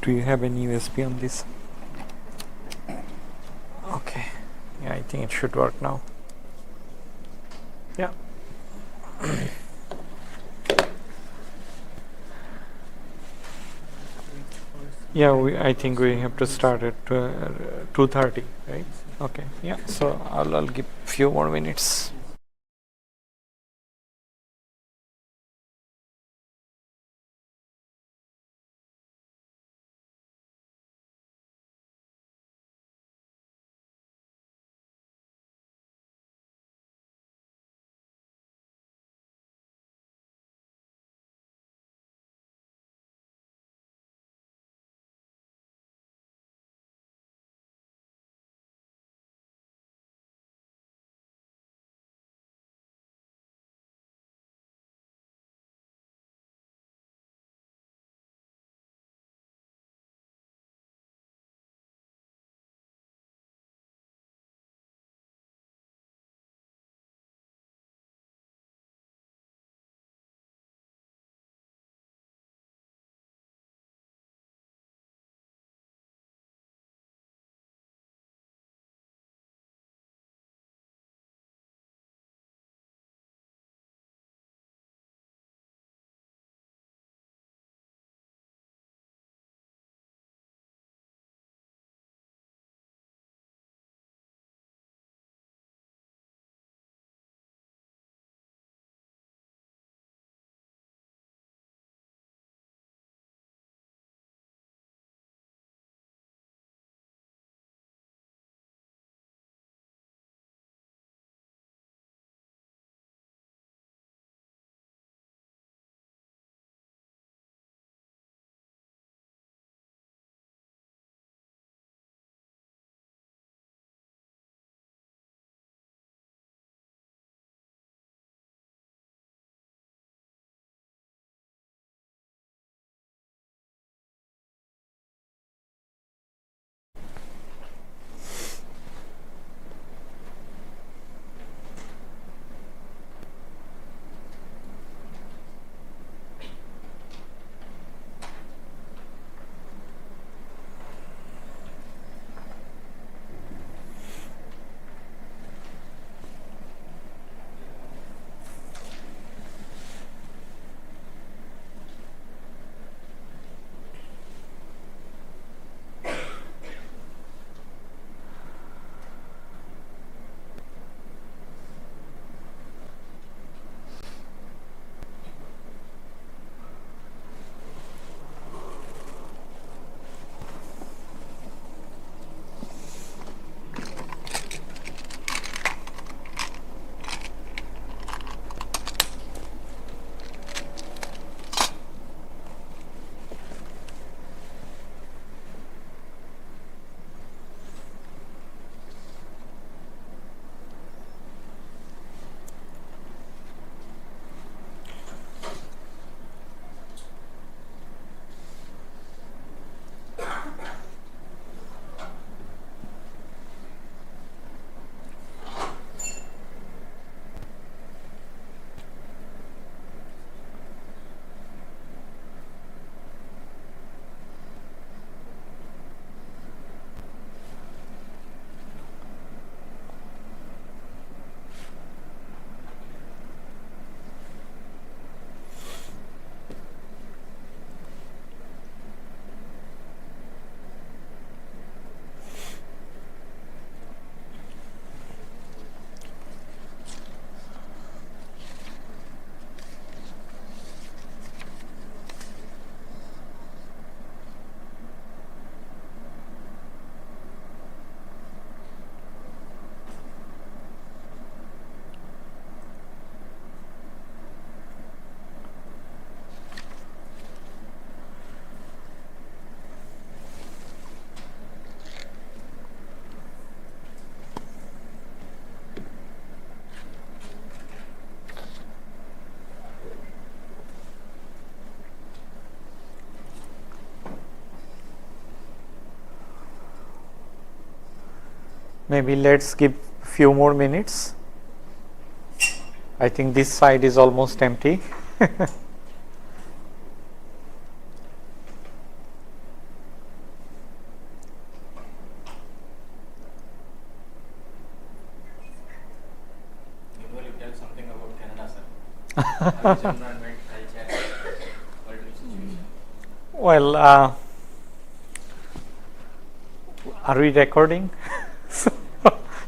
Do you have any USB on this? Okay. Yeah, I think it should work now. Yeah. Yeah, I think we have to start at 2:30, right? Okay. Yeah. So I'll give few more minutes. Maybe let's give few more minutes. I think this side is almost empty. environment, culture, political situation. Well, are we recording? so,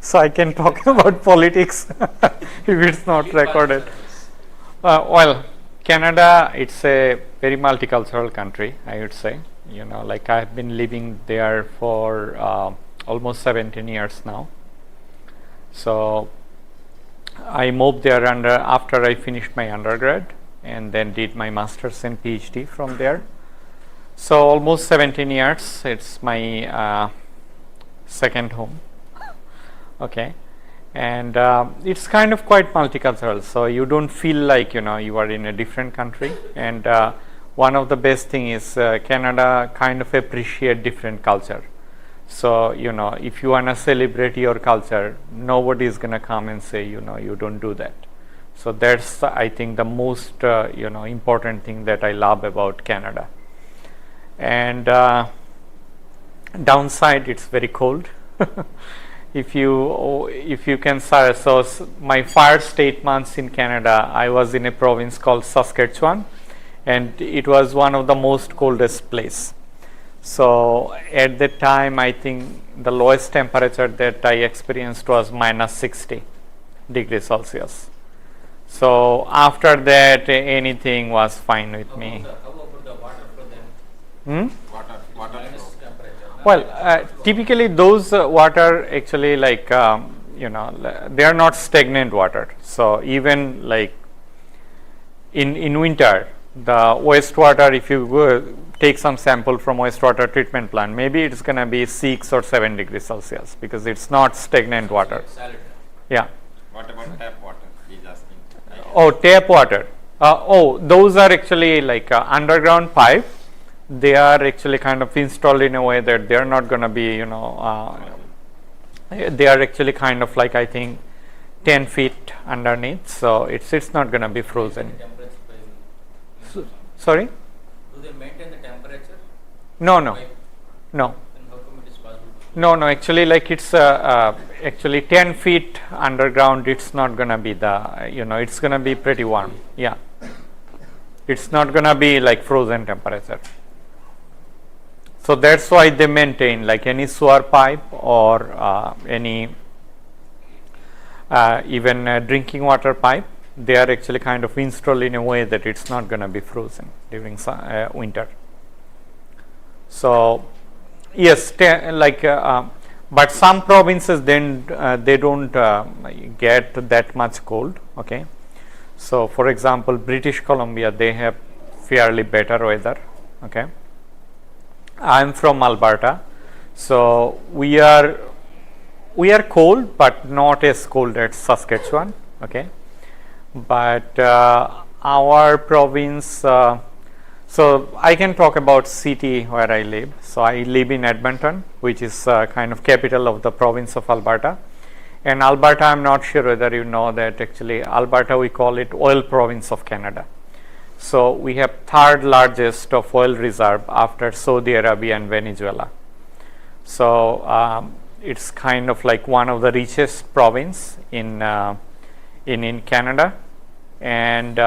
so I can talk about politics if it's not recorded. Well, Canada, it's a very multicultural country, I would say. You know, like I've been living there for almost 17 years now. So I moved there after I finished my undergrad and then did my master's and PhD from there. So almost 17 years, it's my second home. Okay. And it's kind of quite multicultural, so you don't feel like, you know, you are in a different country. And one of the best thing is Canada kind of appreciate different culture. So, you know, if you want to celebrate your culture, nobody is going to come and say, you know, you don't do that. So that's, I think, the most, you know, important thing that I love about Canada. And downside, it's very cold. If you can, so my first 8 months in Canada, I was in a province called Saskatchewan, and it was one of the most coldest place. So at that time, I think the lowest temperature that I experienced was minus 60 degrees Celsius. So after that, anything was fine with me. How about the water flow then? Water minus temperature. Well, typically those water actually, like, you know, they are not stagnant water. So even like in winter, the wastewater, if you go take some sample from wastewater treatment plant, maybe it's going to be 6 or 7 degrees Celsius because it's not stagnant water. Salad. Yeah. What about tap water? He's asking. Oh, tap water. Oh, those are actually like underground pipe. They are actually kind of installed in a way that they are not going to be, you know, they are actually kind of like, I think, 10 feet underneath. So it's not going to be frozen. Sorry? Do they maintain the temperature? No. Then No. how come it is possible? No, actually, like it's actually 10 feet underground. It's not gonna be the, you know, it's gonna be pretty warm. Yeah, it's not gonna be like frozen temperature. So that's why they maintain like any sewer pipe or any even drinking water pipe. They are actually kind of installed in a way that it's not gonna be frozen during winter. So yes, but some provinces then they don't get that much cold. Okay, so for example, British Columbia, they have fairly better weather. Okay, I'm from Alberta, so we are cold, but not as cold as Saskatchewan. Okay, but our province. So I can talk about city where I live. So I live in Edmonton, which is kind of capital of the province of Alberta. And Alberta, I'm not sure whether you know that actually Alberta, we call it oil province of Canada. So we have third largest of oil reserve after Saudi Arabia and Venezuela. So it's kind of like one of the richest province in Canada. And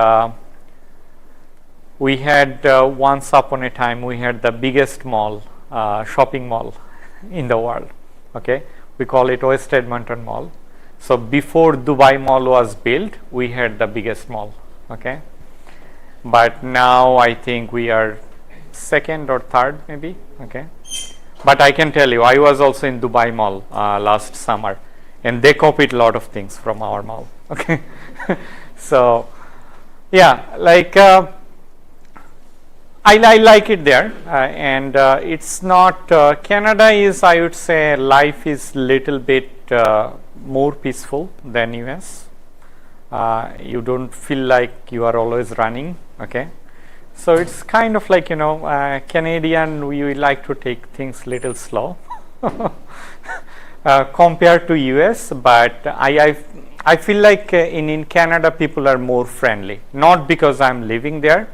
we had once upon a time we had the biggest mall, shopping mall in the world. Okay, we call it West Edmonton Mall. So before Dubai Mall was built, we had the biggest mall. Okay, but now I think we are second or third maybe. Okay, but I can tell you, I was also in Dubai Mall last summer, and they copied a lot of things from our mall. Okay, so yeah, like. I like it there, and it's not Canada is, I would say, life is little bit more peaceful than US. You don't feel like you are always running. Okay, so it's kind of like, you know, Canadian, we like to take things little slow compared to US, but I feel like in Canada people are more friendly, not because I'm living there.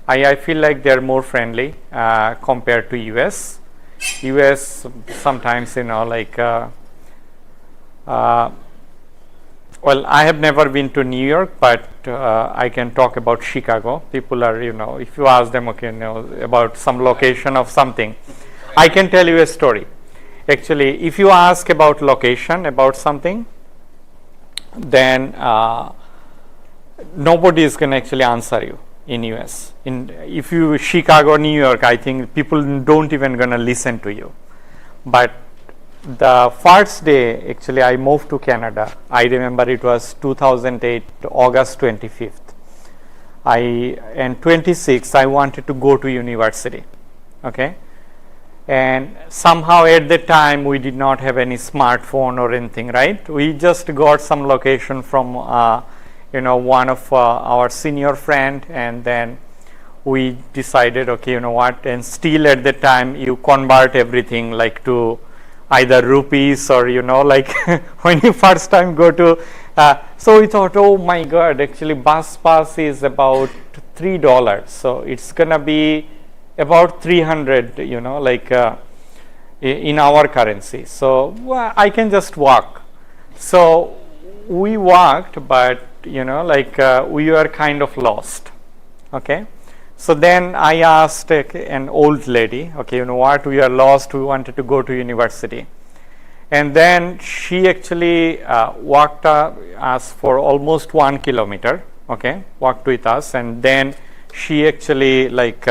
I feel like they're more friendly compared to US. US sometimes, you know, like Well, I have never been to New York, but I can talk about Chicago. People are, if you ask them, okay, about some location of something, I can tell you a story. Actually, if you ask about location, about something, then nobody is going to actually answer you in US. If you Chicago, New York, I think people don't even going to listen to you. But the first day, actually, I moved to Canada. I remember it was 2008, August 25th. And 26, I wanted to go to university. Okay. And somehow at the time we did not have any smartphone or anything, right? We just got some location from one of our senior friend, and then we decided, okay, you know what, and still at the time you convert everything like to either rupees or like when you first time go to so we thought, oh my god, actually bus pass is about $3, so it's gonna be about 300, like in our currency. So I can just walk. So we walked, but like we were kind of lost. Okay. So then I asked an old lady, okay, you know what, we are lost, we wanted to go to university. And then she actually walked us for almost 1 kilometer, okay, walked with us, and then she actually like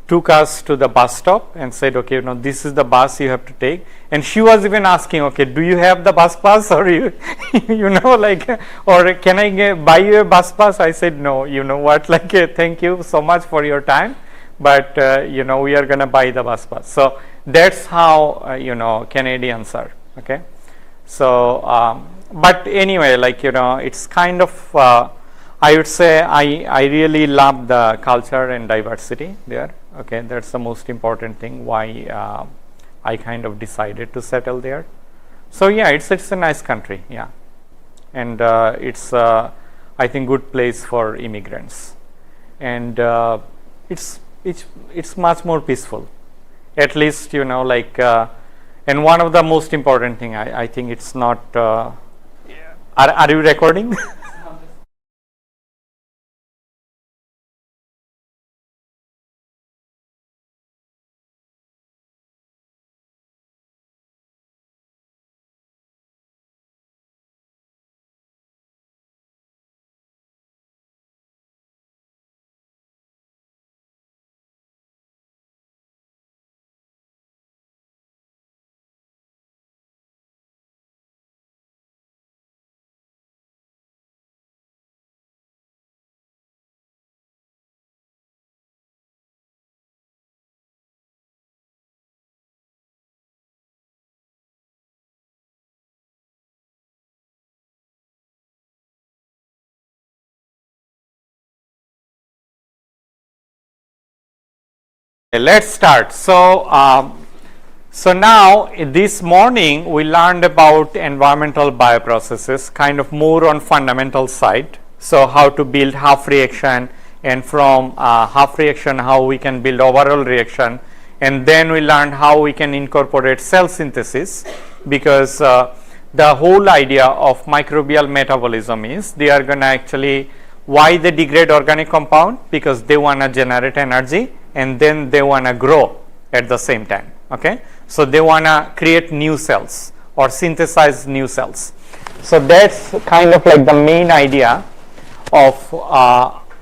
took us to the bus stop and said, okay, this is the bus you have to take. And she was even asking, okay, do you have the bus pass, or you like, or can I buy you a bus pass? I said, no, you know what, like, thank you so much for your time, but we are going to buy the bus pass. So that's how Canadians are. Okay. So but anyway, like, it's kind of I would say I really love the culture and diversity there. Okay, that's the most important thing why I kind of decided to settle there. So yeah, it's a nice country, yeah, and it's I think good place for immigrants, and it's much more peaceful, at least like, and one of the most important thing I think it's not. Are you recording? Let's start. So now this morning we learned about environmental bioprocesses, kind of more on fundamental side. So how to build half reaction, and from half reaction how we can build overall reaction, and then we learned how we can incorporate cell synthesis, because the whole idea of microbial metabolism is they are going to actually, why they degrade organic compound, because they want to generate energy and then they want to grow at the same time. Okay, so they want to create new cells or synthesize new cells. So that's kind of like the main idea of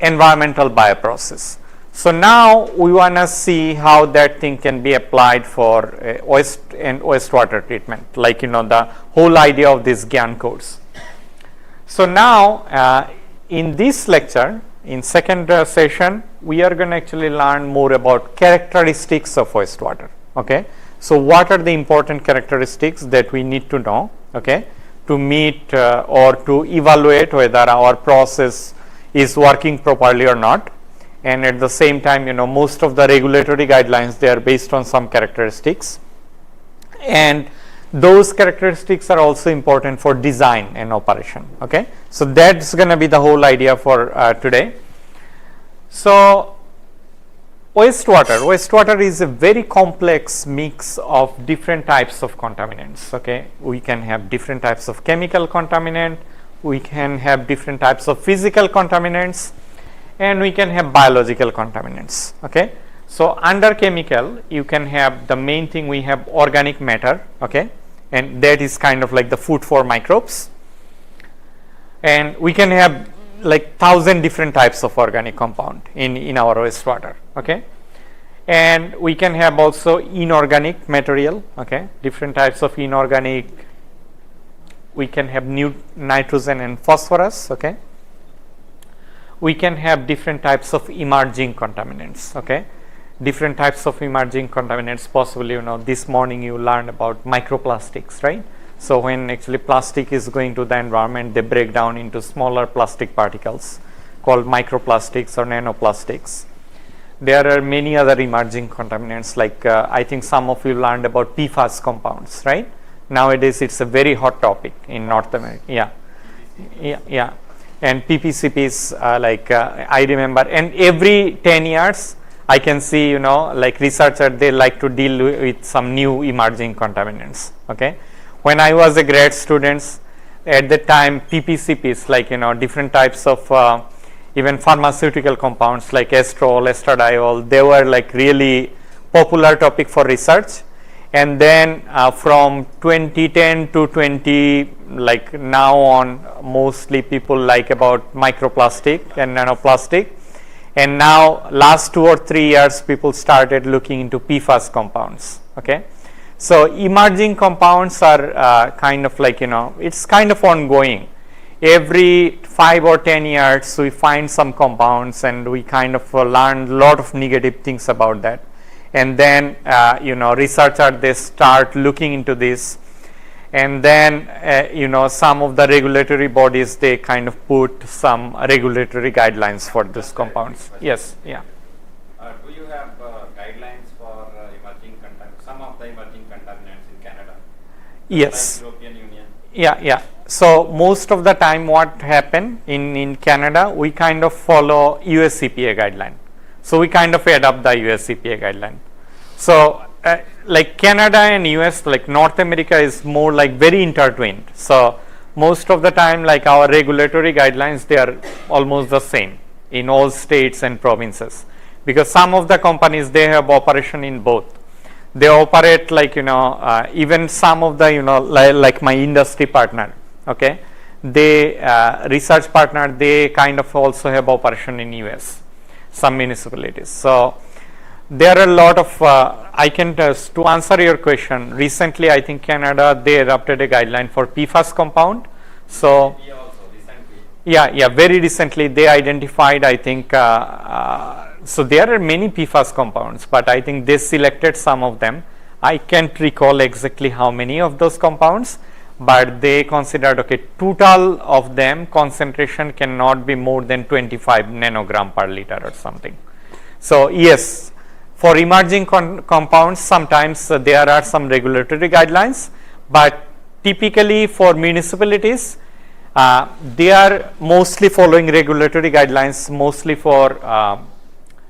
environmental bioprocess. So now we want to see how that thing can be applied for wastewater treatment, like the whole idea of this GYAN course. So now in this lecture, in second session, we are going to actually learn more about characteristics of wastewater. Okay, so what are the important characteristics that we need to know, okay, to meet or to evaluate whether our process is working properly or not. And at the same time, most of the regulatory guidelines, they are based on some characteristics, and those characteristics are also important for design and operation. Okay, so that's going to be the whole idea for today. So Wastewater is a very complex mix of different types of contaminants. Okay, we can have different types of chemical contaminant, we can have different types of physical contaminants, and we can have biological contaminants. Okay, so under chemical, you can have the main thing, we have organic matter. Okay, and that is kind of like the food for microbes, and we can have like 1,000 different types of organic compound in our wastewater. Okay, and we can have also inorganic material. Okay, different types of inorganic, we can have nitrogen and phosphorus. Okay, we can have different types of emerging contaminants. Okay, different types of emerging contaminants, possibly this morning you learned about microplastics, right? So when actually plastic is going to the environment, they break down into smaller plastic particles called microplastics or nanoplastics. There are many other emerging contaminants, like I think some of you learned about PFAS compounds, right? Nowadays it's a very hot topic in North America. Yeah. And PPCPs, I remember, and every 10 years I can see, like researchers, they like to deal with some new emerging contaminants. Okay. When I was a grad student, at the time PPCPs, like different types of even pharmaceutical compounds like estrol, estradiol, they were like really popular topic for research. And then from 2010 to 20, like now on, mostly people like about microplastic and nanoplastic. And now last 2 or 3 years, people started looking into PFAS compounds. Okay. So emerging compounds are kind of like, it's kind of ongoing. Every 5 or 10 years, we find some compounds and we kind of learn a lot of negative things about that. And then, researchers, they start looking into this. And then, some of the regulatory bodies, they kind of put some regulatory guidelines for these compounds. Yes, yeah. Do you have guidelines for emerging contaminants, some of the emerging contaminants in Canada? Yes. Like European Union? Yeah. So most of the time what happen in Canada, we kind of follow US EPA guideline. So we kind of adopt the US EPA guideline. So like Canada and US, like North America is more like very intertwined. So most of the time, like our regulatory guidelines, they are almost the same in all states and provinces, because some of the companies, they have operation in both. They operate like, even some of the, like my industry partner, okay, they research partner, they kind of also have operation in US, some municipalities. So there are a lot of, I can test to answer your question. Recently, I think Canada, they adopted a guideline for PFAS compound. So yeah, very recently they identified, I think, so there are many PFAS compounds, but I think they selected some of them. I can't recall exactly how many of those compounds, but they considered, okay, total of them concentration cannot be more than 25 nanogram per liter or something. So yes, for emerging compounds, sometimes there are some regulatory guidelines, but typically for municipalities, they are mostly following regulatory guidelines, mostly for,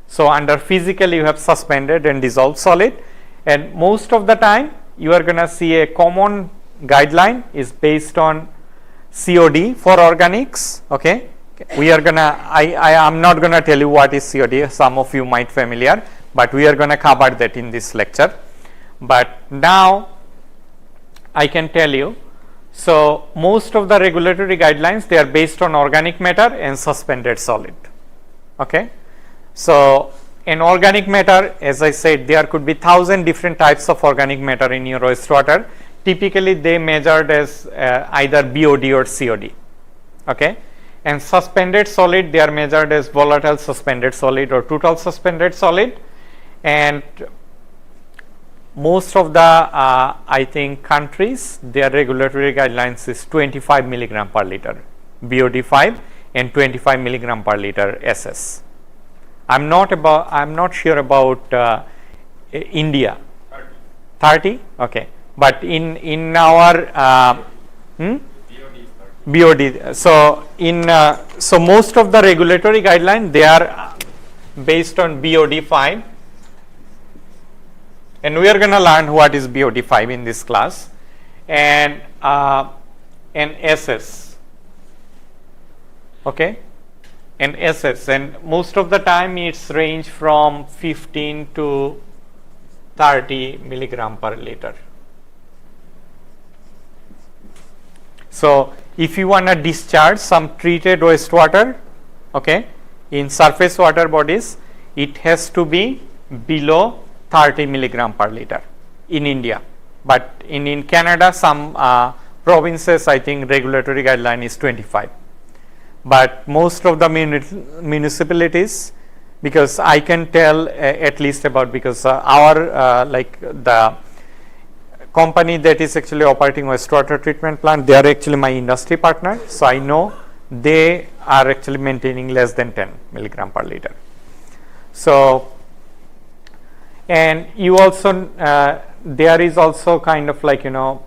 so under physical you have suspended and dissolved solid, and most of the time you are going to see a common guideline is based on COD for organics. Okay, we are going to, I am not going to tell you what is COD, some of you might familiar, but we are going to cover that in this lecture. But now I can tell you, so most of the regulatory guidelines, they are based on organic matter and suspended solid. Okay, so in organic matter, as I said, there could be 1,000 different types of organic matter in your wastewater. Typically they measured as either BOD or COD. Okay, and suspended solid, they are measured as volatile suspended solid or total suspended solid. And most of the I think countries, their regulatory guidelines is 25 milligram per liter BOD5 and 25 milligram per liter SS. I'm not sure about India. 30. Okay, but in our BOD. So so most of the regulatory guidelines, they are based on BOD5 and we are going to learn what is BOD5 in this class, and SS, okay, and SS, and most of the time it's range from 15 to 30 milligram per liter. So if you want to discharge some treated wastewater, okay, in surface water bodies, it has to be below 30 milligram per liter in India. But in Canada, some provinces, I think regulatory guideline is 25. But most of the municipalities, because I can tell at least about, because our like the company that is actually operating wastewater treatment plant, they are actually my industry partner. So I know they are actually maintaining less than 10 milligram per liter. So, and you also there is also kind of like, you know,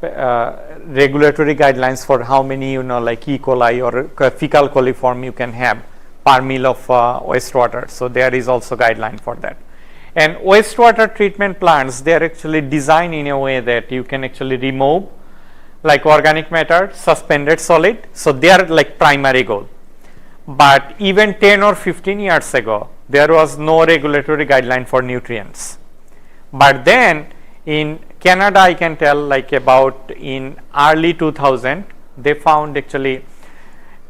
regulatory guidelines for how many, you know, like E. coli or fecal coliform you can have per mil of wastewater. So there is also guideline for that. And wastewater treatment plants, they are actually designed in a way that you can actually remove like organic matter, suspended solid. So they are like primary goal. But even 10 or 15 years ago, there was no regulatory guideline for nutrients. But then in Canada, I can tell like about in early 2000, they found actually,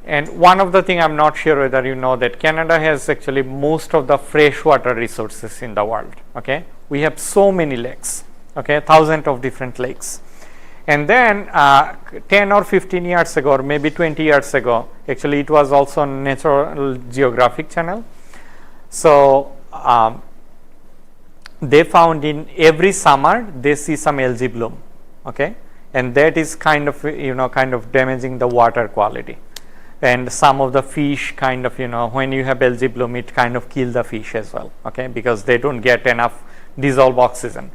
and one of the thing I'm not sure whether you know that Canada has actually most of the freshwater resources in the world. Okay, we have so many lakes. Okay, thousands of different lakes. And then 10 or 15 years ago, or maybe 20 years ago, actually it was also on Natural Geographic channel. So they found in every summer they see some algae bloom, okay, and that is kind of, you know, kind of damaging the water quality. And some of the fish kind of, you know, when you have algae bloom, it kind of kill the fish as well, okay, because they don't get enough dissolved oxygen.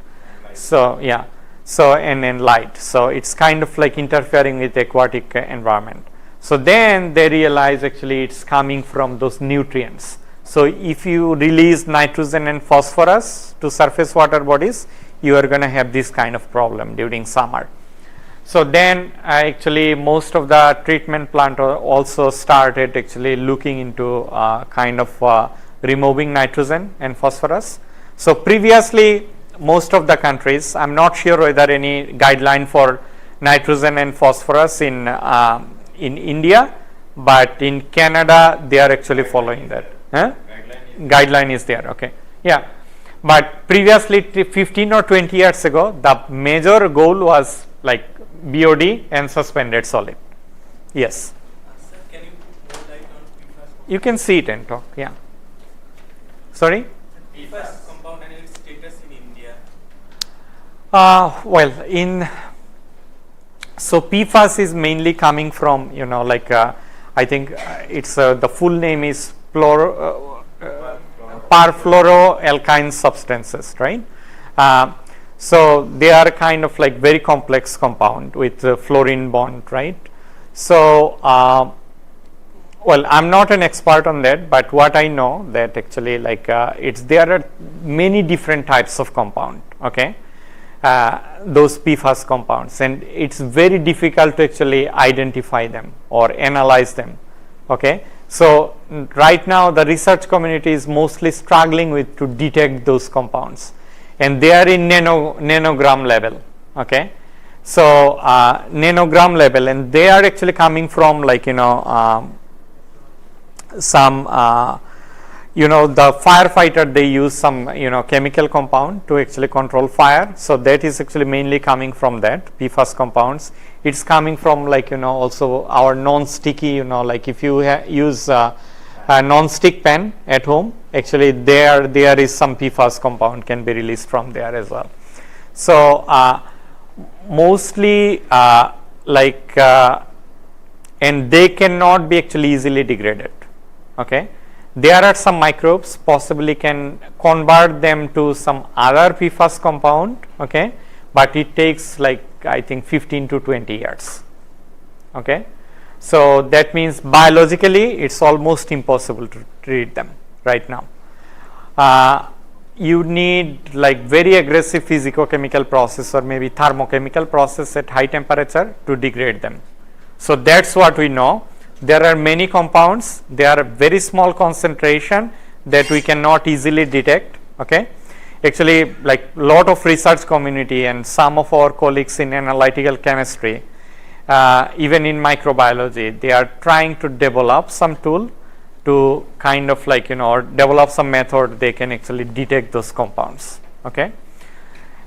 So yeah, so and then light, so it's kind of like interfering with aquatic environment. So then they realize actually it's coming from those nutrients. So if you release nitrogen and phosphorus to surface water bodies, you are going to have this kind of problem during summer. So then actually most of the treatment plant also started actually looking into kind of removing nitrogen and phosphorus. So previously most of the countries, I'm not sure whether any guideline for nitrogen and phosphorus in India, but in Canada they are actually following that. Huh? Guideline is there, okay, yeah. But previously 15 or 20 years ago, the major goal was like BOD and suspended solid. Yes. Sir, can you put more light on PFAS? You can see it and talk, yeah. Sorry? PFAS compound and its status in India. Well, so PFAS is mainly coming from, you know, like I think it's the full name is perfluoroalkyne substances, right? So they are kind of like very complex compound with fluorine bond, right? So well, I'm not an expert on that, but what I know that actually like there are many different types of compound, okay, those PFAS compounds, and it's very difficult to actually identify them or analyze them, okay. So right now the research community is mostly struggling with to detect those compounds, and they are in nanogram level, okay. So nanogram level, and they are actually coming from like, you know, some you know, the firefighter, they use some, you know, chemical compound to actually control fire. So that is actually mainly coming from that PFAS compounds. It's coming from like, you know, also our non-sticky, you know, like if you use a non-stick pan at home, actually there is some PFAS compound can be released from there as well. So mostly like and they cannot be actually easily degraded, okay. There are some microbes possibly can convert them to some other PFAS compound, okay, but it takes like I think 15 to 20 years, okay. So that means biologically it's almost impossible to treat them right now. you need like very aggressive physicochemical process or maybe thermochemical process at high temperature to degrade them. So that's what we know. There are many compounds, they are very small concentration that we cannot easily detect. Okay, actually like lot of research community and some of our colleagues in analytical chemistry, even in microbiology, they are trying to develop some tool to kind of like or develop some method they can actually detect those compounds. Okay,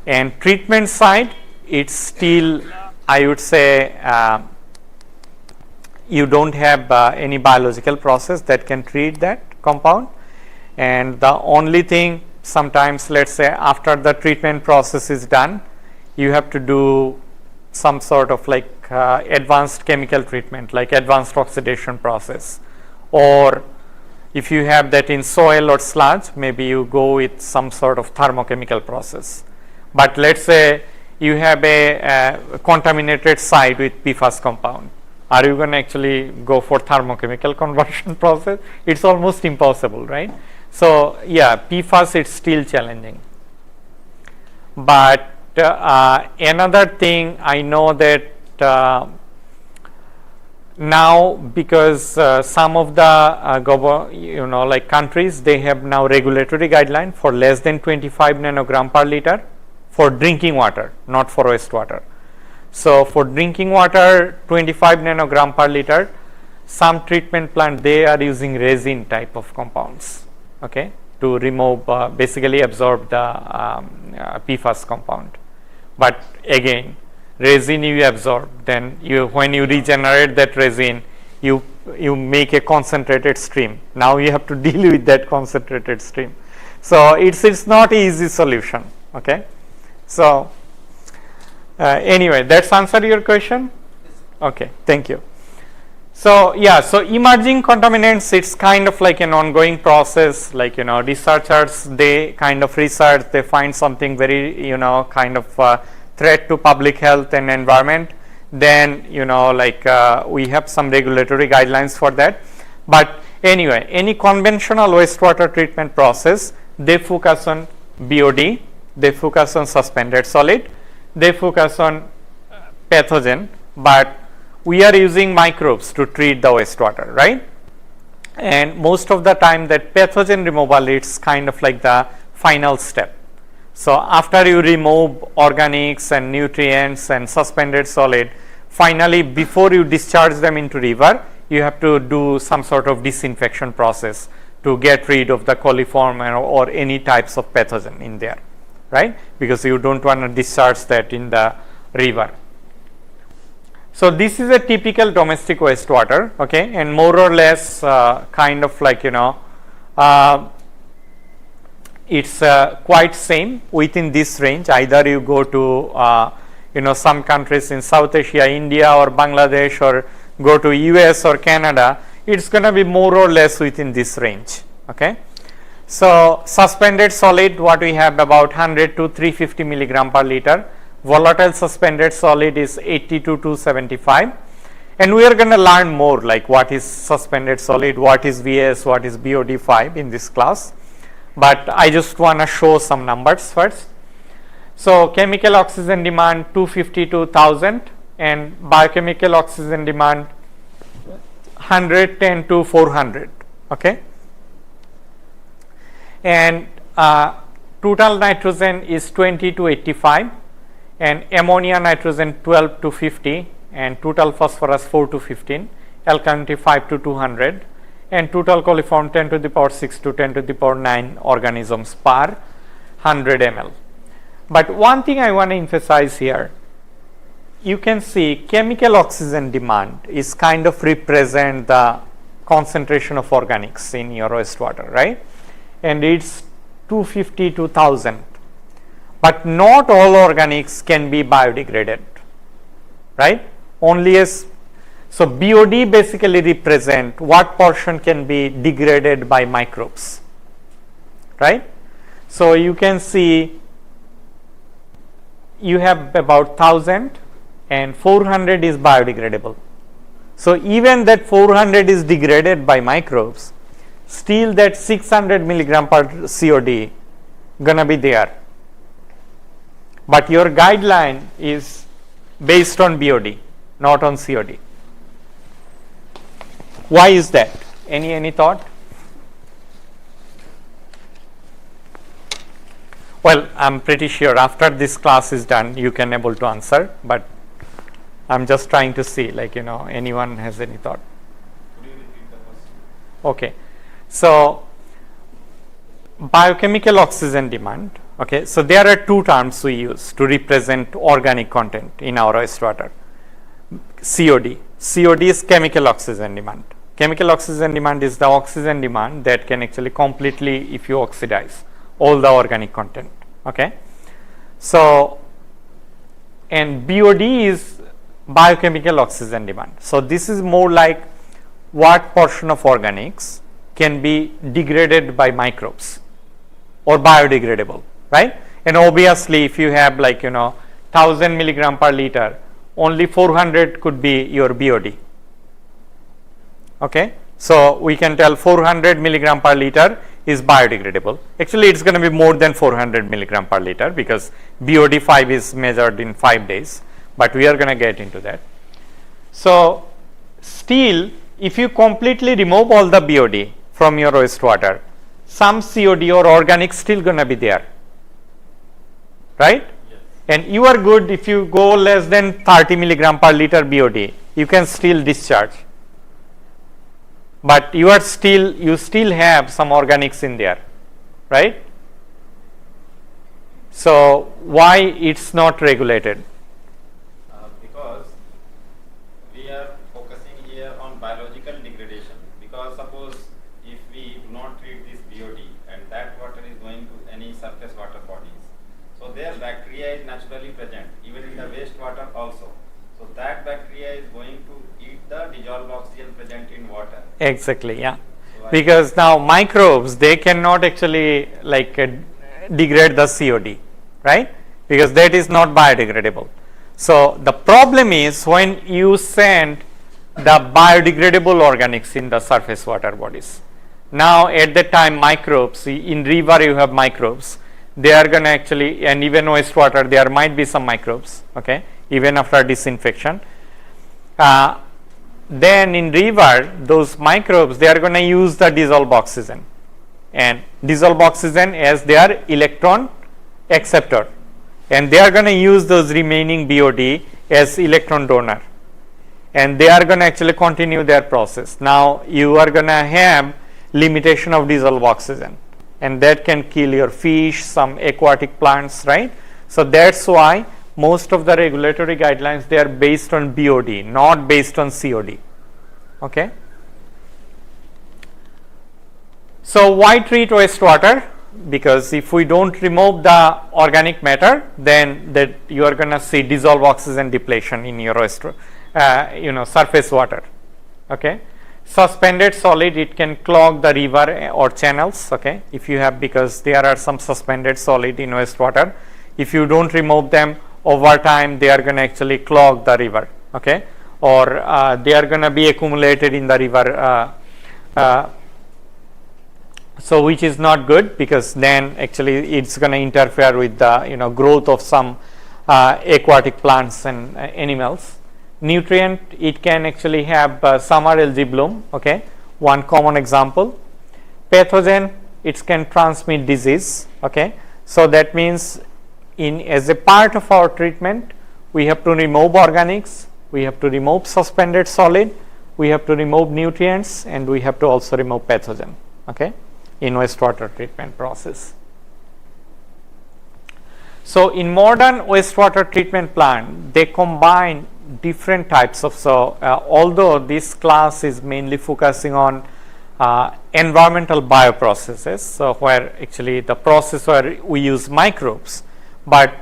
and treatment side, it's still I would say you don't have any biological process that can treat that compound, and the only thing sometimes, let's say after the treatment process is done, you have to do some sort of like advanced chemical treatment like advanced oxidation process, or if you have that in soil or sludge, maybe you go with some sort of thermochemical process. But let's say you have a contaminated site with PFAS compound, are you going to actually go for thermochemical conversion process? It's almost impossible, right? So yeah, PFAS, it's still challenging. But another thing I know that now, because some of the like countries, they have now regulatory guideline for less than 25 nanogram per liter for drinking water, not for wastewater. So for drinking water 25 nanogram per liter, some treatment plant they are using resin type of compounds, okay, to remove basically absorb the PFAS compound. But again, resin you absorb, then when you regenerate that resin, you make a concentrated stream. Now you have to deal with that concentrated stream. So it's not an easy solution. Okay, so anyway, that's answer your question. Okay, thank you. So yeah, so emerging contaminants, it's kind of like an ongoing process. Like researchers, they kind of research, they find something very kind of threat to public health and environment, then we have some regulatory guidelines for that. But anyway, any conventional wastewater treatment process, they focus on BOD, they focus on suspended solid, they focus on pathogen, but we are using microbes to treat the wastewater, right? And most of the time that pathogen removal, it's kind of like the final step. So after you remove organics and nutrients and suspended solid, finally before you discharge them into river, you have to do some sort of disinfection process to get rid of the coliform or any types of pathogen in there, right? Because you don't want to discharge that in the river. So this is a typical domestic wastewater, okay, and more or less kind of like it's quite same within this range. Either you go to some countries in South Asia, India or Bangladesh, or go to US or Canada, it's going to be more or less within this range. Okay, so suspended solid, what we have about 100 to 350 milligram per liter. Volatile suspended solid is 80 to 275, and we are going to learn more like what is suspended solid, what is VS, what is BOD5 in this class. But I just want to show some numbers first. So chemical oxygen demand 250 to 1000, and biochemical oxygen demand 110 to 400. Okay, and total nitrogen is 20 to 85, and ammonia nitrogen 12 to 50, and total phosphorus 4 to 15, alkalinity 5 to 200, and total coliform 10 to the power 6 to 10 to the power 9 organisms per 100 ml. But one thing I want to emphasize here, you can see chemical oxygen demand is kind of represent the concentration of organics in your wastewater, right? And it's 250 to 1000. But not all organics can be biodegraded, right? Only as, so BOD basically represent what portion can be degraded by microbes, right? So you can see you have about 1000 and 400 is biodegradable. So even that 400 is degraded by microbes, still that 600 milligram per COD gonna be there, but your guideline is based on BOD, not on COD. Why is that? Any thought? Well, I'm pretty sure after this class is done, you can able to answer, but I'm just trying to see, like, anyone has any thought? Could you repeat the question? Okay. So, biochemical oxygen demand. Okay. So, there are two terms we use to represent organic content in our wastewater. COD. COD is chemical oxygen demand. Chemical oxygen demand is the oxygen demand that can actually completely, if you oxidize all the organic content. Okay. So, and BOD is biochemical oxygen demand. So, this is more like what portion of organics can be degraded by microbes or biodegradable, right? And obviously, if you have like 1000 milligram per liter, only 400 could be your BOD. Okay. So, we can tell 400 milligram per liter is biodegradable. Actually, it's going to be more than 400 milligram per liter because BOD 5 is measured in 5 days, but we are going to get into that. So, still, if you completely remove all the BOD from your wastewater, some COD or organic still going to be there, right? Yes. And you are good if you go less than 30 milligram per liter BOD, you can still discharge. But you still have some organics in there, right? So, why it's not regulated? Because we are focusing here on biological degradation. Because suppose if we do not treat this BOD and that water is going to any surface water bodies, so their bacteria is naturally present even in the wastewater also. So that bacteria is going to eat the dissolved oxygen present in water. Exactly, yeah. So Because now microbes, they cannot actually degrade the COD, right? Because that is not biodegradable. So the problem is when you send the biodegradable organics in the surface water bodies. Now at that time microbes, in river you have microbes, they are going to actually, and even wastewater there might be some microbes, okay, even after disinfection. Then in river those microbes, they are going to use the dissolved oxygen and dissolved oxygen as their electron acceptor, and they are going to use those remaining BOD as electron donor, and they are going to actually continue their process. Now you are going to have limitation of dissolved oxygen, and that can kill your fish, some aquatic plants, right? So that's why most of the regulatory guidelines, they are based on BOD, not based on COD. Okay. So why treat wastewater? Because if we don't remove the organic matter, then that you are going to see dissolved oxygen depletion in your surface water. Okay. Suspended solid, it can clog the river or channels. Okay. If you have, because there are some suspended solid in wastewater, if you don't remove them, over time they are going to actually clog the river, okay, or they are going to be accumulated in the river, so which is not good, because then actually it's going to interfere with the growth of some aquatic plants and animals. Nutrient, it can actually have summer algae bloom, okay, one common example. Pathogen, it can transmit disease, okay, so that means as a part of our treatment, we have to remove organics, we have to remove suspended solid, we have to remove nutrients, and we have to also remove pathogen, okay, in wastewater treatment process. So in modern wastewater treatment plant, they combine different types of, although this class is mainly focusing on environmental bioprocesses, so where actually the process where we use microbes, but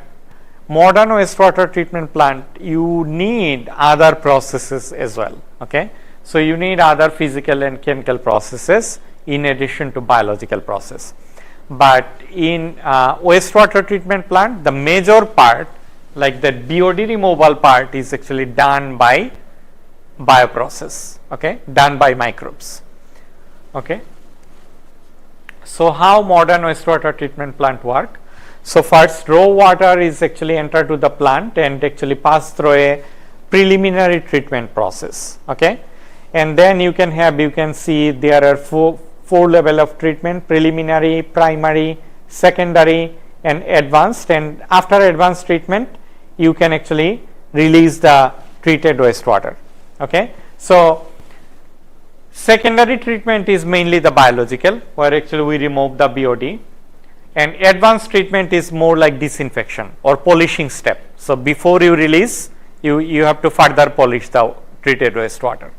modern wastewater treatment plant, you need other processes as well, okay. So you need other physical and chemical processes in addition to biological process. But in wastewater treatment plant, the major part, like the BOD removal part, is actually done by bioprocess, okay, done by microbes, okay. So how modern wastewater treatment plant work? So first, raw water is actually entered to the plant and actually passed through a preliminary treatment process. Okay, and then you can see there are four level of treatment: preliminary, primary, secondary, and advanced. And after advanced treatment, you can actually release the treated wastewater. Okay, so secondary treatment is mainly the biological, where actually we remove the BOD, and advanced treatment is more like disinfection or polishing step. So before you release, you have to further polish the treated wastewater.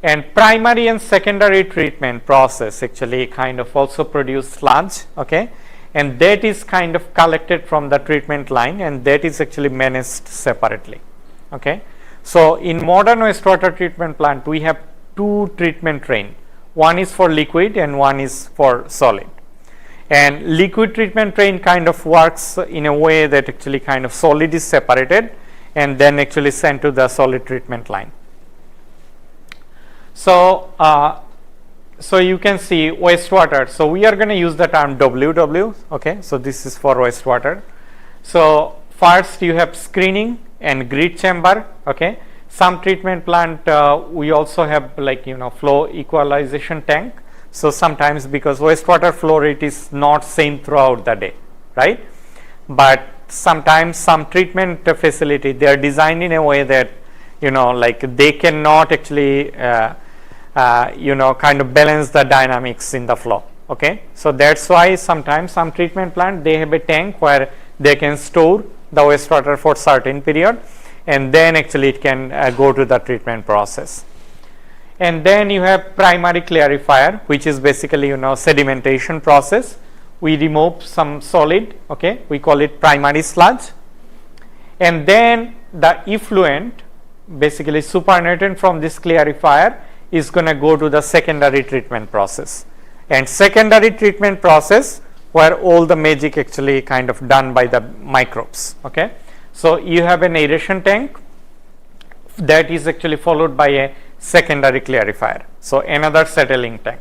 And primary and secondary treatment process actually kind of also produce sludge, okay, and that is kind of collected from the treatment line, and that is actually managed separately. Okay, so in modern wastewater treatment plant we have two treatment train. One is for liquid and one is for solid. And liquid treatment train kind of works in a way that actually kind of solid is separated and then actually sent to the solid treatment line. So so you can see wastewater. So we are going to use the term WW. Okay, so this is for wastewater. So first you have screening and grid chamber. Okay, some treatment plant we also have like flow equalization tank. So sometimes because wastewater flow rate is not same throughout the day, right? But sometimes some treatment facility they are designed in a way that like they cannot actually kind of balance the dynamics in the flow. Okay, so that's why sometimes some treatment plant they have a tank where they can store the wastewater for certain period, and then actually it can go to the treatment process. And then you have primary clarifier, which is basically sedimentation process. We remove some solid, okay, we call it primary sludge, and then the effluent, basically supernatant from this clarifier, is going to go to the secondary treatment process. And secondary treatment process where all the magic actually kind of done by the microbes. Okay, so you have an aeration tank that is actually followed by a secondary clarifier, so another settling tank.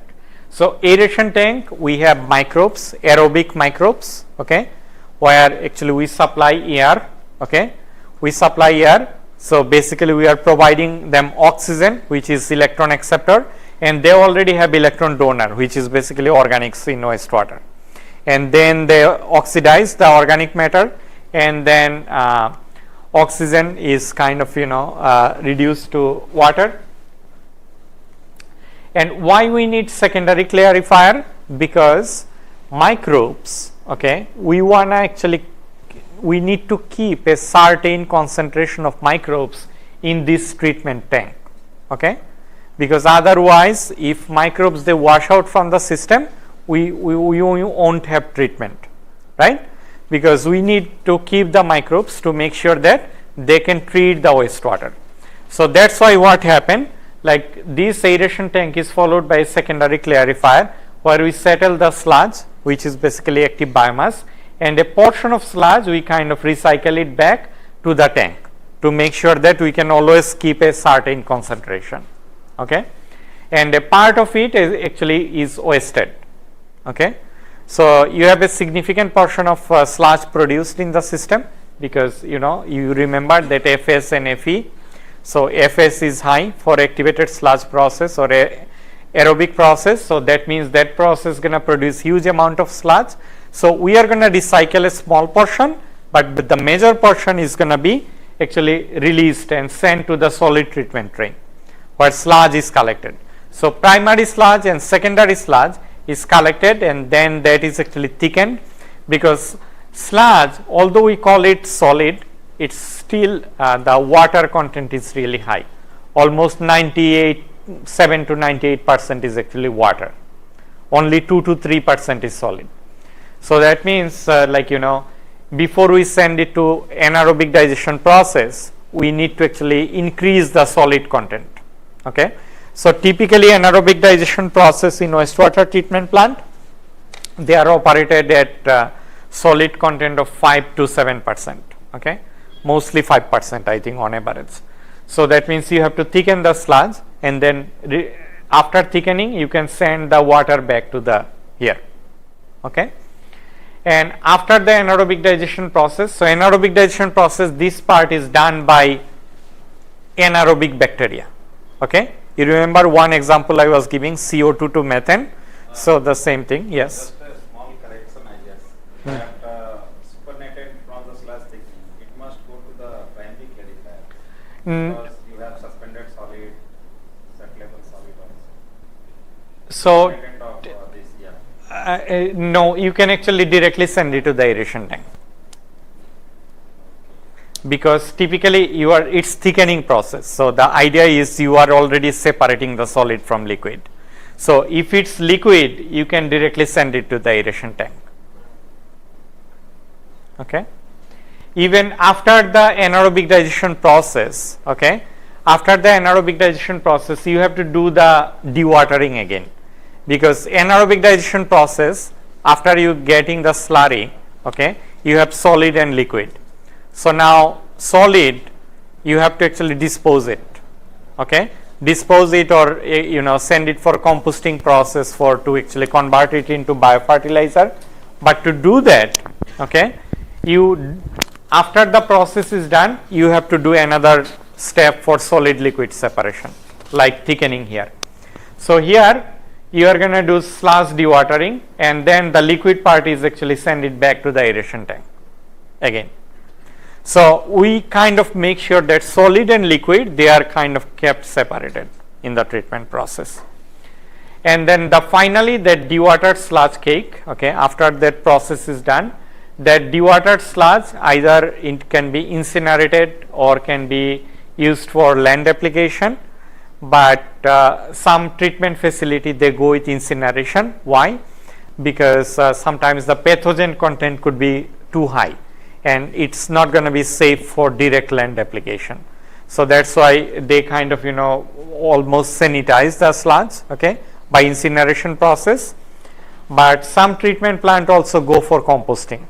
So aeration tank we have microbes, aerobic microbes, okay, where actually we supply air. Okay, we supply air, so basically we are providing them oxygen, which is electron acceptor, and they already have electron donor, which is basically organics in wastewater, and then they oxidize the organic matter, and then oxygen is kind of reduced to water. And why we need secondary clarifier? Because microbes, okay, we need to keep a certain concentration of microbes in this treatment tank. Okay, because otherwise if microbes they wash out from the system, we won't have treatment, right? Because we need to keep the microbes to make sure that they can treat the wastewater. So that's why what happened, like this aeration tank is followed by a secondary clarifier where we settle the sludge, which is basically active biomass, and a portion of sludge we kind of recycle it back to the tank to make sure that we can always keep a certain concentration. Okay, and a part of it is wasted. Okay, so you have a significant portion of sludge produced in the system because you remember that Fs and Fe. So Fs is high for activated sludge process or aerobic process. So that means that process is going to produce huge amount of sludge. So we are going to recycle a small portion, but the major portion is going to be actually released and sent to the solid treatment train where sludge is collected. So primary sludge and secondary sludge is collected, and then that is actually thickened, because sludge, although we call it solid, it's still the water content is really high. Almost 7 to 98% is actually water. Only 2 to 3% is solid. So that means before we send it to anaerobic digestion process, we need to actually increase the solid content. Okay, so typically anaerobic digestion process in wastewater treatment plant, they are operated at solid content of 5 to 7%. Okay, mostly 5% I think on average. So that means you have to thicken the sludge, and then after thickening you can send the water back to the here. Okay. And after the anaerobic digestion process, so anaerobic digestion process, this part is done by anaerobic bacteria. Okay. You remember one example I was giving, CO2 to methane. So the same thing, yes. Just a small correction, I guess. That supernatant from the sludge thickening, it must go to the primary clarifier because you have suspended solid, set level solid also. So Supernatant of this, yeah. no, you can actually directly send it to the aeration tank, because typically it's thickening process. So the idea is you are already separating the solid from liquid. So if it's liquid, you can directly send it to the aeration tank. Okay. Even after the anaerobic digestion process, okay, after the anaerobic digestion process, you have to do the dewatering again, because anaerobic digestion process, after you getting the slurry, okay, you have solid and liquid. So now solid, you have to actually dispose it, okay, dispose it, or send it for composting process to actually convert it into biofertilizer. But to do that, okay, after the process is done, you have to do another step for solid liquid separation, like thickening here. So here you are going to do sludge dewatering, and then the liquid part is actually send it back to the aeration tank again. So we kind of make sure that solid and liquid, they are kind of kept separated in the treatment process. And then finally that dewatered sludge cake, okay, after that process is done, that dewatered sludge, either it can be incinerated or can be used for land application, but some treatment facility, they go with incineration. Why? Because sometimes the pathogen content could be too high, and it's not going to be safe for direct land application. So that's why they kind of almost sanitize the sludge, okay, by incineration process. But some treatment plant also go for composting.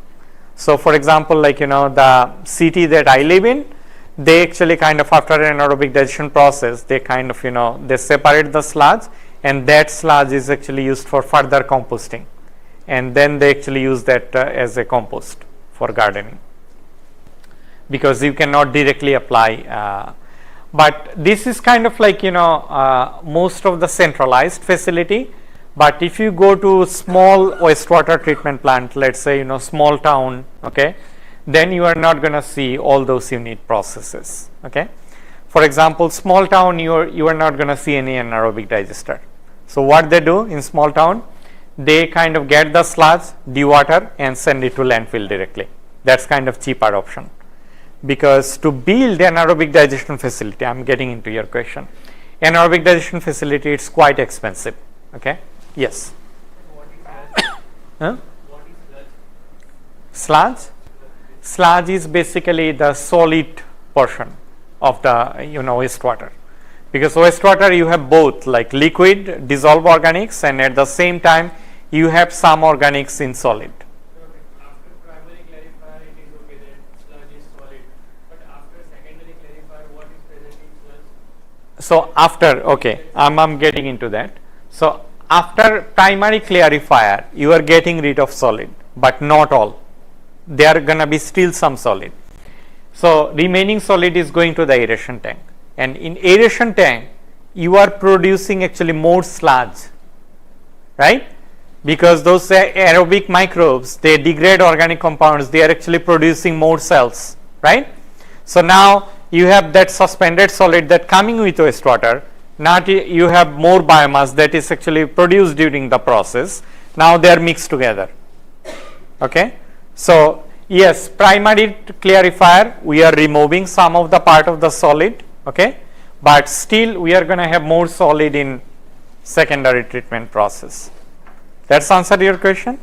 So for example, like the city that I live in, they actually kind of, after anaerobic digestion process, they kind of they separate the sludge, and that sludge is actually used for further composting, and then they actually use that as a compost for gardening, because you cannot directly apply. But this is kind of like most of the centralized facility. But if you go to small wastewater treatment plant, let's say small town, okay, then you are not going to see all those unit processes. Okay, for example, small town, you are not going to see any anaerobic digester. So what they do in small town, they kind of get the sludge, dewater, and send it to landfill directly. That's kind of cheaper option, because to build an anaerobic digestion facility, I'm getting into your question, anaerobic digestion facility, it's quite expensive. Okay, yes. Huh? What is Sludge? Sludge is basically the solid portion of the wastewater, because wastewater you have both like liquid dissolved organics, and at the same time you have some organics in solid. After primary clarifier, it is okay that sludge is solid, but after secondary clarifier, what is present in sludge? So after, okay, I'm getting into that. So after primary clarifier, you are getting rid of solid, but not all. There are going to be still some solid. So remaining solid is going to the aeration tank, and in aeration tank you are producing actually more sludge, right? Because those aerobic microbes, they degrade organic compounds, they are actually producing more cells, right? So now you have that suspended solid that coming with wastewater. Now you have more biomass that is actually produced during the process. Now they are mixed together. Okay. So yes, primary clarifier, we are removing some of the part of the solid. Okay. But still we are going to have more solid in secondary treatment process. That's answered your question.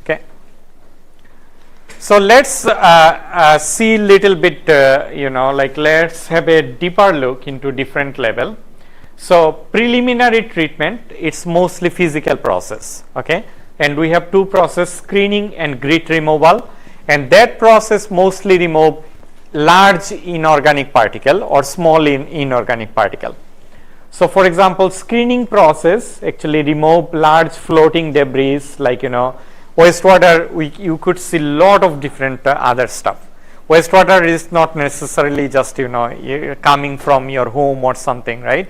Okay. So let's see little bit, let's have a deeper look into different level. So preliminary treatment, it's mostly physical process, okay, and we have two process, screening and grit removal, and that process mostly remove large inorganic particle or small inorganic particle. So for example, screening process actually remove large floating debris, like Wastewater, you could see lot of different other stuff. Wastewater is not necessarily just coming from your home or something, right?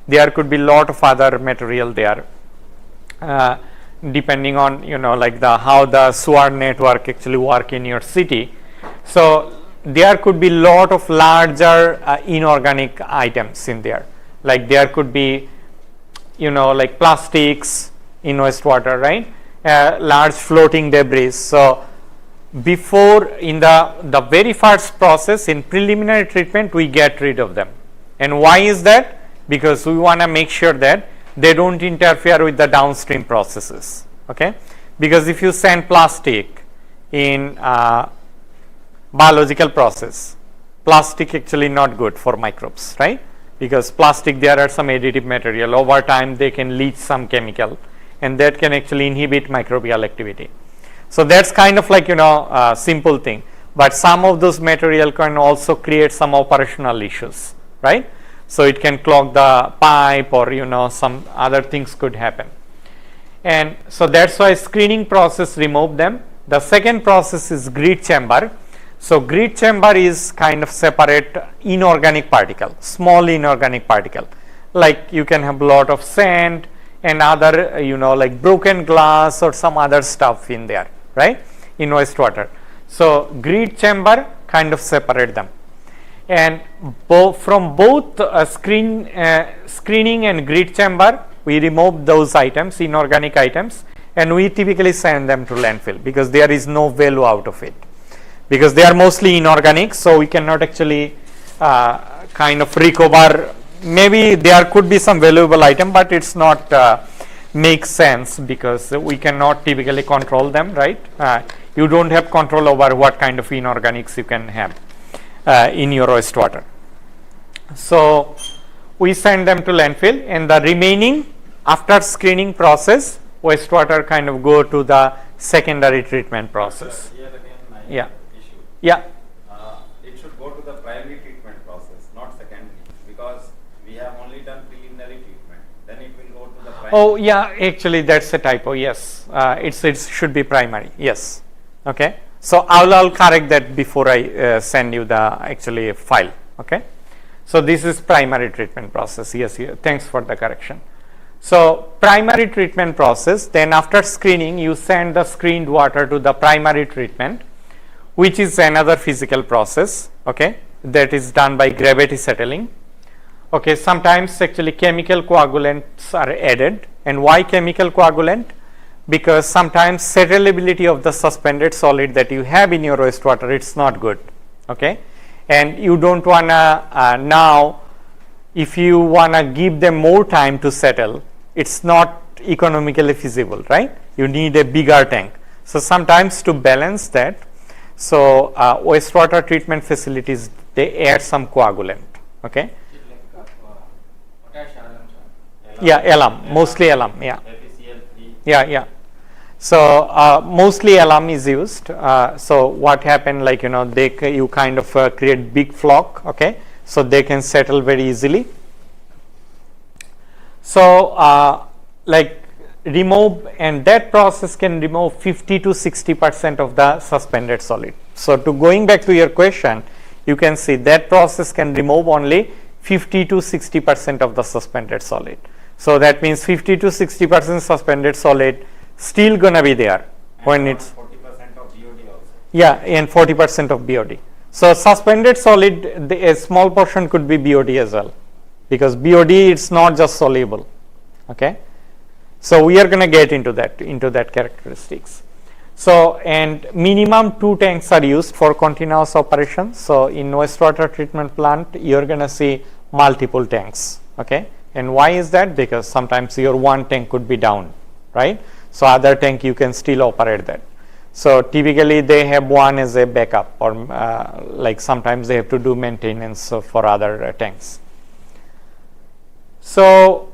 There could be lot of other material there, depending on like how the sewer network actually work in your city. So there could be lot of larger inorganic items in there, like there could be like plastics in wastewater, right? Large floating debris. So before, in the very first process, in preliminary treatment, we get rid of them. And why is that? Because we want to make sure that they don't interfere with the downstream processes, okay? Because if you send plastic in biological process, plastic actually not good for microbes, right? Because plastic, there are some additive material. Over time, they can leach some chemical, and that can actually inhibit microbial activity. So that's kind of like simple thing. But some of those material can also create some operational issues, right? So it can clog the pipe, or some other things could happen. And so that's why screening process remove them. The second process is grid chamber. So grid chamber is kind of separate inorganic particle, small inorganic particle. Like you can have a lot of sand and other, like broken glass or some other stuff in there, right? In wastewater. So grid chamber kind of separate them. And from both screening and grid chamber, we remove those items, inorganic items, and we typically send them to landfill because there is no value out of it. Because they are mostly inorganic, so we cannot actually kind of recover. Maybe there could be some valuable item, but it's not makes sense because we cannot typically control them, right? You don't have control over what kind of inorganics you can have in your wastewater. So we send them to landfill, and the remaining, after screening process, wastewater kind of go to the secondary treatment process. Here again, Yeah. issue. Yeah. It should go to the primary treatment process, not secondary, because we have only done preliminary treatment. Then it will go to the primary. Oh yeah, actually that's a typo. Yes, it should be primary. Yes. Okay. So I'll correct that before I send you the actually file. Okay. So this is primary treatment process. Yes. Thanks for the correction. So primary treatment process. Then after screening, you send the screened water to the primary treatment, which is another physical process. Okay. That is done by gravity settling. Okay. Sometimes actually chemical coagulants are added. And why chemical coagulant? Because sometimes settleability of the suspended solid that you have in your wastewater, it's not good, okay? And you don't want to now, if you want to give them more time to settle, it's not economically feasible, right? You need a bigger tank. So sometimes to balance that, so wastewater treatment facilities, they add some coagulant, okay? Yeah, alum, mostly alum, yeah. FeCl3. Yeah. So mostly alum is used. So what happened, like you kind of create big flock, okay? So they can settle very easily. So like remove, and that process can remove 50 to 60% of the suspended solid. So to going back to your question, you can see that process can remove only 50 to 60% of the suspended solid. So that means 50 to 60% suspended solid still gonna be there when it's 40% of BOD also. Yeah, and 40% of BOD. So suspended solid, a small portion could be BOD as well, because BOD it's not just soluble. Okay, so we are gonna get into that characteristics. So and minimum 2 tanks are used for continuous operations. So in wastewater treatment plant, you're gonna see multiple tanks. Okay, and why is that? Because sometimes your one tank could be down, right? So other tank you can still operate that. So typically they have one as a backup, or like sometimes they have to do maintenance for other tanks. So,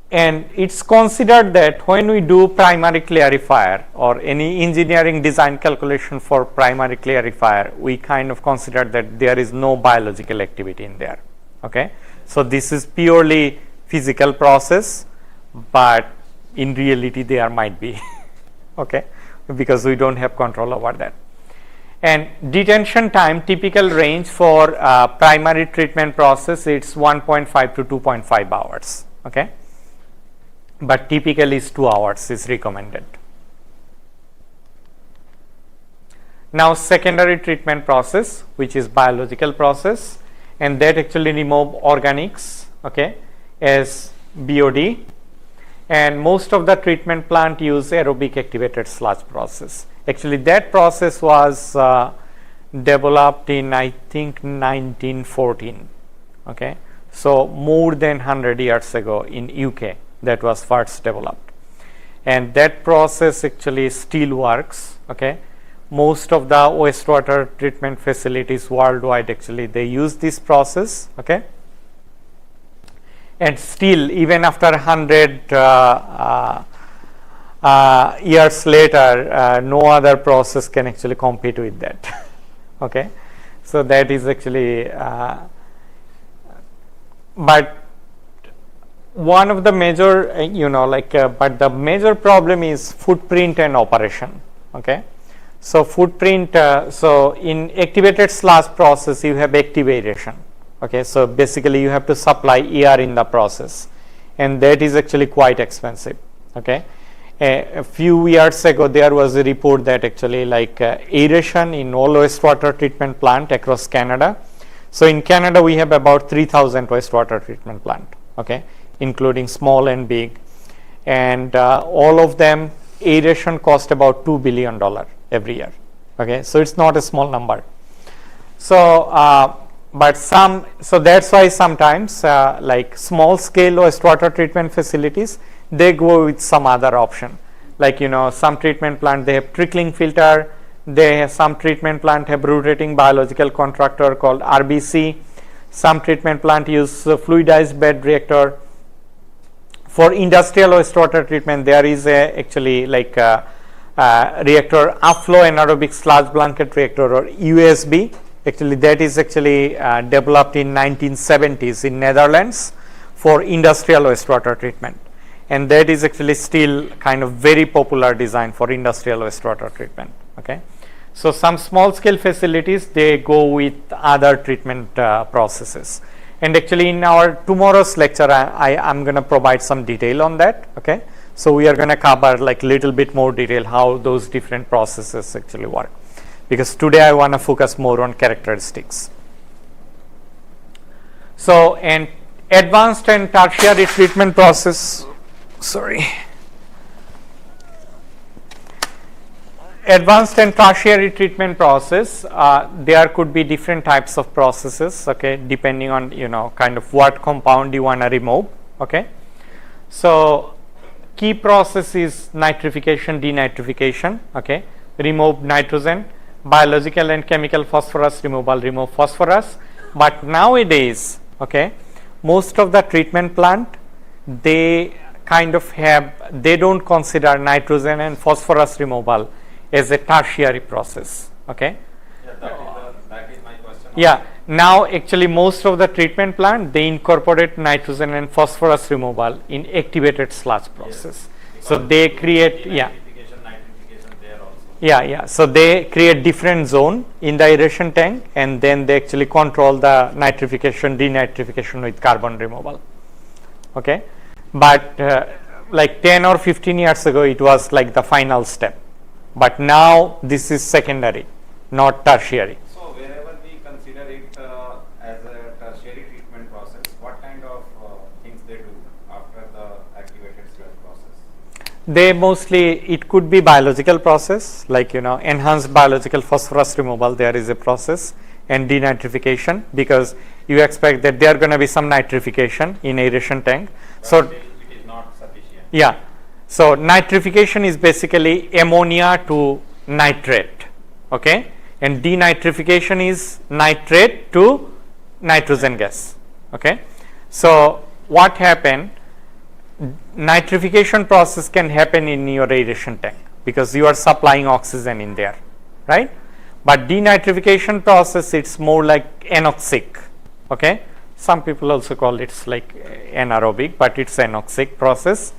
and it's considered that when we do primary clarifier or any engineering design calculation for primary clarifier, we kind of consider that there is no biological activity in there. Okay, so this is purely physical process, but in reality there might be. okay, because we don't have control over that. And detention time, typical range for primary treatment process, it's 1.5 to 2.5 hours, okay, but typically is 2 hours is recommended. Now secondary treatment process, which is biological process, and that actually remove organics, okay, as BOD, and most of the treatment plant use aerobic activated sludge process. Actually that process was developed in, I think, 1914, okay, so more than 100 years ago in UK that was first developed, and that process actually still works, okay. Most of the wastewater treatment facilities worldwide actually they use this process, okay, and still even after 100 years later, no other process can actually compete with that. Okay, so that is actually but one of the major but the major problem is footprint and operation, okay. So footprint, so in activated sludge process you have active aeration, okay, so basically you have to supply air in the process, and that is actually quite expensive, okay. A few years ago there was a report that actually aeration in all wastewater treatment plant across Canada. So in Canada we have about 3,000 wastewater treatment plant, okay, including small and big, and all of them aeration cost about $2 billion every year, okay, so it's not a small number. So but so that's why sometimes like small scale wastewater treatment facilities they go with some other option, like some treatment plant they have trickling filter, they have some treatment plant have rotating biological contractor called RBC, some treatment plant use fluidized bed reactor. For industrial wastewater treatment there is a actually reactor, upflow anaerobic sludge blanket reactor, or USB. Actually that is actually developed in 1970s in Netherlands for industrial wastewater treatment, and that is actually still kind of very popular design for industrial wastewater treatment, okay. So some small scale facilities they go with other treatment processes, and actually in our tomorrow's lecture I am going to provide some detail on that, okay. So we are going to cover little bit more detail how those different processes actually work, because today I want to focus more on characteristics. So, and advanced and tertiary treatment process, advanced and tertiary treatment process, there could be different types of processes, okay, depending on kind of what compound you want to remove, okay. So key process is nitrification, denitrification, okay, remove nitrogen, biological and chemical phosphorus removal, remove phosphorus. But nowadays, okay, most of the treatment plant they kind of they don't consider nitrogen and phosphorus removal as a tertiary process, okay. Yeah, that is my question. Yeah, now actually most of the treatment plant they incorporate nitrogen and phosphorus removal in activated sludge process. Yes, so they create nitrification there also. So they create different zone in the aeration tank, and then they actually control the nitrification, denitrification with carbon removal, okay. But like 10 or 15 years ago it was like the final step, but now this is secondary, not tertiary. So wherever we consider it as a tertiary treatment process, what kind of things they do after the activated sludge process? They mostly, it could be biological process, like enhanced biological phosphorus removal, there is a process, and denitrification, because you expect that there are going to be some nitrification in aeration tank. But So still it is not sufficient. yeah, so nitrification is basically ammonia to nitrate, okay, and denitrification is nitrate to nitrogen gas, okay. So what happened, nitrification process can happen in your aeration tank because you are supplying oxygen in there, right. But denitrification process it's more like anoxic, okay. Some people also call it like anaerobic, but it's anoxic process.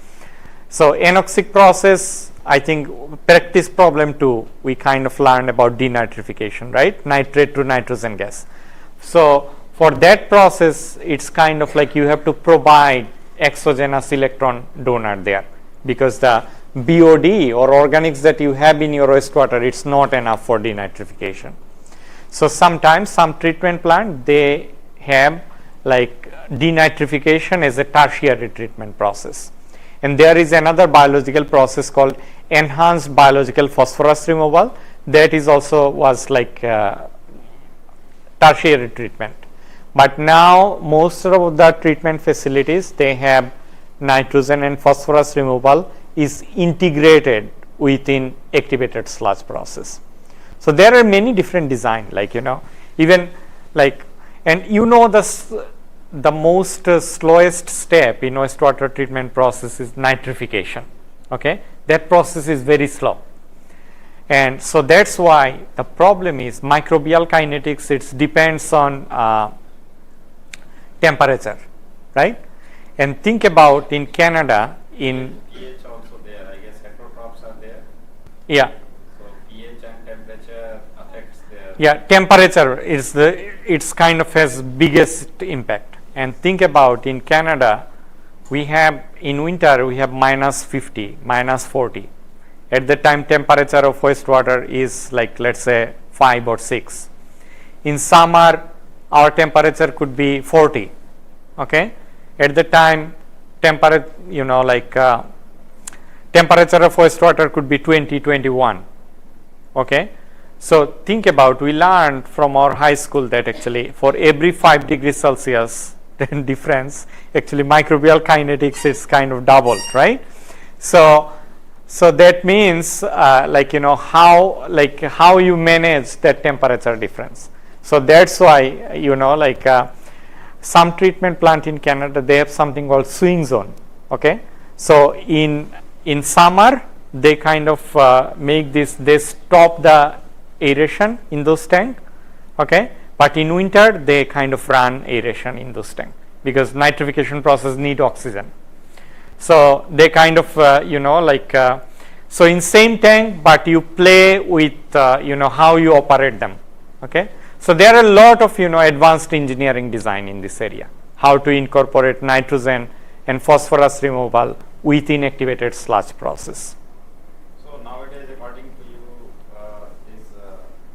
So anoxic process I think practice problem 2, we kind of learned about denitrification, right? Nitrate to nitrogen gas. So for that process, it's kind of like you have to provide exogenous electron donor there, because the BOD or organics that you have in your wastewater, it's not enough for denitrification. So sometimes some treatment plant, they have like denitrification as a tertiary treatment process. And there is another biological process called enhanced biological phosphorus removal, that is also was like tertiary treatment. But now most of the treatment facilities, they have nitrogen and phosphorus removal is integrated within activated sludge process. So there are many different design, like even like, and the most slowest step in wastewater treatment process is nitrification. Okay, that process is very slow, and so that's why the problem is microbial kinetics. It depends on temperature, right? And think about in Canada, in pH also there. I guess heterotrophs are there. Yeah. So pH and temperature affects their. Yeah, temperature is it's kind of has biggest impact. And think about in Canada, we have in winter we have minus 50, minus 40. At the time temperature of wastewater is like, let's say 5 or 6. In summer our temperature could be 40. Okay, at the time temperature temperature of wastewater could be 20, 21. Okay, so think about, we learned from our high school that actually for every 5 degrees Celsius then difference, actually microbial kinetics is kind of doubled, right? So that means how you manage that temperature difference. So that's why some treatment plant in Canada, they have something called swing zone. Okay, so in summer they kind of make this, they stop the aeration in those tanks. Okay, but in winter they kind of run aeration in those tanks because nitrification process need oxygen. So they kind of so in same tank, but you play with how you operate them. Okay, so there are a lot of advanced engineering design in this area, how to incorporate nitrogen and phosphorus removal within activated sludge process. So nowadays, according to you, this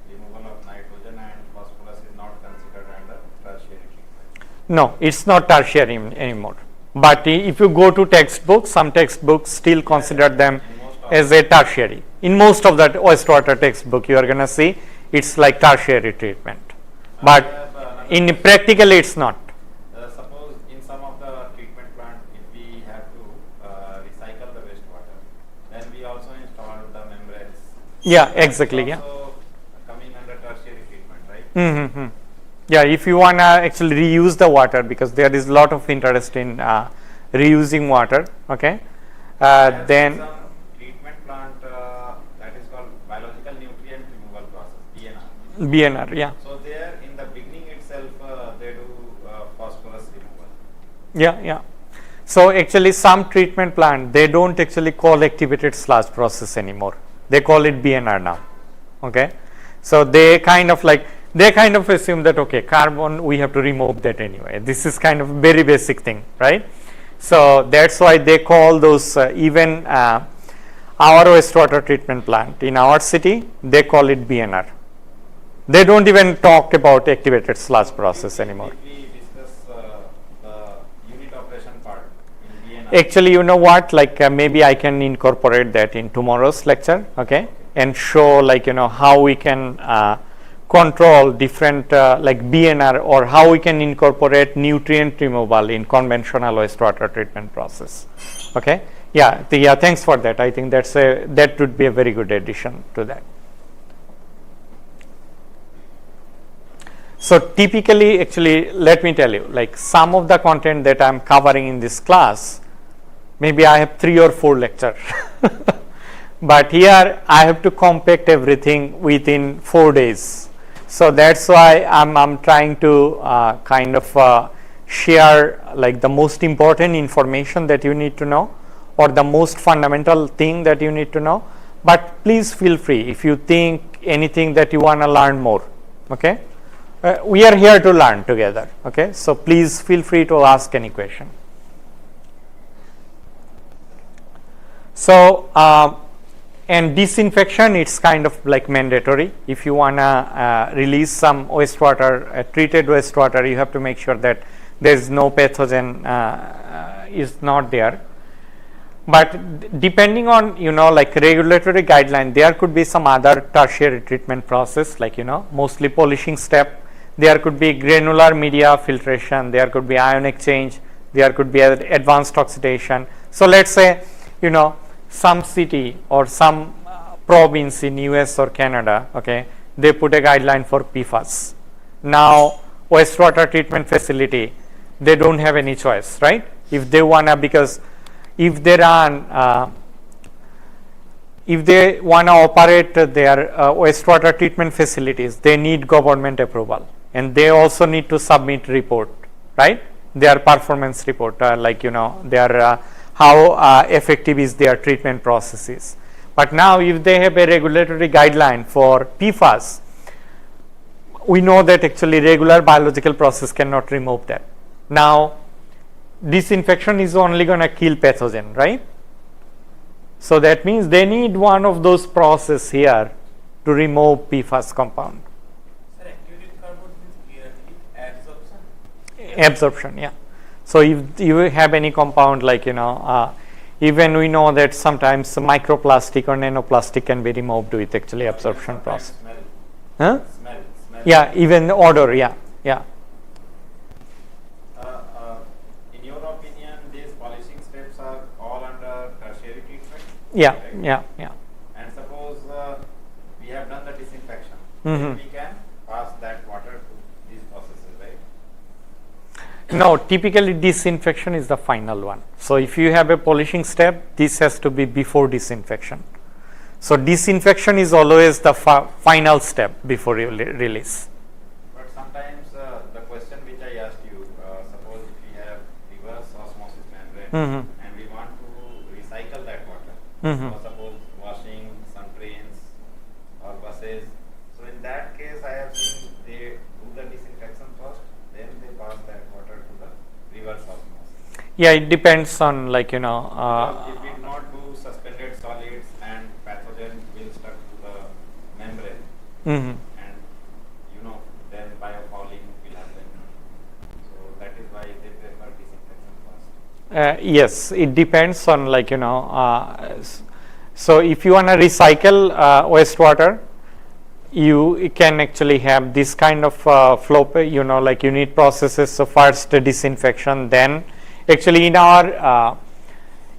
removal of nitrogen and phosphorus is not considered under tertiary treatment? No, it's not tertiary anymore. But if you go to textbooks, some textbooks still consider them as a tertiary. In most of the wastewater textbook, you are going to see it's like tertiary treatment. But in practically, it's not. Suppose in some of the treatment plant, if we have to recycle the wastewater, then we also install the membranes. Yeah, exactly. Also Yeah. coming under tertiary treatment, right? Mm-hmm. Yeah, if you want to actually reuse the water, because there is a lot of interest in reusing water. Okay, then some treatment plant that is called biological nutrient removal process, BNR. BNR. Yeah. So there in the beginning itself they do phosphorus removal. Yeah. So actually some treatment plant, they don't actually call activated sludge process anymore. They call it BNR now. Okay. So they kind of assume that, okay, carbon, we have to remove that anyway. This is kind of a very basic thing, right? So that's why they call those even our wastewater treatment plant in our city, they call it BNR. They don't even talk about activated sludge process anymore. We discuss the unit operation part in BNR. Actually, you know what, maybe I can incorporate that in tomorrow's lecture, okay, and show how we can control different like BNR, or how we can incorporate nutrient removal in conventional wastewater treatment process. Okay, yeah, thanks for that. I think that would be a very good addition to that. So typically, actually, let me tell you, like some of the content that I am covering in this class, maybe I have 3 or 4 lectures. But here I have to compact everything within 4 days. So that's why I'm trying to kind of share like the most important information that you need to know or the most fundamental thing that you need to know, but please feel free if you think anything that you want to learn more. Okay, we are here to learn together. Okay, so please feel free to ask any question. So and disinfection, it's kind of like mandatory. If you want to release some wastewater, treated wastewater, you have to make sure that there is no pathogen is not there. But depending on, you know, like regulatory guideline, there could be some other tertiary treatment process, like, you know, mostly polishing step. There could be granular media filtration, there could be ion exchange, there could be advanced oxidation. So let's say, you know, some city or some province in US or Canada, okay, they put a guideline for PFAS. Now wastewater treatment facility, they don't have any choice, right? If they wanna, because if they run, if they wanna operate their wastewater treatment facilities, they need government approval, and they also need to submit report, right? Their performance report, like, you know, their how effective is their treatment processes. But now if they have a regulatory guideline for PFAS, we know that actually regular biological process cannot remove that. Now disinfection is only going to kill pathogen, right? So that means they need one of those process here to remove PFAS compound. Sir, activated carbon means absorption? Absorption, yeah. So if you have any compound, like, you know, even we know that sometimes microplastic or nanoplastic can be removed with actually absorption process. Smell. Huh? Smell. Yeah, even odor, yeah. In your opinion, these polishing steps are all under tertiary treatment? Yeah, right? yeah. And suppose we have done the disinfection, Mm-hmm. then we can pass that water to these processes, right? No, typically disinfection is the final one. So if you have a polishing step, this has to be before disinfection. So disinfection is always the final step before you release. But sometimes the question which I asked you, suppose if we have reverse osmosis membrane Mm-hmm. and we want to recycle that water, Mm-hmm. or suppose washing some trains or buses, so in that case I have seen they do the disinfection first, then they pass that water to the reverse osmosis. Yeah, it depends on, like, you know. If we do not do suspended solids and pathogen will stuck to the membrane, Mm-hmm. and you know, then biofouling will happen. So that is why they prefer disinfection first. Yes, it depends on, like, you know, so if you want to recycle wastewater, you can actually have this kind of flow, you know, like unit processes. So first disinfection, then actually in our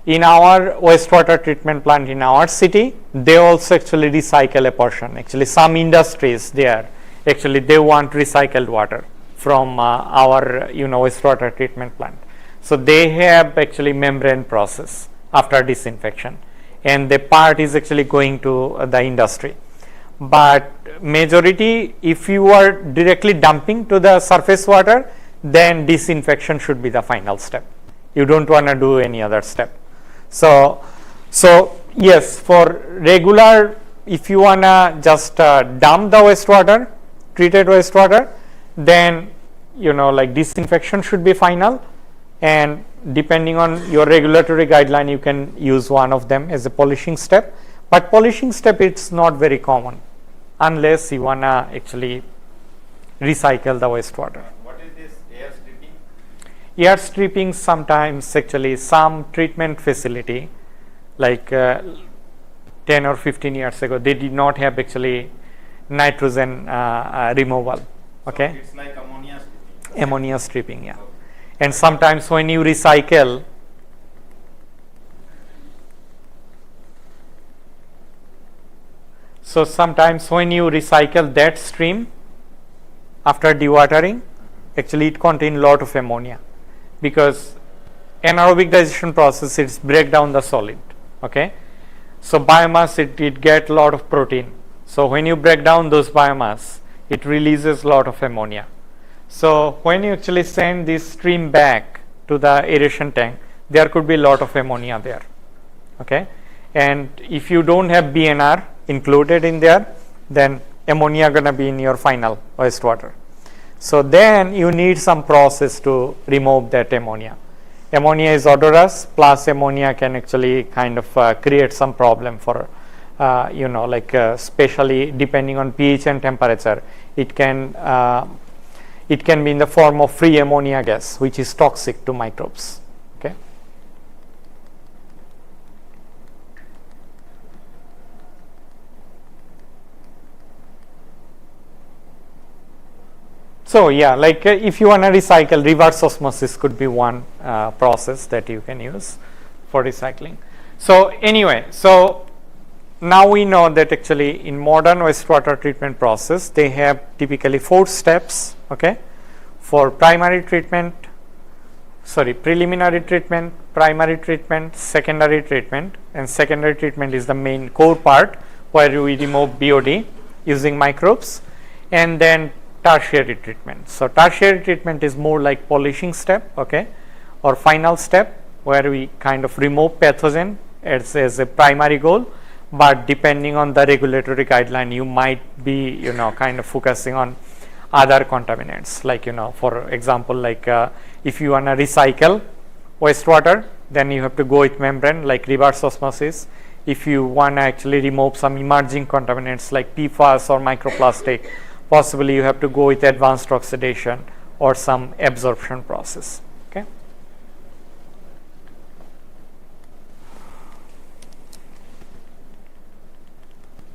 wastewater treatment plant in our city, they also actually recycle a portion. Actually some industries there, actually they want recycled water from our, you know, wastewater treatment plant. So they have actually membrane process after disinfection, and the part is actually going to the industry. But majority, if you are directly dumping to the surface water, then disinfection should be the final step. You don't want to do any other step. So yes, for regular, if you want to just dump the wastewater, treated wastewater, then, you know, like disinfection should be final, and depending on your regulatory guideline, you can use one of them as a polishing step. But polishing step, it's not very common unless you want to actually recycle the wastewater. What is this air stripping? Air stripping, sometimes actually some treatment facility, like 10 or 15 years ago, they did not have actually nitrogen removal. Okay, So it's like ammonia stripping. ammonia stripping, yeah. Okay. And sometimes when you recycle, so sometimes when you recycle that stream after dewatering, actually it contains lot of ammonia, because anaerobic digestion process, it's break down the solid. Okay, so biomass, it get lot of protein. So when you break down those biomass, it releases lot of ammonia. So when you actually send this stream back to the aeration tank, there could be lot of ammonia there. Okay, and if you don't have BNR included in there, then ammonia gonna be in your final wastewater. So then you need some process to remove that ammonia. Ammonia is odorous, plus ammonia can actually kind of create some problem for especially depending on pH and temperature. It can be in the form of free ammonia gas, which is toxic to microbes. Okay. So yeah, if you want to recycle, reverse osmosis could be one process that you can use for recycling. So anyway, so now we know that actually in modern wastewater treatment process, they have typically 4 steps, okay, for preliminary treatment, primary treatment, secondary treatment, and secondary treatment is the main core part where we remove BOD using microbes, and then tertiary treatment. So tertiary treatment is more like polishing step, okay, or final step where we kind of remove pathogen as a primary goal, but depending on the regulatory guideline, you might be kind of focusing on other contaminants, like for example, if you want to recycle wastewater, then you have to go with membrane like reverse osmosis. If you want to actually remove some emerging contaminants like PFAS or microplastic, possibly you have to go with advanced oxidation or some absorption process. Okay.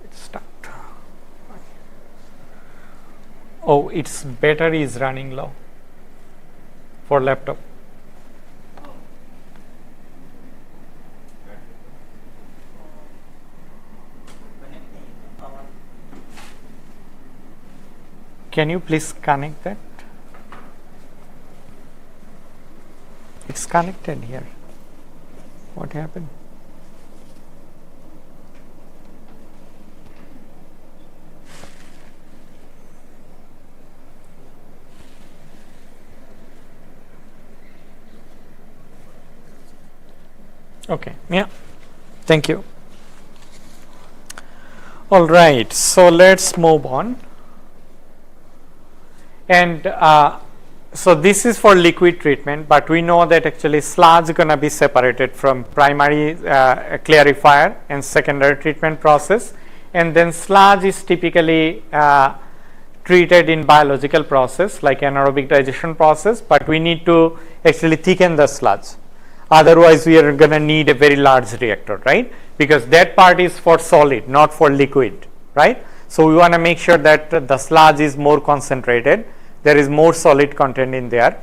Let's start. Oh, its battery is running low for laptop. Can you please connect that? It's connected here. What happened? Okay, yeah, thank you. All right, so let's move on. And so this is for liquid treatment, but we know that actually sludge is going to be separated from primary clarifier and secondary treatment process, and then sludge is typically treated in biological process like anaerobic digestion process, but we need to actually thicken the sludge. Otherwise, we are going to need a very large reactor, right? Because that part is for solid, not for liquid, right? So we want to make sure that the sludge is more concentrated. There is more solid content in there,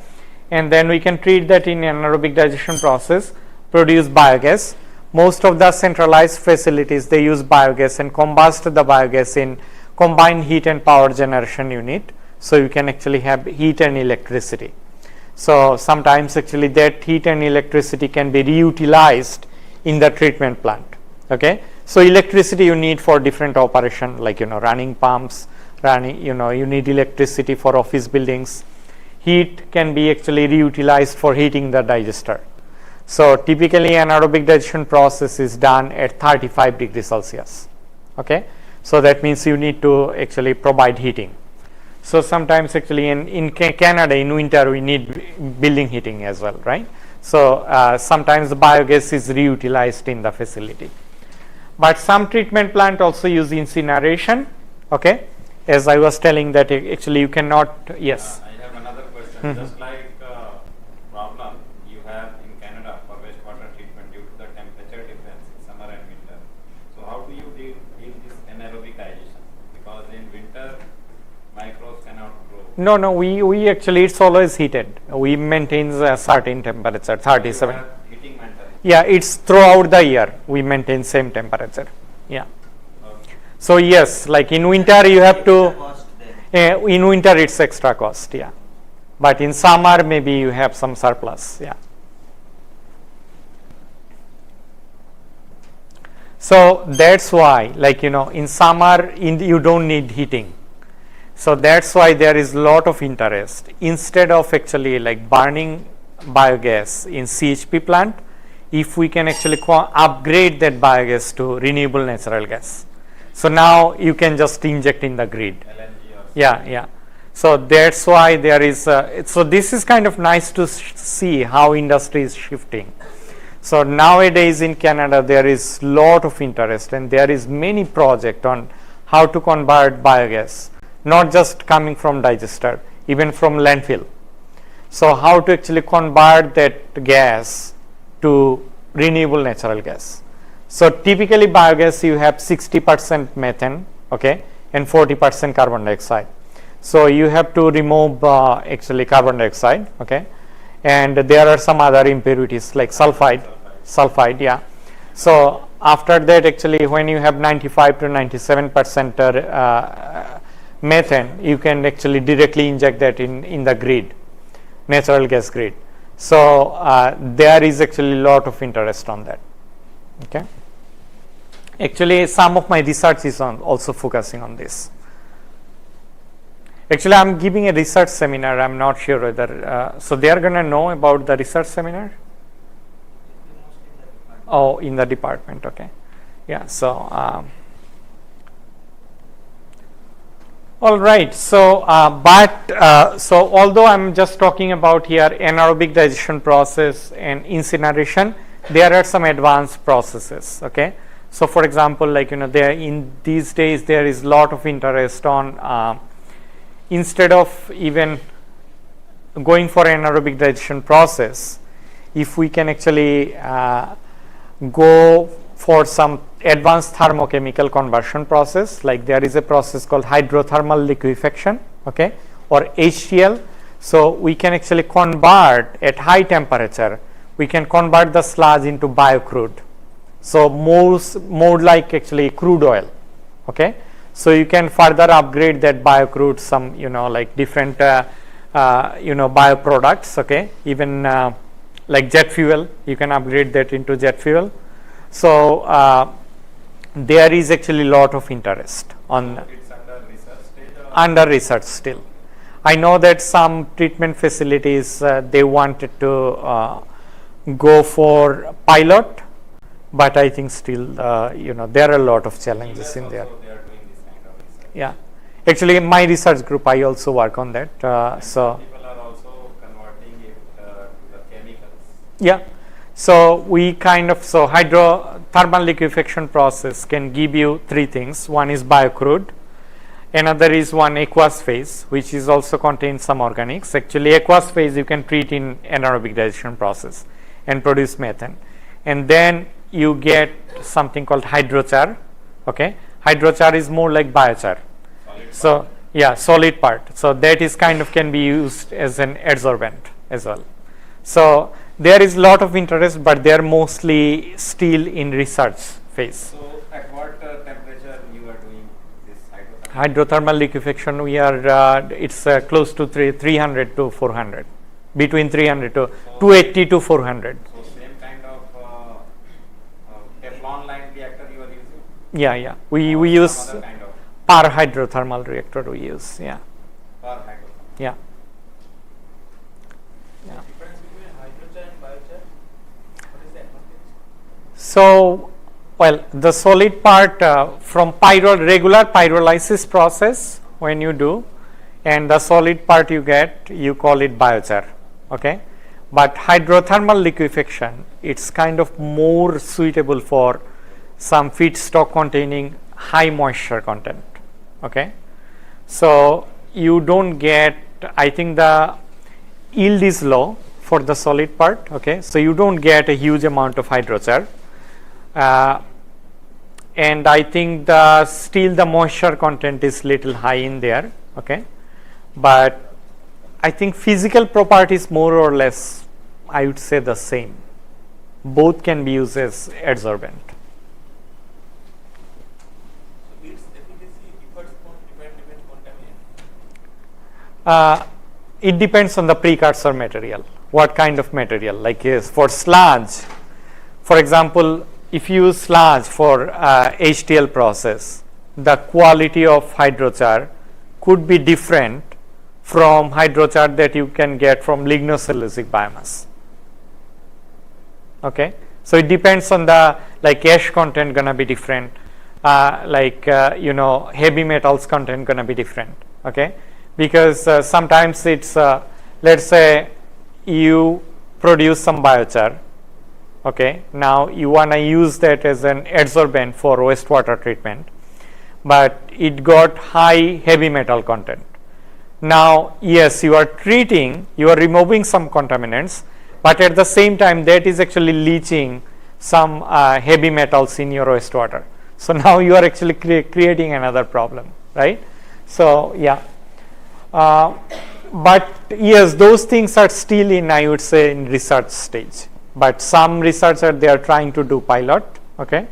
and then we can treat that in anaerobic digestion process, produce biogas. Most of the centralized facilities, they use biogas and combust the biogas in combined heat and power generation unit, so you can actually have heat and electricity. So sometimes actually that heat and electricity can be reutilized in the treatment plant. Okay, so electricity you need for different operation, like running pumps, you need electricity for office buildings. Heat can be actually reutilized for heating the digester. So typically anaerobic digestion process is done at 35 degrees Celsius. Okay, so that means you need to actually provide heating. So sometimes actually in Canada in winter we need building heating as well, right? So sometimes the biogas is reutilized in the facility. But some treatment plant also use incineration. Okay, as I was telling that actually you cannot, yes. I have another question. Just like problem you have in Canada for wastewater treatment due to the temperature difference in summer and winter. So how do you deal this anaerobic digestion? Because in winter microbes cannot grow. No, we actually, it's always heated. We maintain a certain temperature, 37. You have heating maintenance. Yeah, it's throughout the year we maintain same temperature. Yeah. Okay. So yes, like in winter you have to, in winter it's extra cost, yeah. But in summer maybe you have some surplus, yeah. So that's why, like in summer you don't need heating. So that's why there is lot of interest. Instead of actually like burning biogas in CHP plant, if we can actually upgrade that biogas to renewable natural gas. So now you can just inject in the grid. LNG or Yeah. So that's why there is, so this is kind of nice to see how industry is shifting. So nowadays in Canada, there is lot of interest and there is many project on how to convert biogas, not just coming from digester, even from landfill. So how to actually convert that gas to renewable natural gas. So typically biogas you have 60% methane, okay, and 40% carbon dioxide. So you have to remove actually carbon dioxide, okay, and there are some other impurities like sulfide, yeah. So after that, actually when you have 95 to 97% methane, you can actually directly inject that in the grid, natural gas grid. So there is actually a lot of interest on that. Okay. Actually, some of my research is on also focusing on this. Actually, I'm giving a research seminar. I'm not sure whether so they are going to know about the research seminar. Oh, in the department. Okay. Yeah. So. All right. So, so although I'm just talking about here anaerobic digestion process and incineration, there are some advanced processes. Okay. So, for example, like there in these days there is lot of interest on instead of even going for anaerobic digestion process, if we can actually go for some advanced thermochemical conversion process, like there is a process called hydrothermal liquefaction, okay, or HTL. So we can actually convert at high temperature, we can convert the sludge into biocrude. So more like actually crude oil, okay. So you can further upgrade that biocrude, some like different bioproducts, okay, even like jet fuel, you can upgrade that into jet fuel. So there is actually lot of interest on. So it's under research stage or? Under research still. I know that some treatment facilities they wanted to go for pilot, but I think still there are a lot of challenges US in there. also they are doing this kind of research. Yeah, actually in my research group I also work on that. So People are also converting it to the chemicals. yeah, so we kind of, so hydrothermal liquefaction process can give you three things. One is biocrude, another is one aqueous phase, which is also contains some organics. Actually aqueous phase you can treat in anaerobic digestion process and produce methane, and then you get something called hydrochar. Okay, hydrochar is more like biochar. So yeah, solid part. So that is kind of can be used as an adsorbent as well. So there is lot of interest, but they are mostly still in research phase. So at what temperature you are doing this hydrothermal? Hydrothermal liquefaction, we are it's close to 300 to 400, between 300 to 280 to 400. So same kind of Teflon line reactor you are using? Yeah, we Or use some other kind of par hydrothermal reactor we use. Yeah, per hydrothermal? yeah. Difference between hydrochar and biochar? What is the advantage? So, well, the solid part from regular pyrolysis process when you do, and the solid part you get, you call it biochar, okay. But hydrothermal liquefaction, it's kind of more suitable for some feedstock containing high moisture content, okay. So you don't get, I think the yield is low for the solid part, okay. So you don't get a huge amount of hydrochar. And I think still the moisture content is little high in there, okay. But I think physical properties more or less, I would say the same. Both can be used as adsorbent. So its efficacy differs from depends contaminant. It depends on the precursor material, what kind of material. Like for sludge, for example, if you use sludge for HTL process, the quality of hydrochar could be different from hydrochar that you can get from lignocellulosic biomass. Okay, So it depends on the like ash content gonna be different, heavy metals content gonna be different. Okay, because sometimes it's let's say you produce some biochar. Okay, now you wanna use that as an adsorbent for wastewater treatment, but it got high heavy metal content. Now, yes, you are removing some contaminants, but at the same time that is actually leaching some heavy metals in your wastewater. So now you are actually creating another problem, right? So yeah, but yes, those things are still in, I would say, in research stage. But some researchers, they are trying to do pilot, okay,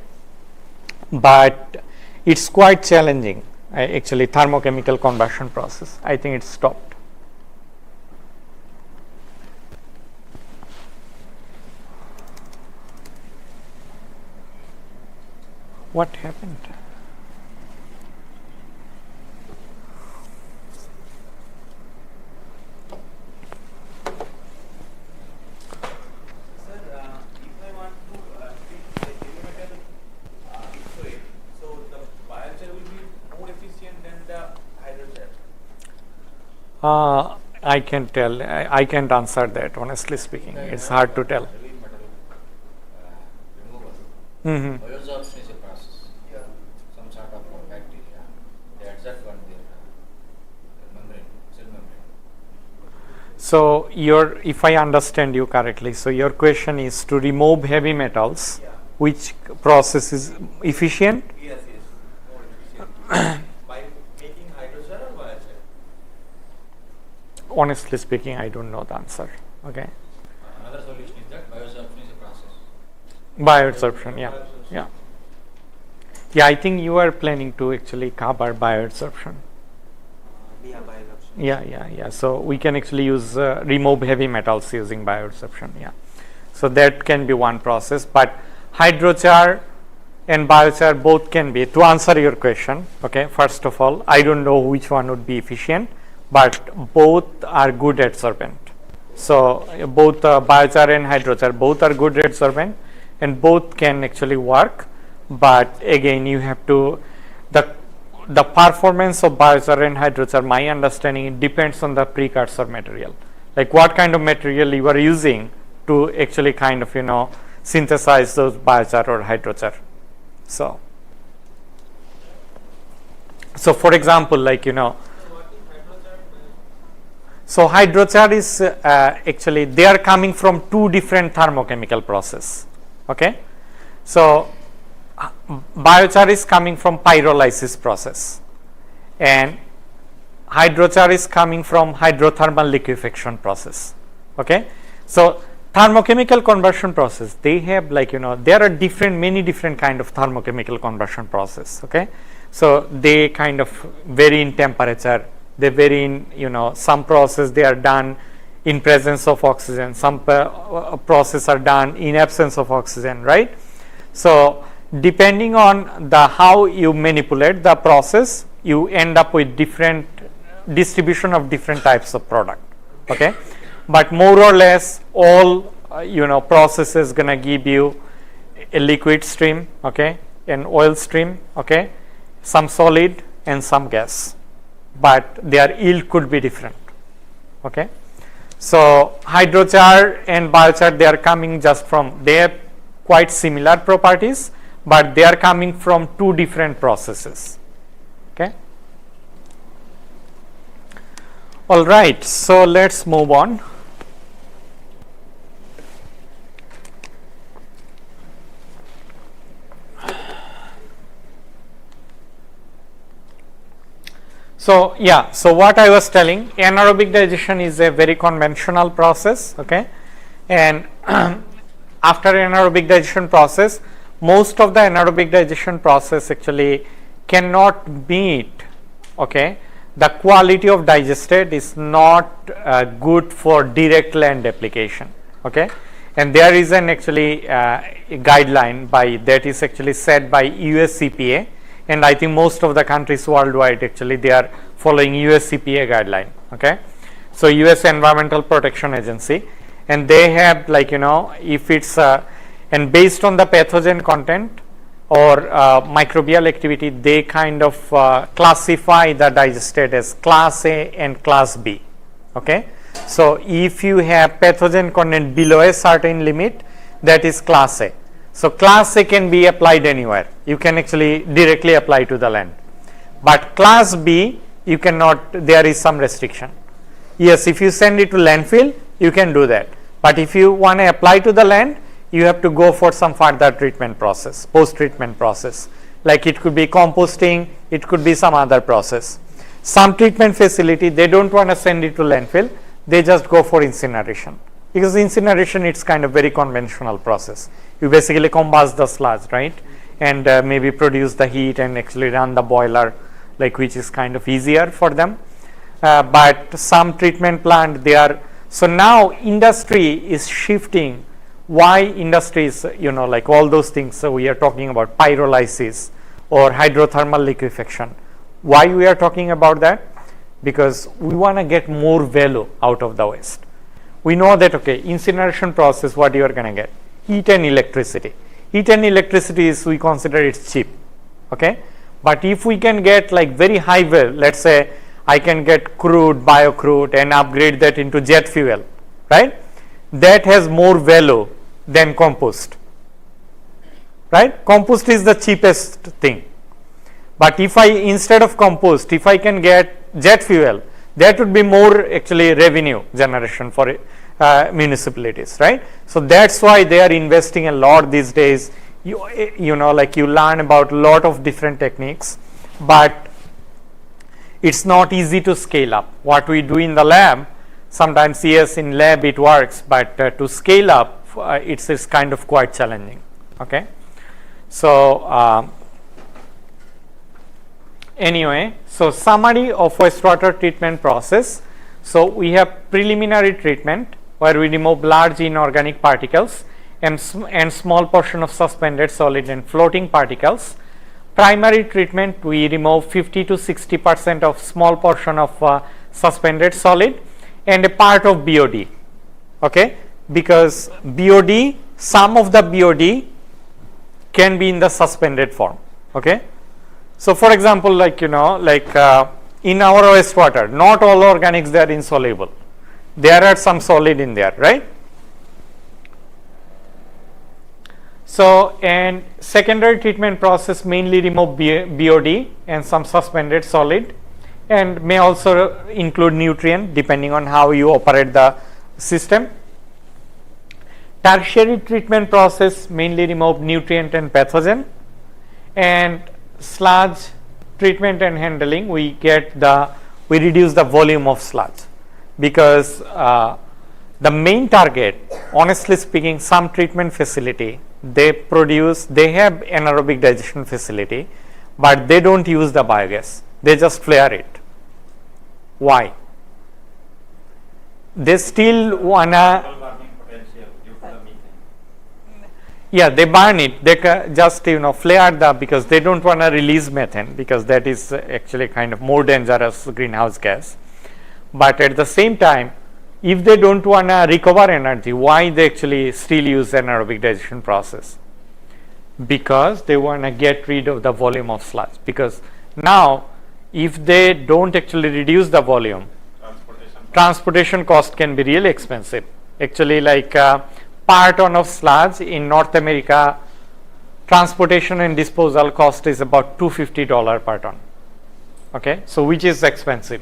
but it's quite challenging. Actually, thermochemical conversion process, I think it's stopped. What happened? Sir, if I want to treat the heavy metal fluid, so the biochar will be more efficient than the hydrochar. I can tell. I can't answer that, honestly speaking. It's hard to tell. Heavy metal removal. Mm-hmm. Bioabsorption is a process. Yeah. Some sort of bacteria. They adjust on their membrane, cell membrane. So if I understand you correctly, so your question is to remove heavy metals, Yeah. which process is efficient? Yes, more efficient. By making hydrochar or biochar? Honestly speaking, I don't know the answer. Okay. Another solution is that bioabsorption is a process. Bioabsorption, yeah. Yeah, I think you are planning to actually cover bioabsorption. Yeah, bioabsorption. Yeah. So we can actually use remove heavy metals using bioabsorption. Yeah. So that can be one process, but hydrochar and biochar both can be. To answer your question, okay, first of all, I don't know which one would be efficient, but both are good adsorbent. So both biochar and hydrochar both are good adsorbent, and both can actually work. But again, you have to the performance of biochar and hydrochar, my understanding, it depends on the precursor material, like what kind of material you are using to actually kind of synthesize those biochar or hydrochar. So for example, like so hydrochar is actually they are coming from two different thermochemical process. Okay, so biochar is coming from pyrolysis process, and hydrochar is coming from hydrothermal liquefaction process. Okay, so thermochemical conversion process, they have there are many different kind of thermochemical conversion process. Okay, so they kind of vary in temperature, they vary in some process they are done in presence of oxygen, some process are done in absence of oxygen, right? So depending on the how you manipulate the process, you end up with different distribution of different types of product. Okay, but more or less all processes gonna give you a liquid stream, okay, an oil stream, okay, some solid and some gas, but their yield could be different. Okay, so hydrochar and biochar, they are coming just from, they have quite similar properties, but they are coming from two different processes. Okay, all right, so let's move on. So yeah, so what I was telling, anaerobic digestion is a very conventional process. Okay, and after anaerobic digestion process, most of the anaerobic digestion process actually cannot meet, okay, the quality of digestate is not good for direct land application. Okay, and there is an actually a guideline by that is actually set by US EPA, and I think most of the countries worldwide actually they are following US EPA guideline. Okay, so US Environmental Protection Agency, and they have if it's and based on the pathogen content or microbial activity, they kind of classify the digestate as class A and class B. Okay, so if you have pathogen content below a certain limit, that is class A. So class A can be applied anywhere. You can actually directly apply to the land. But class B, you cannot, there is some restriction. Yes, if you send it to landfill, you can do that. But if you want to apply to the land, you have to go for some further treatment process, post-treatment process. Like it could be composting, it could be some other process. Some treatment facility, they don't want to send it to landfill, they just go for incineration. Because incineration, it's kind of very conventional process. You basically combust the sludge, right? And maybe produce the heat and actually run the boiler, like which is kind of easier for them. But some treatment plant, they are, so now industry is shifting. Why industries, like all those things, so we are talking about pyrolysis or hydrothermal liquefaction. Why we are talking about that? Because we want to get more value out of the waste. We know that, okay, incineration process, what you are going to get? Heat and electricity. Heat and electricity is, we consider it's cheap, okay? But if we can get like very high value, let's say I can get crude, bio-crude and upgrade that into jet fuel, right? That has more value than compost, right? Compost is the cheapest thing. But if I, instead of compost, if I can get jet fuel, that would be more actually revenue generation for municipalities, right? So that's why they are investing a lot these days. Like you learn about a lot of different techniques, but it's not easy to scale up. What we do in the lab, sometimes yes, in lab it works, but to scale up, it's kind of quite challenging. Okay, so anyway, so summary of wastewater treatment process. So we have preliminary treatment where we remove large inorganic particles and small portion of suspended solid and floating particles. Primary treatment, we remove 50 to 60% of small portion of suspended solid and a part of BOD. Okay, because BOD, some of the BOD can be in the suspended form. Okay, so for example, like in our wastewater, not all organics, they are insoluble. There are some solid in there, right? So, and secondary treatment process mainly remove BOD and some suspended solid, and may also include nutrient depending on how you operate the system. Tertiary treatment process mainly remove nutrient and pathogen, and sludge treatment and handling, we reduce the volume of sludge, because the main target, honestly speaking, some treatment facility, they have anaerobic digestion facility, but they don't use the biogas, they just flare it. Why? They still wanna, Burning potential due to the methane. yeah, they burn it, they just flare because they don't want to release methane, because that is actually kind of more dangerous greenhouse gas. But at the same time, if they don't want to recover energy, why they actually still use anaerobic digestion process? Because they want to get rid of the volume of sludge. Because now, if they don't actually reduce the volume, transportation cost can be really expensive. Actually, like per ton of sludge in North America, transportation and disposal cost is about $250 per ton. Okay, so which is expensive.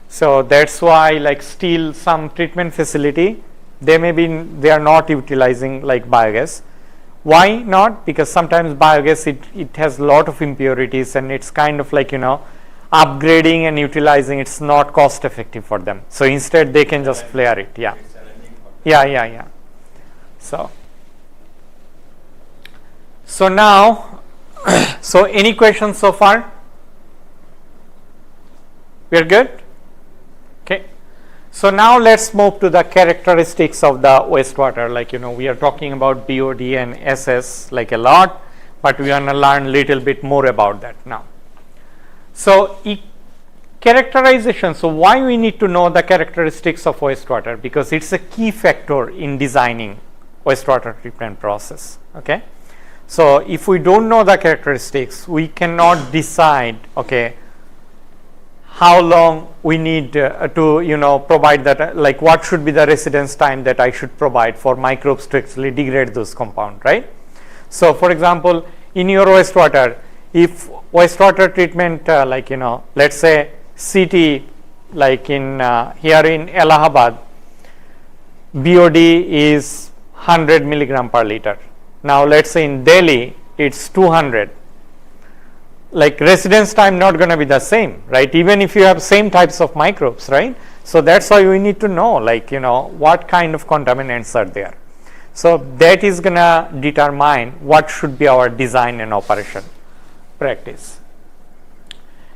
So that's why, like, still some treatment facility, they are not utilizing like biogas. Why not? Because sometimes biogas, it has a lot of impurities, and it's kind of like upgrading and utilizing, it's not cost effective for them. So instead they can just flare it. Yeah. Yeah. So now, so any questions so far? We are good? Okay. So now let's move to the characteristics of the wastewater. Like, we are talking about BOD and SS like a lot, but we want to learn a little bit more about that now. So characterization. So why we need to know the characteristics of wastewater? Because it's a key factor in designing wastewater treatment process. Okay, so if we don't know the characteristics, we cannot decide, okay, how long we need to provide that, like what should be the residence time that I should provide for microbes to actually degrade those compound, right? So for example, in your wastewater, if wastewater treatment let's say CT, like in here in Allahabad, BOD is 100 milligram per liter. Now let's say in Delhi it's 200. Like residence time not going to be the same, right? Even if you have same types of microbes, right? So that's why we need to know, like what kind of contaminants are there. So that is going to determine what should be our design and operation practice.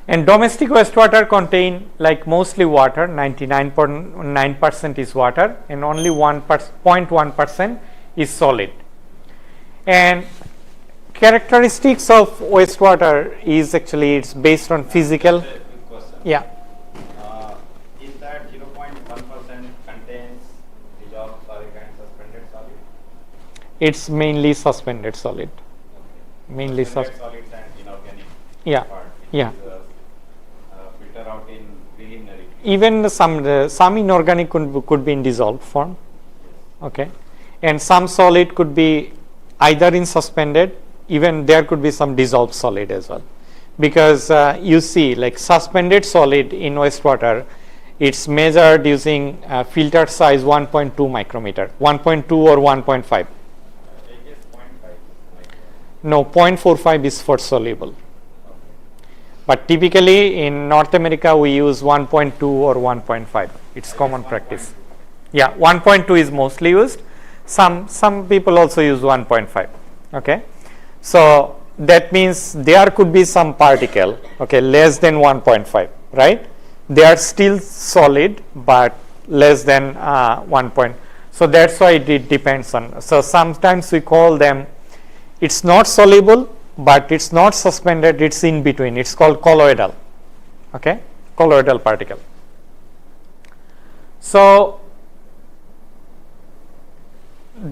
And domestic wastewater contain like mostly water, 99.9% is water, and only 0.1% is solid. And characteristics of wastewater is actually it's based on physical. Just a quick question. Yeah. Is that 0.1% contains dissolved solid and suspended solid? It's mainly suspended solid. Mainly Suspended solids and inorganic Yeah. part. Yeah. Is, filter out in preliminary. Even some inorganic could be in dissolved form. Okay, and some solid could be either in suspended. Even there could be some dissolved solid as well, because you see, like suspended solid in wastewater, it's measured using filter size 1.2 micrometer, 1.2 or 1.5. I guess 0.5. No, 0.45 is for soluble. But typically in North America we use 1.2 or 1.5. It's common practice. Yeah, 1.2 is mostly used. Some people also use 1.5. Okay, so that means there could be some particle, okay, less than 1.5, right? They are still solid but less than 1. So that's why it depends on. So sometimes we call them, it's not soluble but it's not suspended, it's in between. It's called colloidal. Okay, colloidal particle. So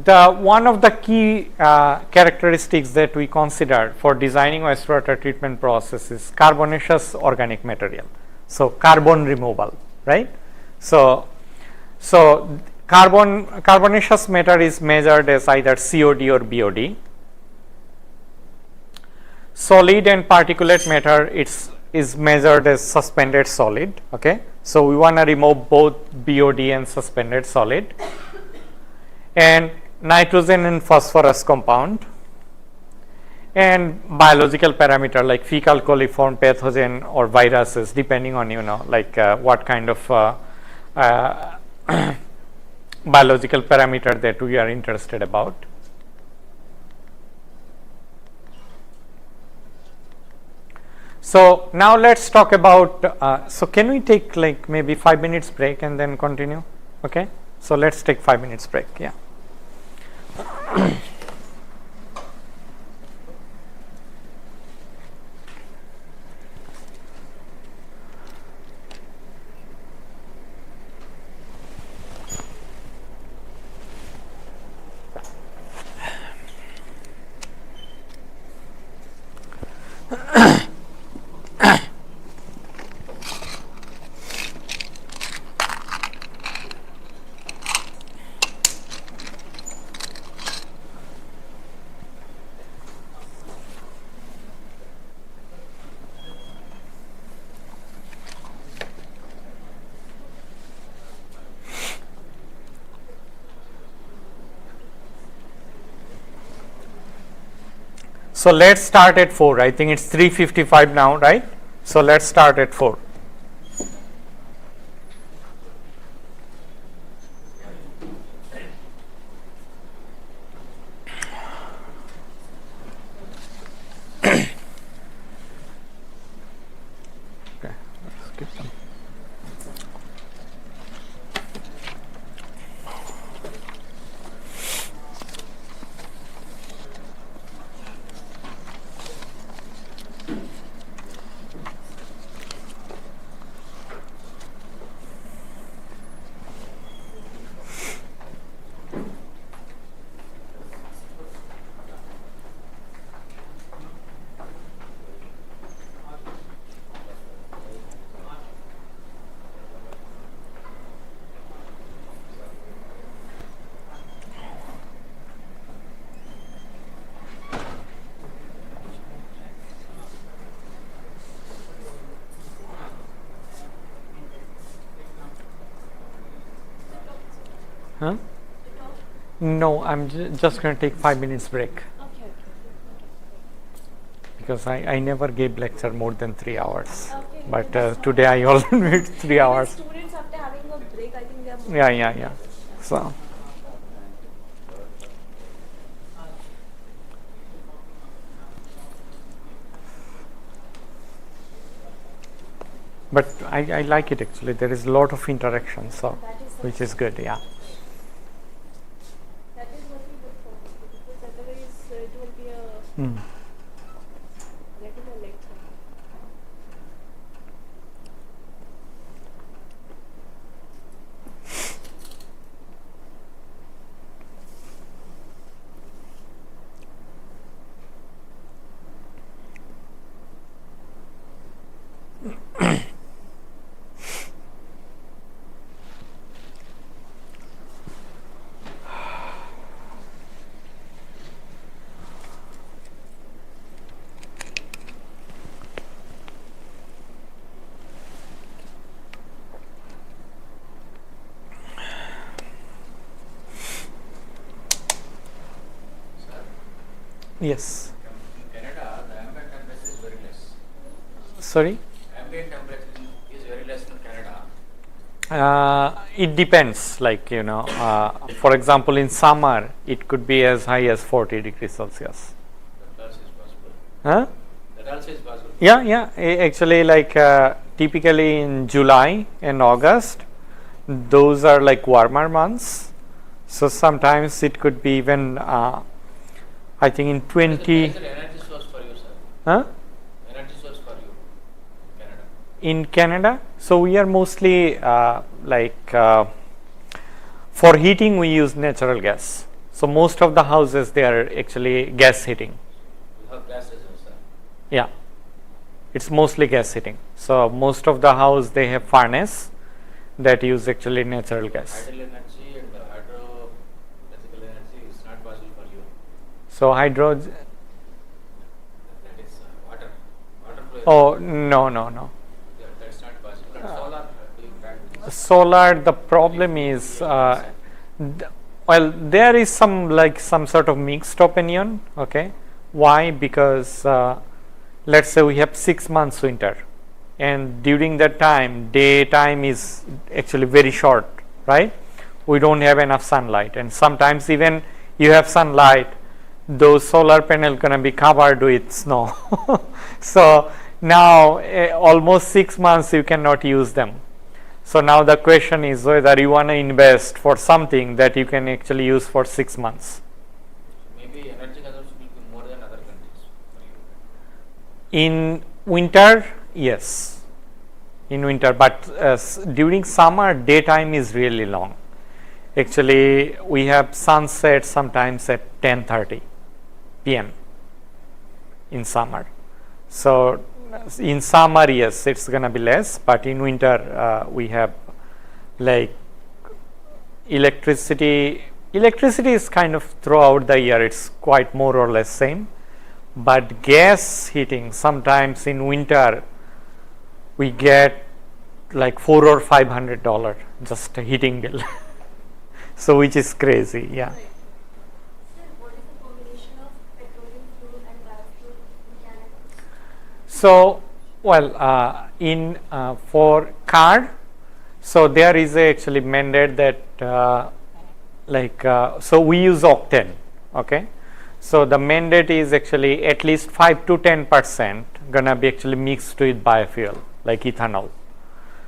the one of the key characteristics that we consider for designing wastewater treatment process is carbonaceous organic material. So carbon removal, right? So carbonaceous matter is measured as either COD or BOD. Solid and particulate matter is measured as suspended solid. Okay, so we want to remove both BOD and suspended solid. And nitrogen and phosphorus compound, and biological parameter like fecal coliform pathogen or viruses, depending on what kind of biological parameter that we are interested about. So now let's talk about, so can we take like maybe 5 minutes break and then continue? Okay, so let's take 5 minutes break. Yeah. So let's start at 4. I think it's 3:55 now, right? So let's start at 4. Okay, let's skip some. Huh? To talk? No, I'm just going to take 5 minutes break Okay. because I never gave lecture more than 3 hours. Okay, But that's fine. today I already made 3 Even hours. students after having a break, I think they are more. Yeah. So, but I like it actually. There is a lot of interaction, so That is which is good. Yeah. That is what we look for, because otherwise it will be a Hmm. regular lecture. Sir, Yes. in Canada, the ambient temperature is very less. Sorry. Ambient temperature is very less in Canada. It depends. Like for example, in summer it could be as high as 40 degrees Celsius. That also is possible. Huh? That also is possible. Yeah. Actually, like typically in July and August, those are like warmer months. So sometimes it could be even, I think in 20. Is it energy source for you, sir? Huh? Energy source for you in Canada. In Canada, so we are mostly for heating we use natural gas. So most of the houses they are actually gas heating. You have gas reserves, sir. Yeah, it's mostly gas heating. So most of the house they have furnace that use actually natural gas. Tidal energy and hydroelectrical energy is not possible for you. So hydro. That is water. Water flow. Oh no. Yeah, that's not possible. And solar, do you practice? Solar. The problem is, well, there is some sort of mixed opinion. Okay, why? Because let's say we have 6 months winter, and during that time daytime is actually very short, right? We don't have enough sunlight, and sometimes even you have sunlight, those solar panel gonna be covered with snow. So now almost 6 months you cannot use them. So now the question is whether you want to invest for something that you can actually use for 6 months. Maybe energy consumption will be more than other countries for you. In winter, yes, in winter, but during summer daytime is really long. Actually we have sunset sometimes at 10:30 p.m. in summer. So in summer, yes, it's gonna be less, but in winter we have like electricity. Electricity is kind of throughout the year, it's quite more or less same, but gas heating sometimes in winter we get like $400 or $500 just a heating bill. So which is crazy, yeah. Sir, what is the combination of petroleum fuel and biofuel in Canada? So, well, for car, so there is actually mandate that so we use octane, okay. So the mandate is actually at least 5 to 10% gonna be actually mixed with biofuel like ethanol.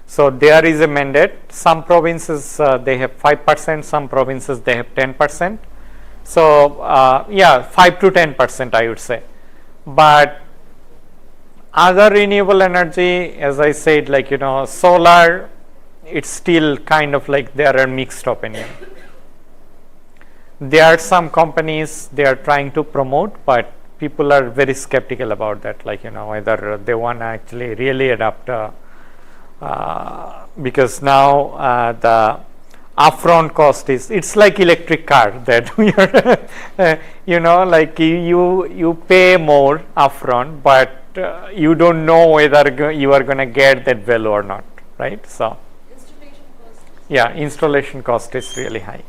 So there is a mandate. Some provinces they have 5%, some provinces they have 10%. So yeah, 5 to 10% I would say. But other renewable energy, as I said, like solar, it's still kind of like there are mixed opinion. There are some companies they are trying to promote, but people are very skeptical about that, like whether they want to actually really adopt because now the upfront cost it's like electric car that we are like you pay more upfront, but you don't know whether you are going to get that value or not, right? So Installation cost. yeah, installation cost is really high.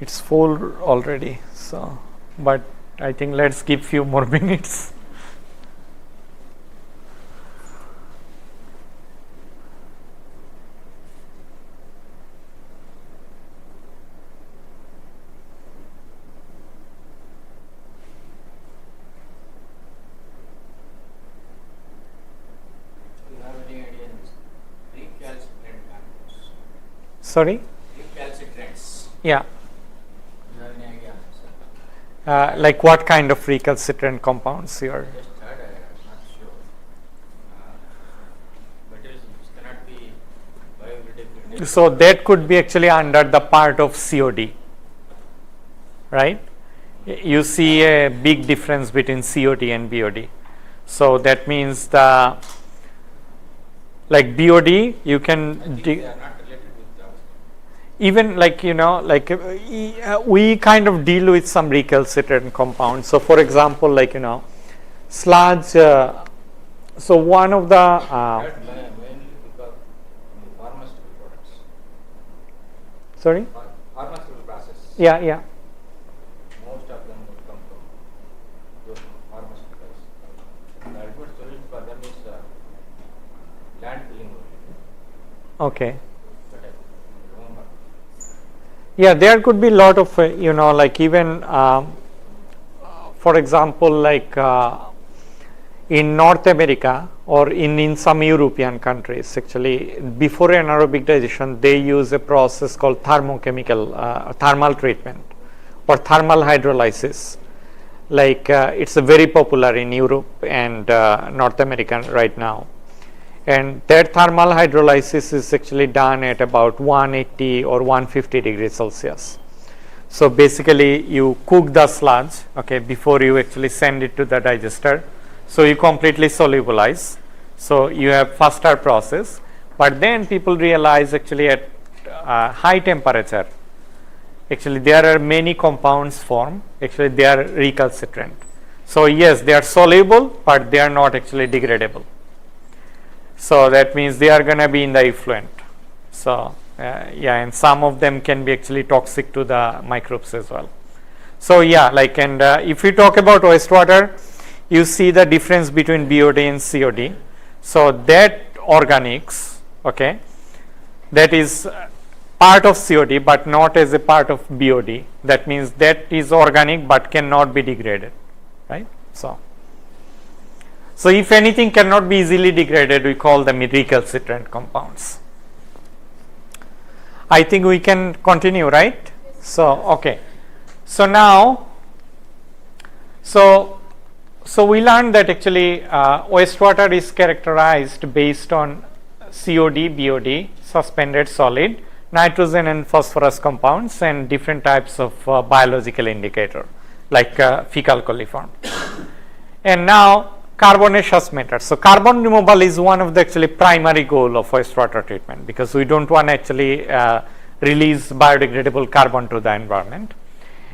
It's full already. So, but I think let's give few more minutes. Do you have any idea in this? Recalcitrant compounds. Sorry? Recalcitrants. Yeah. Do you have any idea on this? Like what kind of recalcitrant compounds here? Just heard, I'm not sure. Materials which cannot be biodegradable. So that could be actually under the part of COD, right? You see a big difference between COD and BOD. So that means the like BOD you I can think they are not related with the even like we kind of deal with some recalcitrant compounds. So for example, like sludge. So one of the that mainly because in the pharmaceutical products. sorry, Pharmaceutical process. yeah. Most of them would come from those pharmaceuticals. The ultimate solution for them is land filling only. Okay. But I remember. Yeah, there could be a lot of like even for example, like in North America or in some European countries, actually before anaerobic digestion they use a process called thermal treatment or thermal hydrolysis. Like it's very popular in Europe and North America right now. And that thermal hydrolysis is actually done at about 180 or 150 degrees Celsius. So basically you cook the sludge, okay, before you actually send it to the digester. So you completely solubilize. So you have faster process. But then people realize actually at high temperature, actually there are many compounds formed. Actually they are recalcitrant. So yes, they are soluble, but they are not actually degradable. So that means they are going to be in the effluent. So yeah, and some of them can be actually toxic to the microbes as well. So yeah, like and if we talk about wastewater, you see the difference between BOD and COD. So that organics, okay, that is part of COD but not as a part of BOD. That means that is organic but cannot be degraded, right? So if anything cannot be easily degraded, we call them recalcitrant compounds. I think we can continue, right? So okay. So now, so we learned that actually wastewater is characterized based on COD, BOD, suspended solid, nitrogen and phosphorus compounds, and different types of biological indicator like fecal coliform. And now carbonaceous matter. So carbon removal is one of the actually primary goal of wastewater treatment, because we don't want to actually release biodegradable carbon to the environment.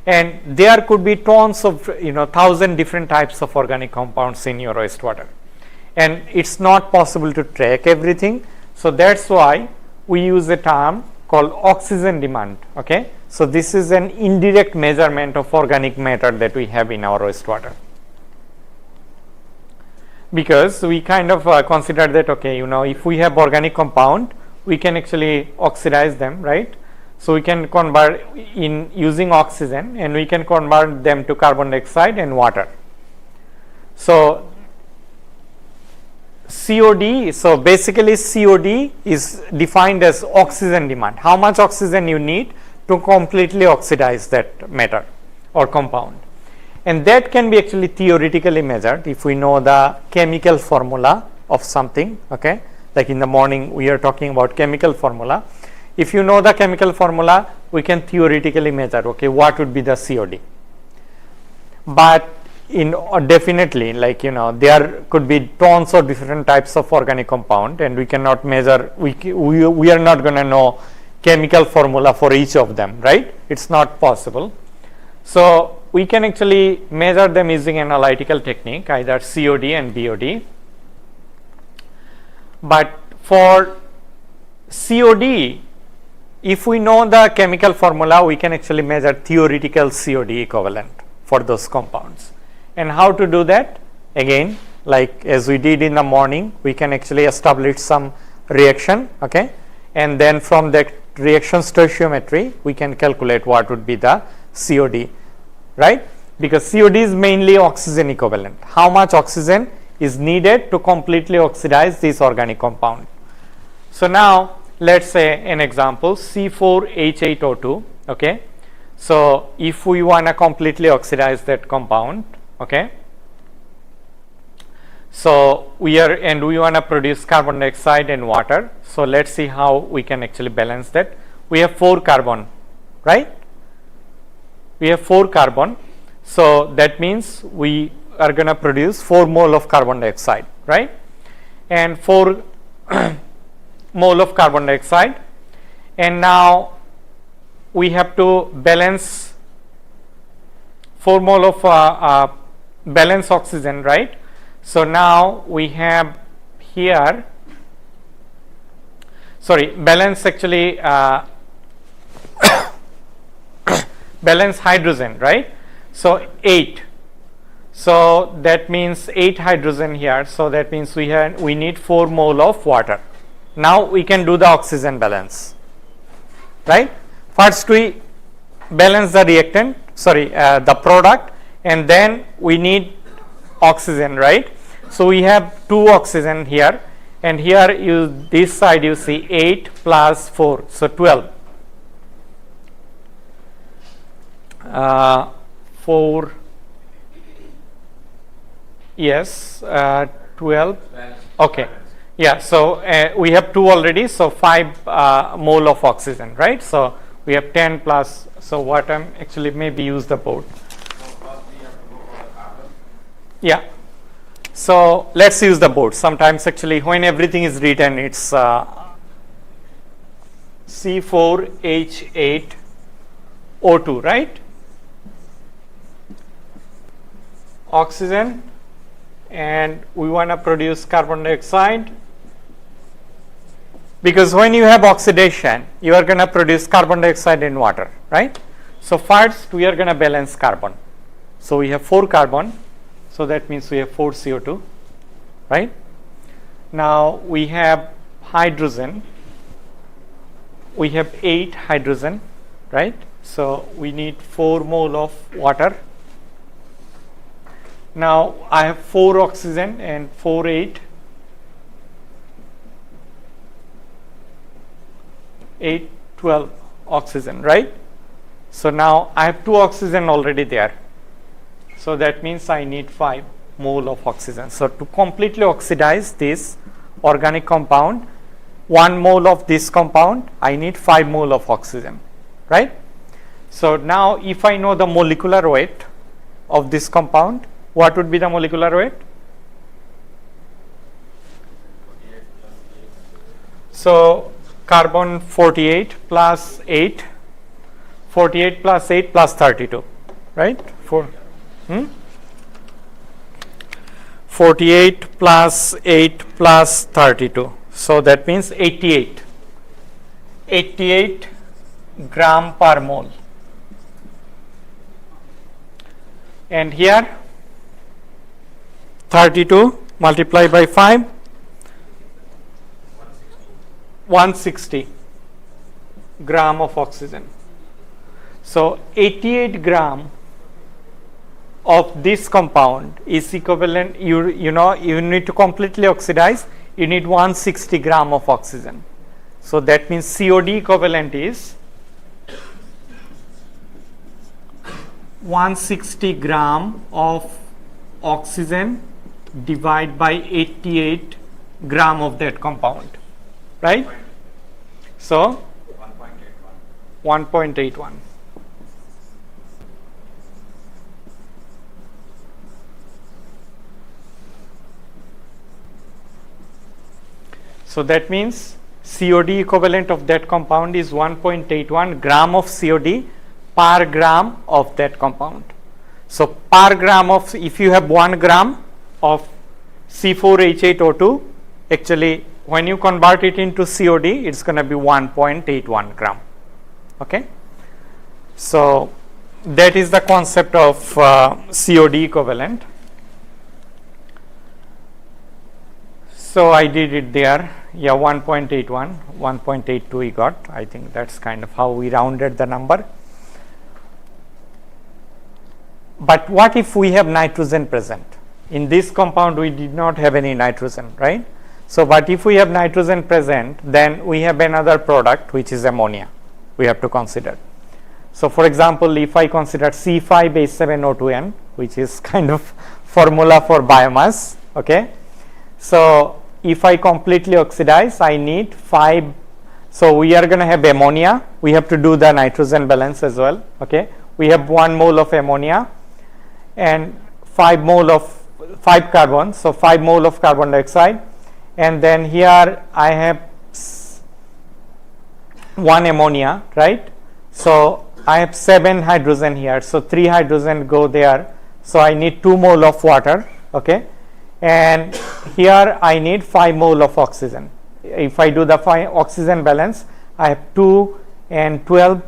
And there could be tons of 1,000 different types of organic compounds in your wastewater, and it's not possible to track everything. So that's why we use a term called oxygen demand. Okay, so this is an indirect measurement of organic matter that we have in our wastewater, because we kind of consider that, okay, if we have organic compound, we can actually oxidize them, right? So we can convert in using oxygen, and we can convert them to carbon dioxide and water. So COD, so basically COD is defined as oxygen demand, how much oxygen you need to completely oxidize that matter or compound. And that can be actually theoretically measured if we know the chemical formula of something. Okay, like in the morning we are talking about chemical formula. If you know the chemical formula, we can theoretically measure, okay, what would be the COD. But definitely, like there could be tons of different types of organic compound, and we cannot measure. We are not going to know chemical formula for each of them, right? It's not possible. So we can actually measure them using analytical technique, either COD and BOD. But for COD, if we know the chemical formula, we can actually measure theoretical COD equivalent for those compounds. And how to do that? Again, like as we did in the morning, we can actually establish some reaction, okay, and then from that reaction stoichiometry we can calculate what would be the COD, right? Because COD is mainly oxygen equivalent. How much oxygen is needed to completely oxidize this organic compound? So now let's say an example, C4H8O2, okay. So if we want to completely oxidize that compound, okay, so we want to produce carbon dioxide and water. So let's see how we can actually balance that. We have 4 carbon, right? We have 4 carbon. So that means we are going to produce 4 mole of carbon dioxide, right? And 4 mole of carbon dioxide. And now we have to balance 4 mole of balance oxygen, right? So now we have here, balance actually balance hydrogen, right? So 8. So that means 8 hydrogen here. So that means we need 4 mole of water. Now we can do the oxygen balance, right? First we balance the reactant, the product, and then we need oxygen, right? So we have 2 oxygen here, and here this side you see 8 plus 4, so 12. 4, yes, 12. Okay, yeah. So we have 2 already, so 5 mole of oxygen, right? So we have 10 plus. So what I'm actually maybe use the board. Yeah. So let's use the board. Sometimes actually when everything is written, it's C4H8O2, right? Oxygen, and we want to produce carbon dioxide, because when you have oxidation, you are going to produce carbon dioxide and water, right? So first we are going to balance carbon. So we have 4 carbon. So that means we have 4 CO2, right? Now we have hydrogen. We have 8 hydrogen, right? So we need 4 mole of water. Now I have 4 oxygen and 4, 8. 8, 12 oxygen, right? So now I have 2 oxygen already there. So that means I need 5 mole of oxygen. So to completely oxidize this organic compound, 1 mole of this compound, I need 5 mole of oxygen, right? So now if I know the molecular weight of this compound, what would be the molecular weight? So carbon 48 plus 8, 48 plus 8 plus 32, right? 48 plus 8 plus 32. So that means 88. 88 gram per mole. And here 32 multiplied by 5, 160 gram of oxygen. So 88 gram of this compound is equivalent, you know, you need to completely oxidize, you need 160 gram of oxygen. So that means COD equivalent is 160 gram of oxygen divided by 88 gram of that compound, right? So 1.81. So that means COD equivalent of that compound is 1.81 gram of COD per gram of that compound. So per gram of, if you have 1 gram of C4H8O2, actually when you convert it into COD, it's going to be 1.81 gram, Okay. So that is the concept of COD equivalent. So I did it there. Yeah, 1.81, 1.82 we got. I think that's kind of how we rounded the number. But what if we have nitrogen present? In this compound we did not have any nitrogen, right? So but if we have nitrogen present, then we have another product which is ammonia we have to consider. So for example, if I consider C5H7O2N, which is kind of formula for biomass, okay. So if I completely oxidize, I need 5. So we are going to have ammonia. We have to do the nitrogen balance as well, okay. We have 1 mole of ammonia and 5 carbon, so 5 mole of carbon dioxide, and then here I have 1 ammonia, right? So I have 7 hydrogen here, so 3 hydrogen go there, so I need 2 mole of water, okay, and here I need 5 mole of oxygen. If I do the oxygen balance, I have 2 and 12,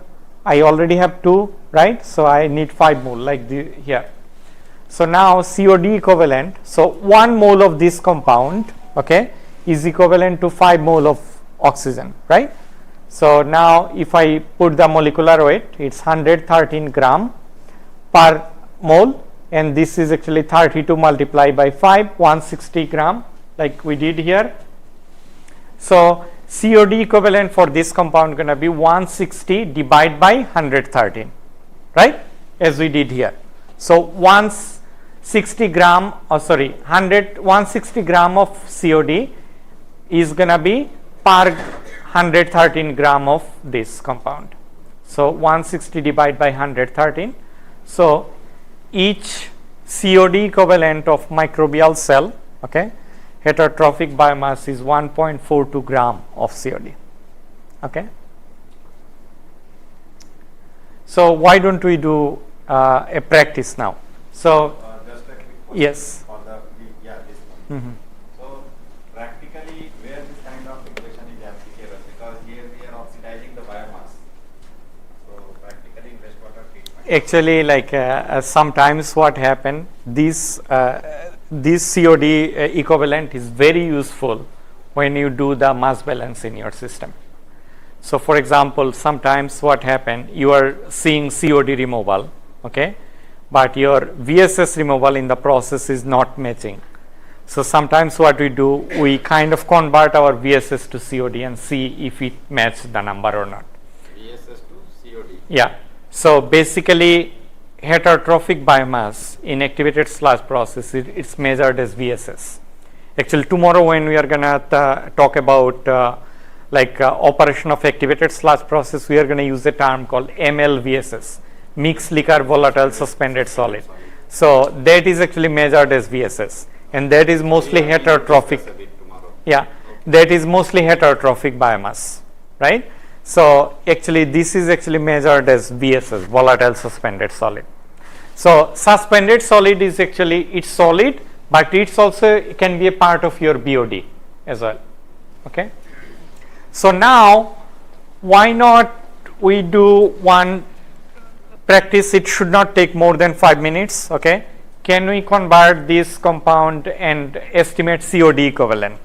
I already have 2, right? So I need 5 mole like here. So now COD equivalent, so 1 mole of this compound, okay, is equivalent to 5 mole of oxygen, right? So now if I put the molecular weight, it's 113 gram per mole, and this is actually 32 multiplied by 5, 160 gram like we did here. So COD equivalent for this compound going to be 160 divided by 113, right, as we did here. So 160 gram, 160 gram of COD is going to be per 113 gram of this compound. So 160 divided by 113. So each COD equivalent of microbial cell, okay, heterotrophic biomass is 1.42 gram of COD, okay. So why don't we do a practice now? So Just a quick question. yes. For this one. Mm-hmm. So practically, where this kind of equation is applicable, because here we are oxidizing the biomass. So practically, wastewater treatment. Actually, like sometimes what happen, this COD equivalent is very useful when you do the mass balance in your system. So for example, sometimes what happen, you are seeing COD removal, okay, but your VSS removal in the process is not matching. So sometimes what we do, we kind of convert our VSS to COD and see if it matches the number or not. VSS to COD. Yeah. So basically, heterotrophic biomass in activated sludge process, it's measured as VSS. Actually, tomorrow when we are gonna talk about operation of activated sludge process, we are gonna use a term called MLVSS, mixed liquor volatile suspended solid. So that is actually measured as VSS, and that is mostly heterotrophic. Yeah, that is mostly heterotrophic biomass, right? So actually this is actually measured as VSS, volatile suspended solid. So suspended solid is actually, it's solid, but it's also, it can be a part of your BOD as well, okay. So now why not we do one practice, it should not take more than 5 minutes, okay. Can we convert this compound and estimate COD equivalent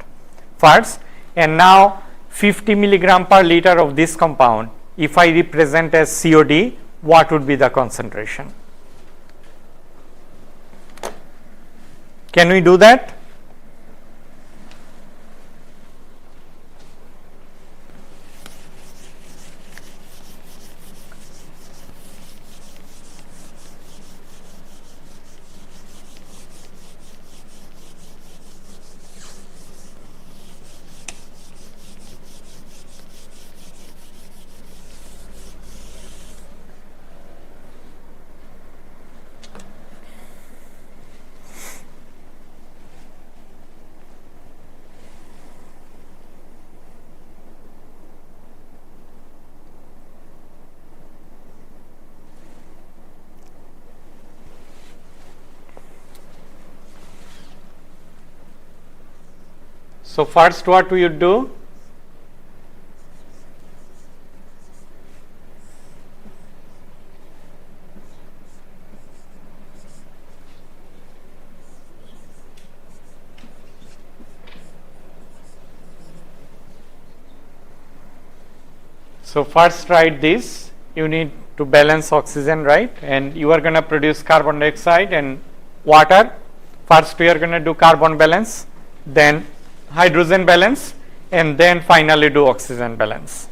first, and now 50 milligram per liter of this compound, if I represent as COD, what would be the concentration? Can we do that? So first what we would do, So first write this, you need to balance oxygen, right? And you are going to produce carbon dioxide and water. First we are going to do carbon balance, then hydrogen balance, and then finally do oxygen balance.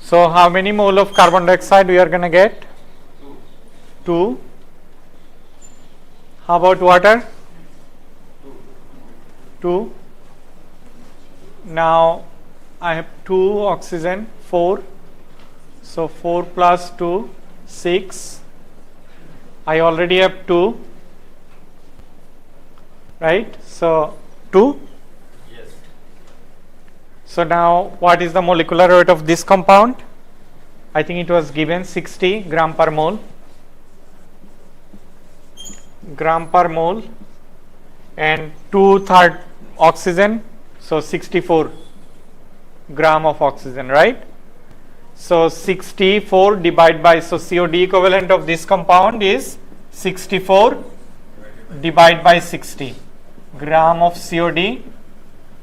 So how many mole of carbon dioxide we are going to get? 2. How about water? 2. Now I have 2 oxygen, 4. So 4 plus 2, 6. I already have 2, right? So 2. Yes. So now what is the molecular weight of this compound? I think it was given 60 gram per mole. Gram per mole, and 2/3 oxygen, so 64 gram of oxygen, right? So 64 divided by, so COD equivalent of this compound is 64 divided by 60 gram of COD,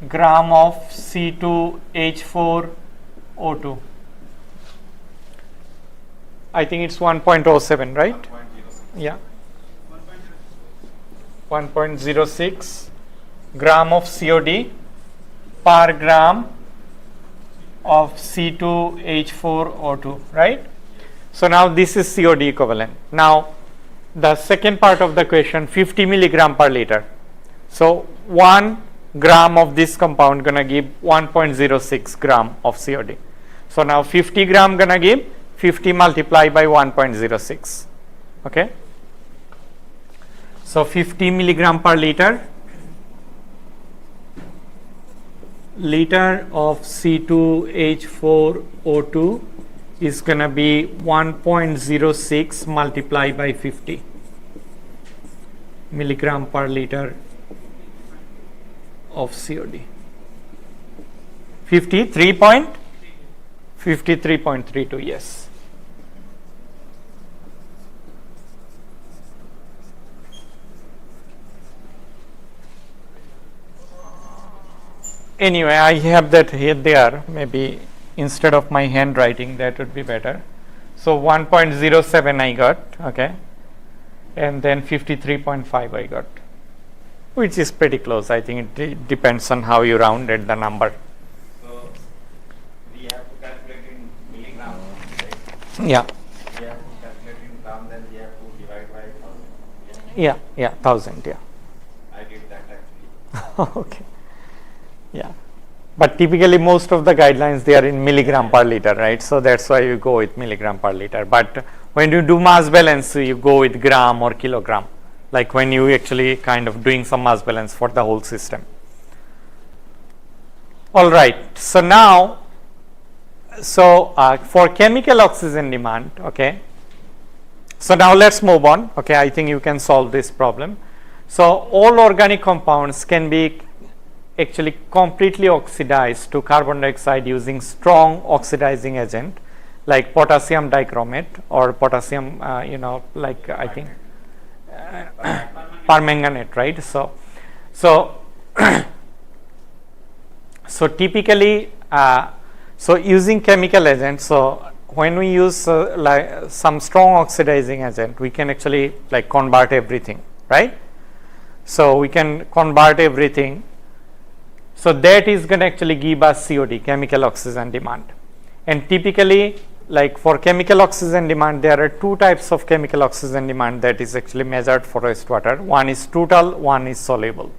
gram of C2H4O2. I think it's 1.07, right? 1.06. Yeah. 1.06 gram of COD per gram of C2H4O2, right? So now this is COD equivalent. Now the second part of the question, 50 milligram per liter. So 1 gram of this compound gonna give 1.06 gram of COD. So now 50 gram gonna give 50 multiplied by 1.06. Okay. So 50 milligram per liter of C2H4O2 is going to be 1.06 multiplied by 50 milligram per liter of COD. 53.32, yes. Anyway, I have that here there, maybe instead of my handwriting that would be better. So 1.07 I got, okay, and then 53.5 I got, which is pretty close. I think it depends on how you rounded the number. So we have to calculate in milligrams, right? Yeah, We have to calculate in gram, then we have to divide by 1000. yeah, 1000, yeah. I did that actually. Okay. Yeah, but typically most of the guidelines they are in milligram per liter, right? So that's why you go with milligram per liter. But when you do mass balance, you go with gram or kilogram, like when you actually kind of doing some mass balance for the whole system. All right. So now, for chemical oxygen demand, okay. So now let's move on. Okay, I think you can solve this problem. So all organic compounds can be actually completely oxidized to carbon dioxide using strong oxidizing agent like potassium dichromate or potassium, like I think permanganate, right? So typically, so using chemical agents, so when we use like some strong oxidizing agent, we can actually like convert everything, right? So we can convert everything. So that is going to actually give us COD, chemical oxygen demand. And typically like for chemical oxygen demand, there are two types of chemical oxygen demand that is actually measured for wastewater. One is total, one is soluble.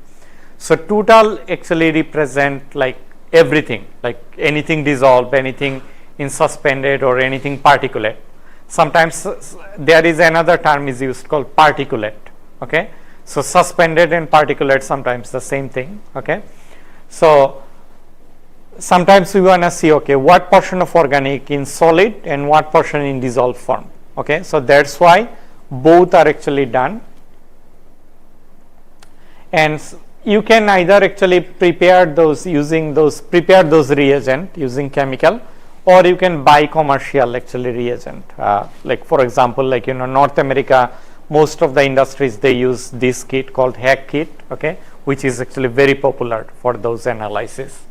So total actually represent like everything, like anything dissolved, anything in suspended or anything particulate. Sometimes there is another term is used called particulate. Okay, so suspended and particulate sometimes the same thing. Okay, so sometimes we want to see, okay, what portion of organic in solid and what portion in dissolved form. Okay, so that's why both are actually done. And you can either actually prepare those reagent using chemical, or you can buy commercial actually reagent. Like for example, like North America, most of the industries they use this kit called hack kit, okay, which is actually very popular for those analysis.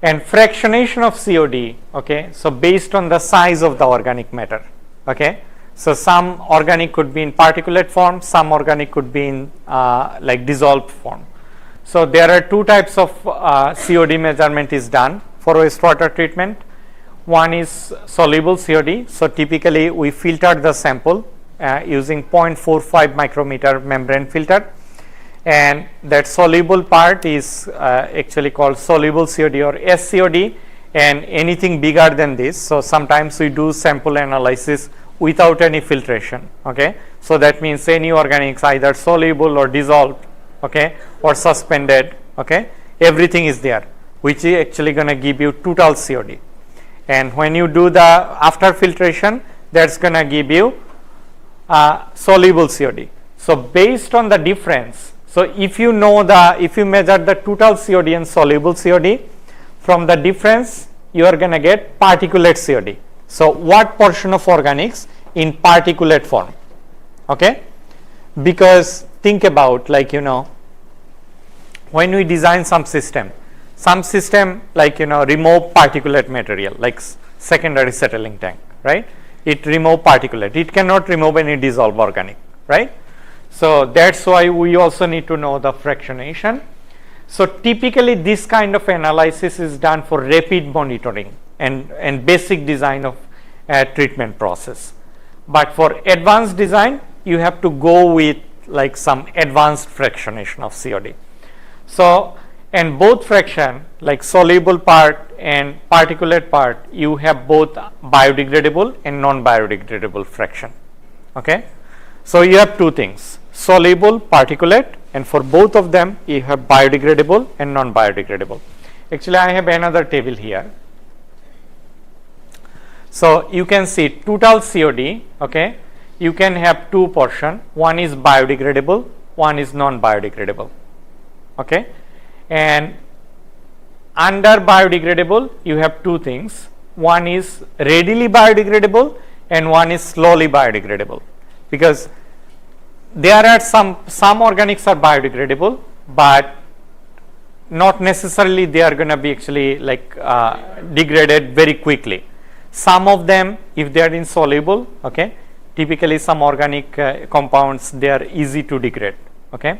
And fractionation of COD, okay, so based on the size of the organic matter, okay. So some organic could be in particulate form, some organic could be in like dissolved form. So there are two types of COD measurement is done for wastewater treatment. One is soluble COD. So typically we filter the sample using 0.45 micrometer membrane filter, and that soluble part is actually called soluble COD or SCOD, and anything bigger than this. So sometimes we do sample analysis without any filtration. Okay, so that means any organics either soluble or dissolved, okay, or suspended, okay, everything is there, which is actually going to give you total COD. And when you do the after filtration, that's going to give you soluble COD. So based on the difference, so if you measure the total COD and soluble COD, from the difference you are going to get particulate COD. So what portion of organics in particulate form? Okay, because think about, like when we design some system like remove particulate material like secondary settling tank, right? It remove particulate, it cannot remove any dissolved organic, right? So that's why we also need to know the fractionation. So typically this kind of analysis is done for rapid monitoring and basic design of treatment process. But for advanced design, you have to go with like some advanced fractionation of COD. So, and both fraction, like soluble part and particulate part, you have both biodegradable and non-biodegradable fraction. Okay, so you have two things, soluble, particulate, and for both of them you have biodegradable and non-biodegradable. Actually, I have another table here. So you can see total COD, okay, you can have two portion, one is biodegradable, one is non-biodegradable, okay, and under biodegradable you have two things, one is readily biodegradable and one is slowly biodegradable, because there are some organics are biodegradable, but not necessarily they are going to be actually like degraded very quickly. Some of them, if they are insoluble, okay, typically some organic compounds, they are easy to degrade, okay,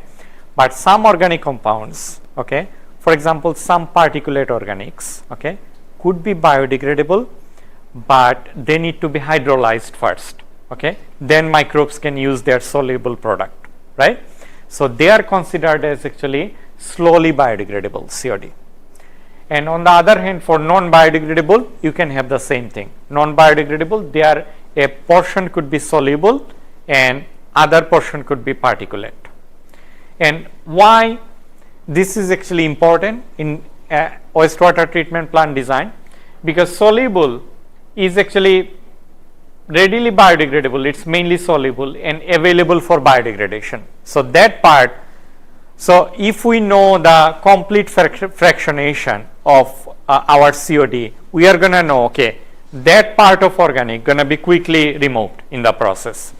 but some organic compounds, okay, for example some particulate organics, okay, could be biodegradable, but they need to be hydrolyzed first, okay, then microbes can use their soluble product, right? So they are considered as actually slowly biodegradable COD. And on the other hand, for non-biodegradable, you can have the same thing. Non-biodegradable, there a portion could be soluble and other portion could be particulate. And why this is actually important in wastewater treatment plant design? Because soluble is actually readily biodegradable, it's mainly soluble and available for biodegradation. So that part, so if we know the complete fractionation of our COD, we are going to know, okay, that part of organic going to be quickly removed in the process.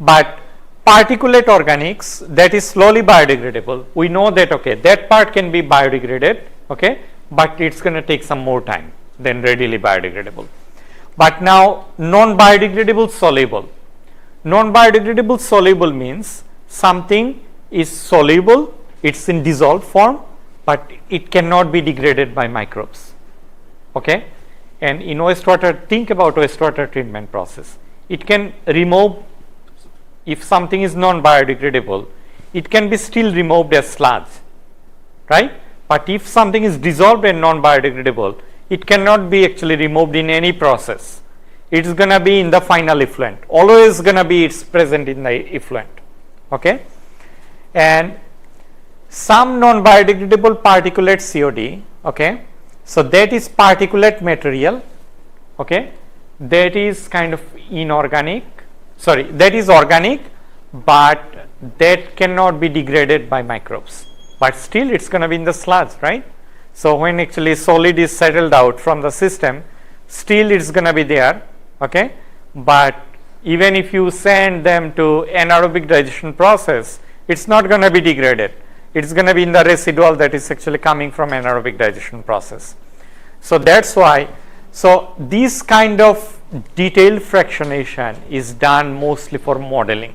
But particulate organics that is slowly biodegradable, we know that, okay, that part can be biodegraded, okay, but it's going to take some more time than readily biodegradable. But now non-biodegradable soluble. Non-biodegradable soluble means something is soluble, it's in dissolved form, but it cannot be degraded by microbes. okay. And in wastewater, think about wastewater treatment process. It can remove, if something is non-biodegradable, it can be still removed as sludge, right? But if something is dissolved and non-biodegradable, it cannot be actually removed in any process. It is going to be in the final effluent. Always going to be it's present in the effluent, okay. And some non-biodegradable particulate COD, okay. So that is particulate material, okay. That is kind of inorganic. Sorry, that is organic, but that cannot be degraded by microbes. But still, it's going to be in the sludge, right? So when actually solid is settled out from the system, still it's going to be there, okay. But even if you send them to anaerobic digestion process, it's not going to be degraded. It's going to be in the residual that is actually coming from anaerobic digestion process. So that's why, so this kind of detailed fractionation is done mostly for modeling,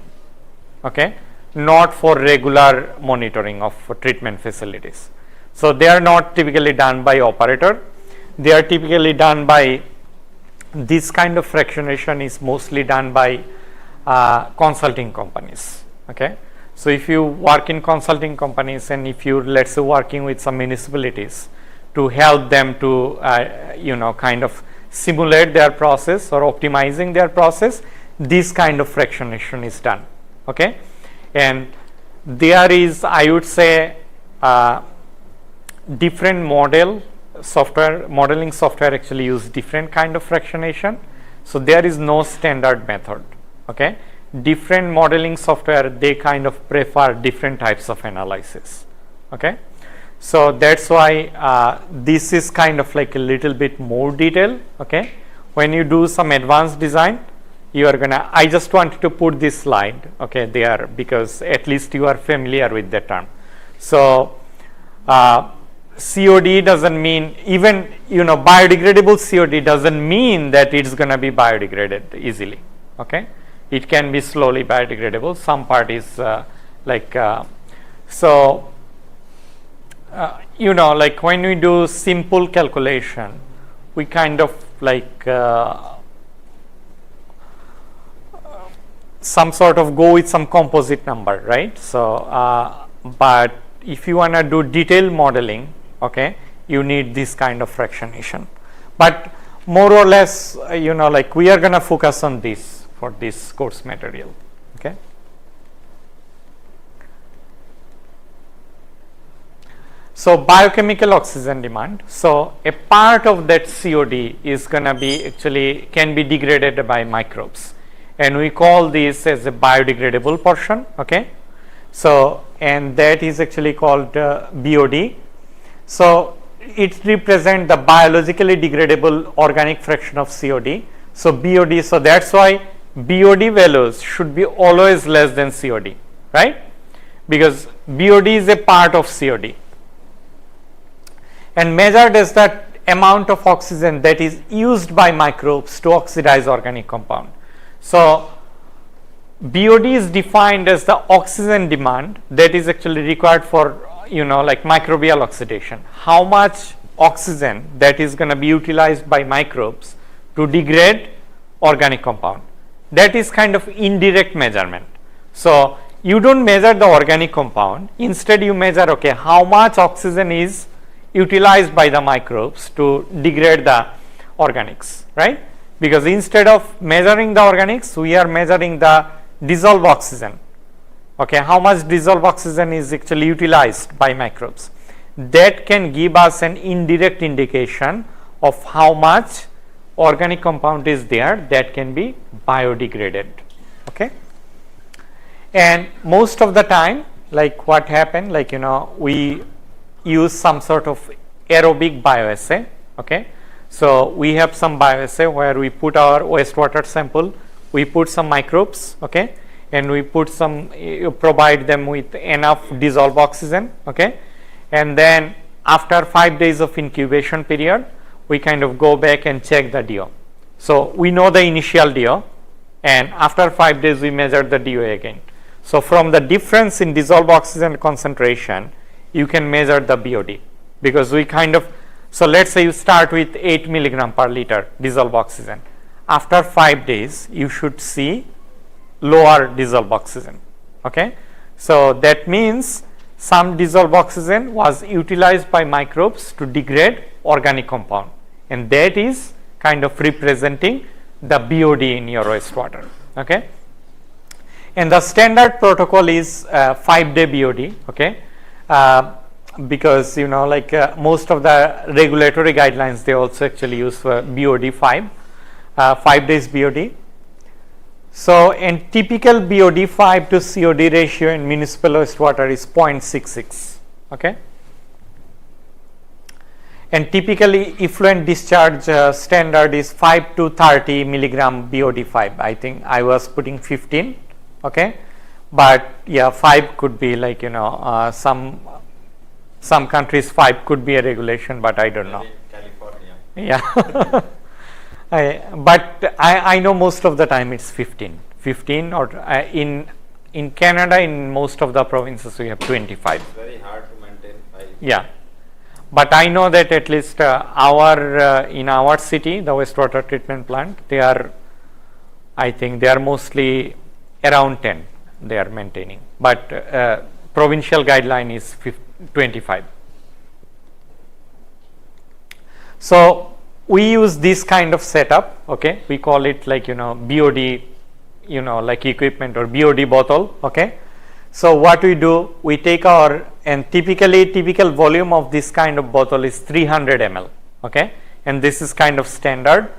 okay, not for regular monitoring of treatment facilities. So they are not typically done by operator. They are typically done by, this kind of fractionation is mostly done by consulting companies, okay. So if you work in consulting companies, and if you, let's say, working with some municipalities to help them to kind of simulate their process or optimizing their process, this kind of fractionation is done, okay. And there is, I would say, different modeling software actually use different kind of fractionation. So there is no standard method, okay. Different modeling software, they kind of prefer different types of analysis, okay. So that's why this is kind of like a little bit more detail, okay. When you do some advanced design, you are gonna, I just wanted to put this slide, okay, there, because at least you are familiar with the term. So COD doesn't mean, even biodegradable COD doesn't mean that it's gonna be biodegraded easily, okay. It can be slowly biodegradable. Some part is like when we do simple calculation, we kind of like some sort of go with some composite number, right? So but if you want to do detailed modeling, okay, you need this kind of fractionation. But more or less, like we are going to focus on this for this course material, okay. So biochemical oxygen demand. So a part of that COD is going to be actually can be degraded by microbes, and we call this as a biodegradable portion, okay. So and that is actually called BOD. So it represents the biologically degradable organic fraction of COD. So BOD, so that's why BOD values should be always less than COD, right? Because BOD is a part of COD and measured as the amount of oxygen that is used by microbes to oxidize organic compound. So BOD is defined as the oxygen demand that is actually required for like microbial oxidation. How much oxygen that is going to be utilized by microbes to degrade organic compound. That is kind of indirect measurement. So you don't measure the organic compound, instead you measure, okay, how much oxygen is utilized by the microbes to degrade the organics, right? Because instead of measuring the organics, we are measuring the dissolved oxygen. Okay, how much dissolved oxygen is actually utilized by microbes. That can give us an indirect indication of how much organic compound is there that can be biodegraded, okay. And most of the time, like what happened, like we use some sort of aerobic bioassay, okay. So we have some bioassay where we put our wastewater sample, we put some microbes, okay, and we put some, provide them with enough dissolved oxygen, okay, and then after 5 days of incubation period, we kind of go back and check the DO. So we know the initial DO, and after 5 days we measure the DO again. So from the difference in dissolved oxygen concentration, you can measure the BOD, because we kind of So let's say you start with 8 milligram per liter dissolved oxygen. After 5 days, you should see lower dissolved oxygen. Okay, so that means some dissolved oxygen was utilized by microbes to degrade organic compound, and that is kind of representing the BOD in your wastewater. Okay, and the standard protocol is 5-day BOD. Okay, because most of the regulatory guidelines, they also actually use BOD 5 days BOD. So, and typical BOD 5 to COD ratio in municipal wastewater is 0.66. Okay, and typically effluent discharge standard is 5 to 30 milligram BOD 5. I think I was putting 15. Okay, but yeah, 5 could be like some countries 5 could be a regulation, but I don't know. California. Yeah. But I know most of the time it's 15 or in Canada, in most of the provinces we have 25. It's very hard to maintain 5. Yeah, but I know that at least in our city, the wastewater treatment plant, I think they are mostly around 10 they are maintaining, but provincial guideline is 25. So we use this kind of setup. Okay, we call it like BOD, like equipment or BOD bottle. Okay, so what we do, we take and typical volume of this kind of bottle is 300 ml. Okay, and this is kind of standard.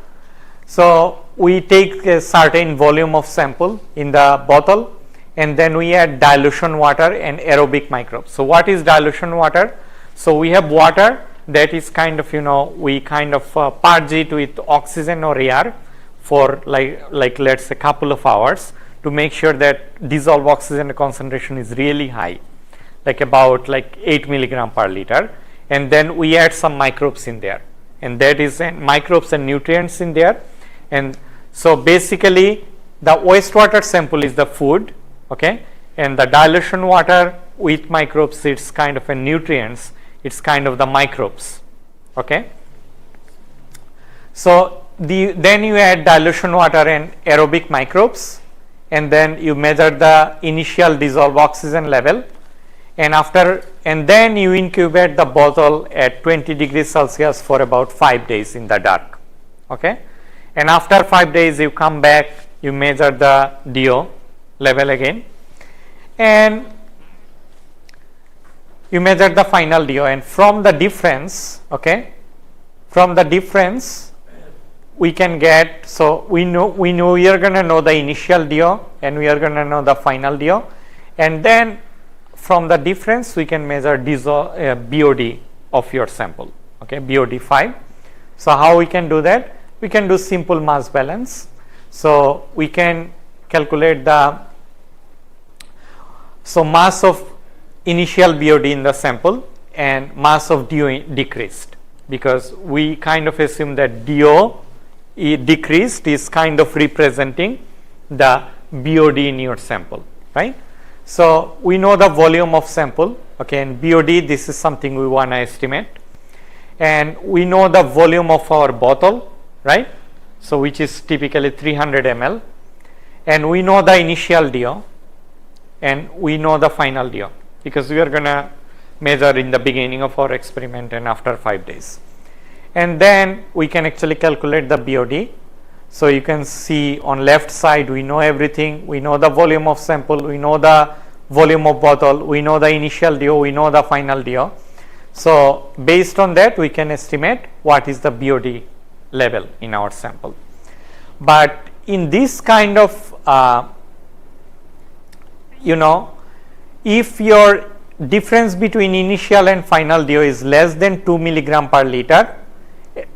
So we take a certain volume of sample in the bottle, and then we add dilution water and aerobic microbes. So what is dilution water? So we have water that is kind of we kind of purge it with oxygen or air for like let's say couple of hours to make sure that dissolved oxygen concentration is really high, like about 8 milligram per liter, and then we add some microbes in there, and that is microbes and nutrients in there. And so basically the wastewater sample is the food. Okay, and the dilution water with microbes, it's kind of a nutrients, it's kind of the microbes. Okay, so then you add dilution water and aerobic microbes, and then you measure the initial dissolved oxygen level, and then you incubate the bottle at 20 degrees Celsius for about 5 days in the dark. Okay, and after 5 days you come back, you measure the DO level again, and you measure the final DO, and from the difference, okay, from the difference we can get, so we know we are going to know the initial DO and we are going to know the final DO, and then from the difference we can measure BOD of your sample. Okay, BOD 5. So how we can do that? We can do simple mass balance. So we can calculate the mass of initial BOD in the sample and mass of DO decreased, because we kind of assume that DO decreased is kind of representing the BOD in your sample, right? So we know the volume of sample. Okay, and BOD, this is something we want to estimate, and we know the volume of our bottle, right? So which is typically 300 ml, and we know the initial DO and we know the final DO, because we are going to measure in the beginning of our experiment and after 5 days, and then we can actually calculate the BOD. So you can see on left side we know everything. We know the volume of sample, we know the volume of bottle, we know the initial DO, we know the final DO. So based on that we can estimate what is the BOD level in our sample. But in this kind of if your difference between initial and final DO is less than 2 milligram per liter,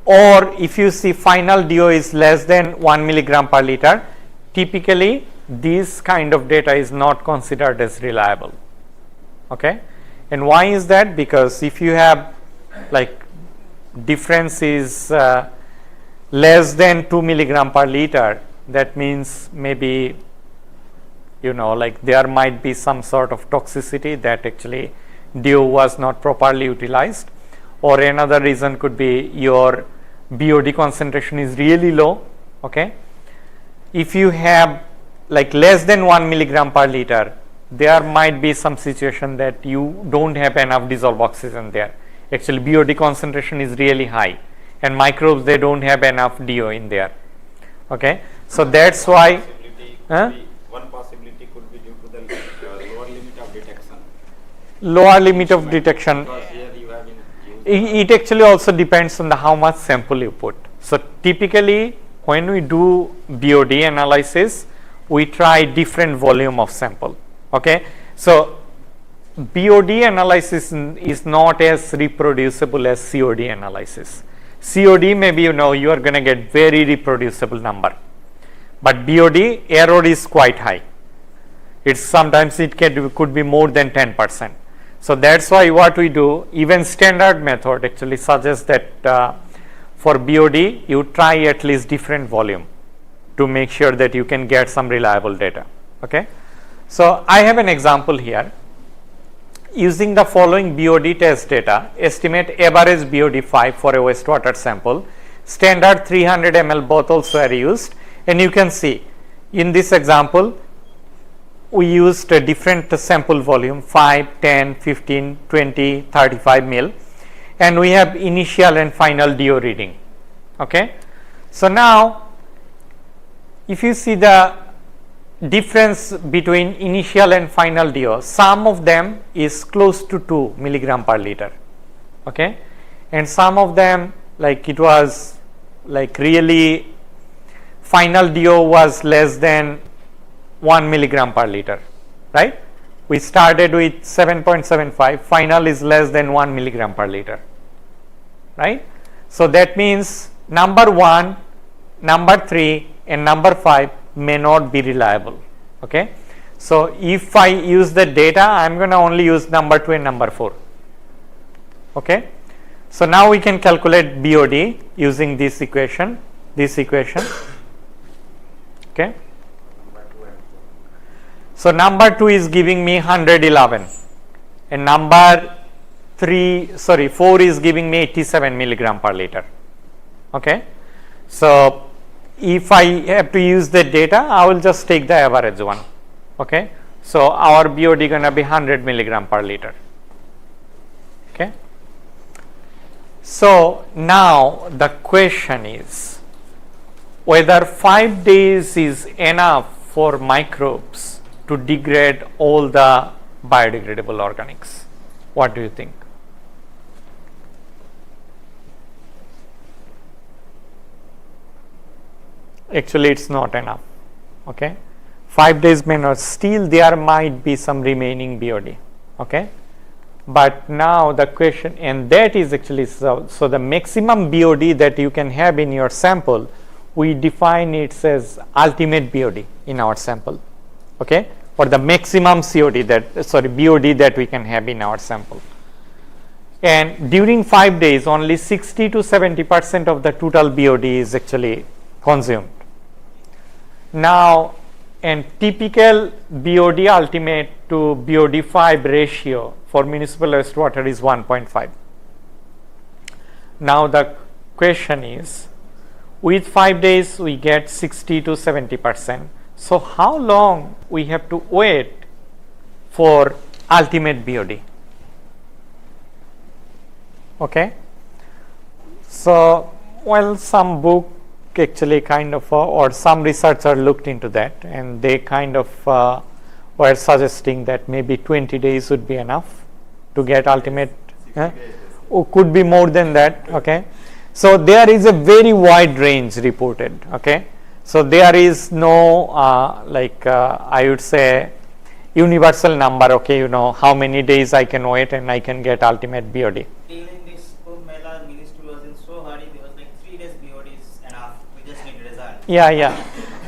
or if you see final DO is less than 1 milligram per liter, typically this kind of data is not considered as reliable. Okay, and why is that? Because if you have like difference is less than 2 milligram per liter, that means maybe like there might be some sort of toxicity that actually DO was not properly utilized, or another reason could be your BOD concentration is really low. Okay, if you have like less than 1 milligram per liter, there might be some situation that you don't have enough dissolved oxygen there. Actually, BOD concentration is really high, and microbes, they don't have enough DO in there. Okay, so that's why. One possibility could be due to the lower limit of detection. Lower limit of detection. Because here you have It actually also depends on the how much sample you put. So typically, when we do BOD analysis, we try different volume of sample. Okay, so BOD analysis is not as reproducible as COD analysis. COD, maybe you are going to get very reproducible number, but BOD error is quite high. It's sometimes it could be more than 10%. So that's why what we do, even standard method actually suggests that for BOD you try at least different volume to make sure that you can get some reliable data. Okay, so I have an example here. Using the following BOD test data, estimate average BOD 5 for a wastewater sample. Standard 300 ml bottles were used, and you can see in this example we used a different sample volume 5, 10, 15, 20, 35 ml, and we have initial and final DO reading. Okay, so now if you see the difference between initial and final DO, some of them is close to 2 milligram per liter. Okay, and some of them, like it was like really final DO was less than 1 milligram per liter, right? We started with 7.75, final is less than 1 milligram per liter, right? So that means number 1, number 3 and number 5 may not be reliable. Okay, so if I use the data, I am going to only use number 2 and number 4. Okay, so now we can calculate BOD using this equation. Okay, so number 2 is giving me 111 and number 4 is giving me 87 milligram per liter. Okay, so if I have to use the data, I will just take the average one. Okay, so our BOD gonna be 100 milligram per liter. Okay, so now the question is whether 5 days is enough for microbes to degrade all the biodegradable organics. What do you think? Actually, it's not enough. Okay, 5 days may not, still there might be some remaining BOD. Okay, but now the question, and that is actually so the maximum BOD that you can have in your sample, we define it as ultimate BOD in our sample. Okay, or the maximum BOD that we can have in our sample. And during 5 days, only 60 to 70% of the total BOD is actually consumed. Now, and typical BOD ultimate to BOD 5 ratio for municipal wastewater is 1.5. Now the question is, with 5 days we get 60 to 70%. So how long we have to wait for ultimate BOD? Okay, so well, some book actually kind of or some researcher looked into that, and they kind of were suggesting that maybe 20 days would be enough to get ultimate, or could be more than that. Okay, so there is a very wide range reported. Okay, so there is no I would say universal number. Okay, how many days I can wait and I can get ultimate BOD. During this Kumbh Mela, ministry was in so hurry, there was like 3 days BOD is enough. We just need result. Yeah.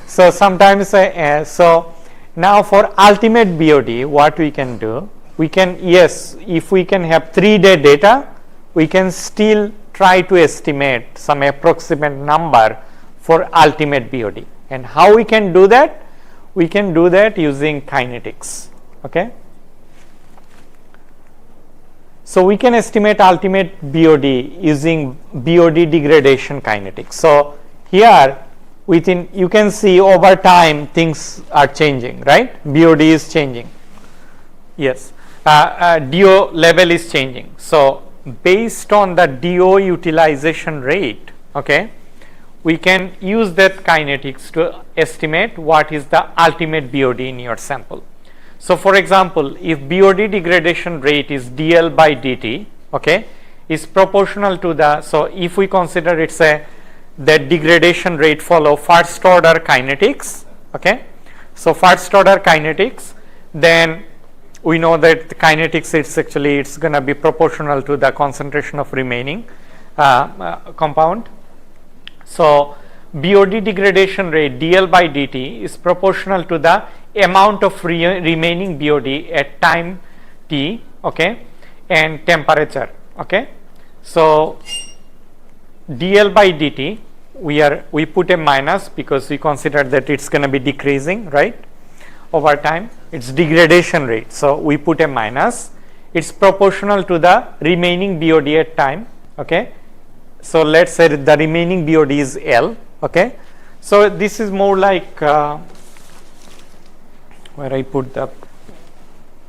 So sometimes, so now for ultimate BOD, what we can do, we can, yes, if we can have 3-day data, we can still try to estimate some approximate number for ultimate BOD. And how we can do that? We can do that using kinetics. Okay. So we can estimate ultimate BOD using BOD degradation kinetics. So here within, you can see over time things are changing, right? BOD is changing. Yes, DO level is changing. So based on the DO utilization rate, okay, we can use that kinetics to estimate what is the ultimate BOD in your sample. So for example, if BOD degradation rate is dL by dt, okay, is proportional to the, so if we consider it's a, that degradation rate follow first order kinetics, okay, so first order kinetics, then we know that the kinetics, it's going to be proportional to the concentration of remaining compound. So BOD degradation rate dL by dt is proportional to the amount of remaining BOD at time t, okay, and temperature, okay. So dL by dt, we put a minus because we consider that it's going to be decreasing, right, over time. It's degradation rate, so we put a minus. It's proportional to the remaining BOD at time, okay. So let's say the remaining BOD is L, okay. So this is more like where I put the,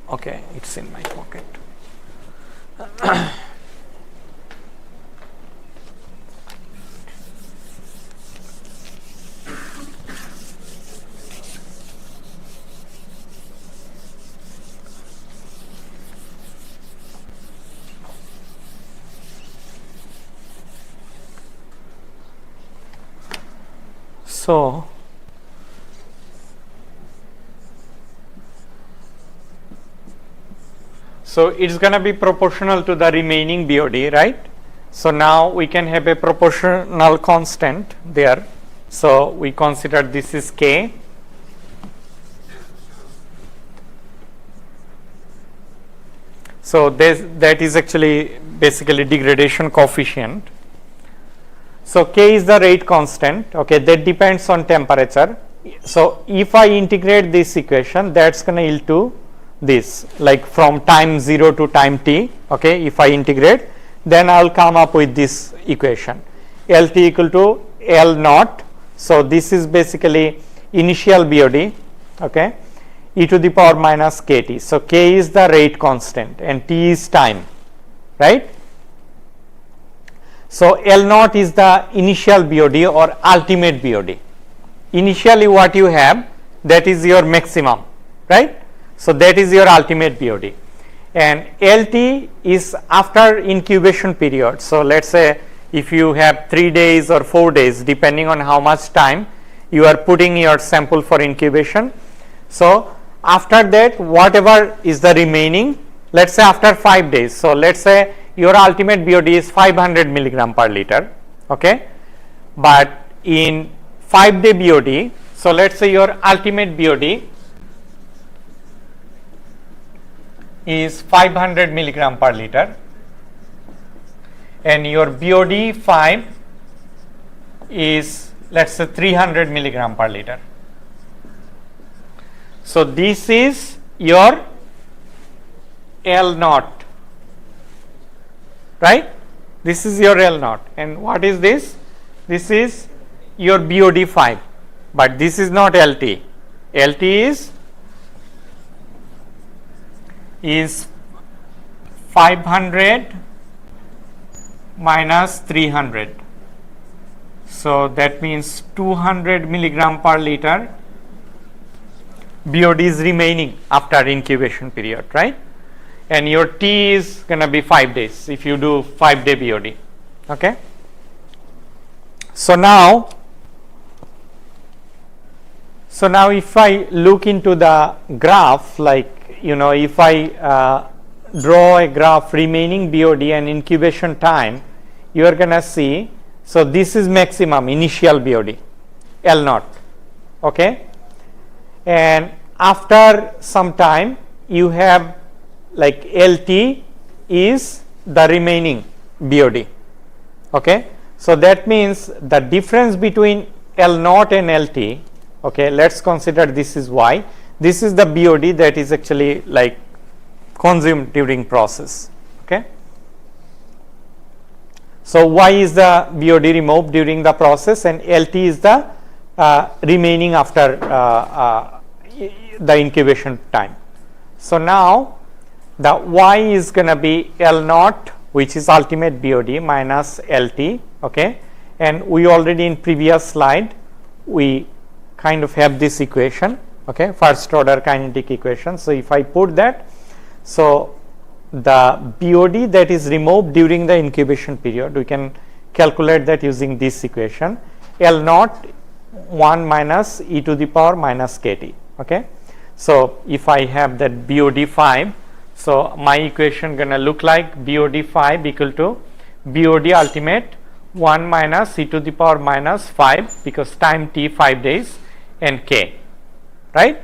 okay, it's in my pocket. So it's going to be proportional to the remaining BOD, right? So now we can have a proportional constant there. So we consider this is K. So that is actually basically degradation coefficient. So K is the rate constant, okay, that depends on temperature. So if I integrate this equation, that's going to yield to this, like from time 0 to time t, okay, if I integrate, then I will come up with this equation, LT equal to L naught. So this is basically initial BOD, okay, e to the power minus KT. So K is the rate constant and T is time, right? So L naught is the initial BOD or ultimate BOD. Initially what you have, that is your maximum, right? So that is your ultimate BOD. And LT is after incubation period. So let's say if you have 3 days or 4 days, depending on how much time you are putting your sample for incubation. So after that, whatever is the remaining, let's say after 5 days. So let's say your ultimate BOD is 500 milligram per liter, okay, but in 5-day BOD, so let's say your ultimate BOD is 500 milligram per liter and your BOD 5 is, let's say, 300 milligram per liter. So this is your L naught, right? This is your L naught. And what is this? This is your BOD 5, but this is not LT. LT is 500 minus 300. So that means 200 milligram per liter BOD is remaining after incubation period, right? And your T is going to be 5 days if you do 5-day BOD, okay? So now if I look into the graph, like, you know, if I draw a graph remaining BOD and incubation time, you are going to see, so this is maximum initial BOD, L naught, okay? And after some time you have like LT is the remaining BOD, okay? So that means the difference between L naught and LT, okay, let's consider this is Y. This is the BOD that is actually like consumed during process, Okay. So Y is the BOD removed during the process, and LT is the remaining after the incubation time. So now the Y is going to be L0, which is ultimate BOD, minus LT. Okay, and we already in previous slide we kind of have this equation. Okay, first order kinetic equation. So if I put that, so the BOD that is removed during the incubation period, we can calculate that using this equation, L0 1 minus e to the power minus kt. Okay, so if I have that BOD 5, so my equation gonna look like BOD 5 equal to BOD ultimate 1 minus e to the power minus 5, because time t 5 days, and k, right,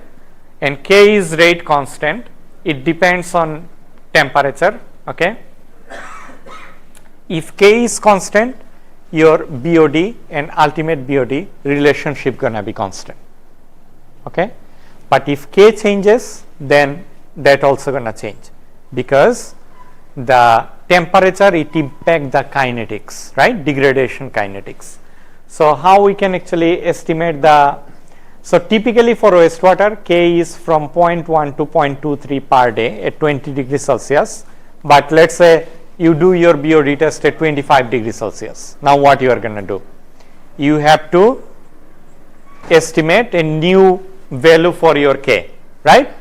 and k is rate constant. It depends on temperature. Okay, if k is constant, your BOD and ultimate BOD relationship gonna be constant. Okay, but if k changes, then that also gonna change, because the temperature it impact the kinetics, right, degradation kinetics. So how we can actually estimate the, so typically for wastewater, K is from 0.1 to 0.23 per day at 20 degrees Celsius, but let's say you do your BOD test at 25 degrees Celsius. Now what you are going to do? You have to estimate a new value for your K, right?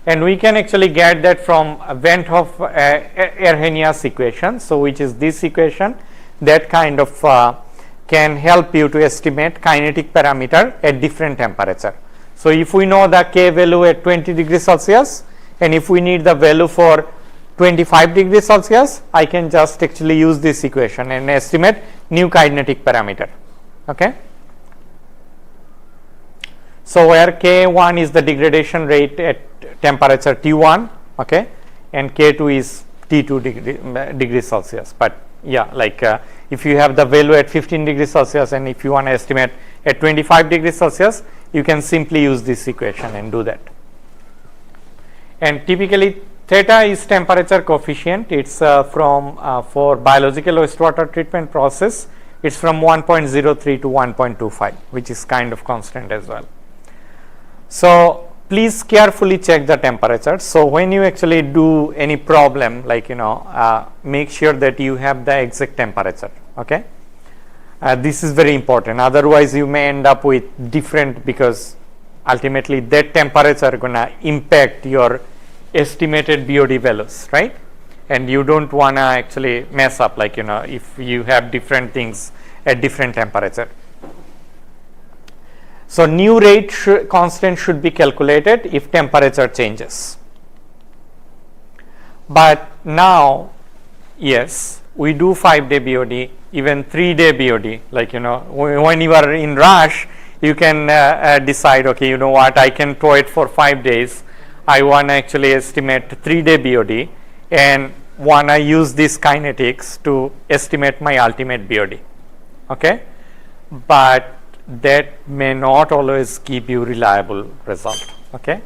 And we can actually get that from Van Hoff Arrhenius equation, so which is this equation that kind of can help you to estimate kinetic parameter at different temperature. So if we know the K value at 20 degrees Celsius, and if we need the value for 25 degrees Celsius, I can just actually use this equation and estimate new kinetic parameter. Okay. So where K1 is the degradation rate at temperature T1, okay, and K2 is T2 degrees Celsius. But yeah, like if you have the value at 15 degrees Celsius, and if you want to estimate at 25 degrees Celsius, you can simply use this equation and do that. And typically theta is temperature coefficient. It's for biological wastewater treatment process, it's from 1.03 to 1.25, which is kind of constant as well. So please carefully check the temperature. So when you actually do any problem, like make sure that you have the exact temperature. Okay, this is very important. Otherwise, you may end up with different, because ultimately that temperature gonna impact your estimated BOD values, right? And you don't wanna actually mess up, like if you have different things at different temperature. So new rate constant should be calculated if temperature changes. But now, yes, we do 5-day BOD, even 3-day BOD. Like when you are in rush, you can decide, okay, you know what, I can tow it for 5 days. I want to actually estimate 3-day BOD and want to use these kinetics to estimate my ultimate BOD. Okay, but that may not always give you reliable result. Okay,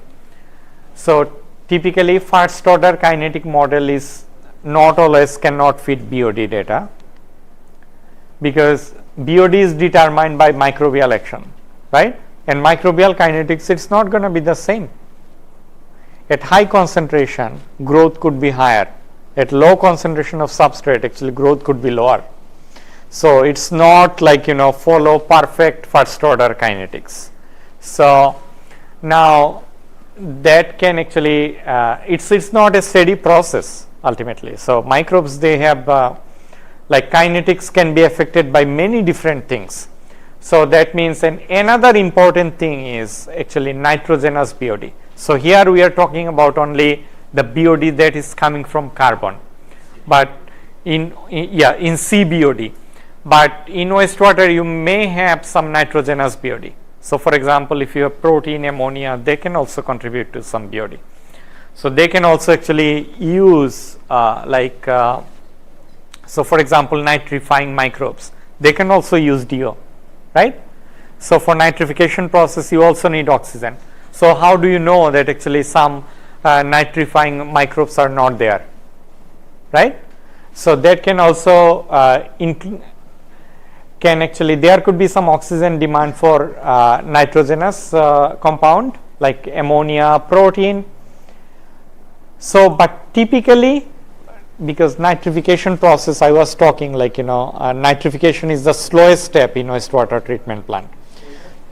so typically first order kinetic model is not always cannot fit BOD data, because BOD is determined by microbial action, right? And microbial kinetics, it's not going to be the same. At high concentration, growth could be higher. At low concentration of substrate, actually growth could be lower. So it's not like follow perfect first order kinetics. So now that can actually it's not a steady process ultimately. So microbes, they have like kinetics can be affected by many different things. So that means another important thing is actually nitrogenous BOD. So here we are talking about only the BOD that is coming from carbon, but in CBOD. But in wastewater, you may have some nitrogenous BOD. So for example, if you have protein, ammonia, they can also contribute to some BOD. So they can also actually use so for example, nitrifying microbes, they can also use DO, right? So for nitrification process, you also need oxygen. So how do you know that actually some nitrifying microbes are not there? right? So that can also can actually, there could be some oxygen demand for nitrogenous compound like ammonia, protein. So but typically, because nitrification process, I was talking like, nitrification is the slowest step in wastewater treatment plant.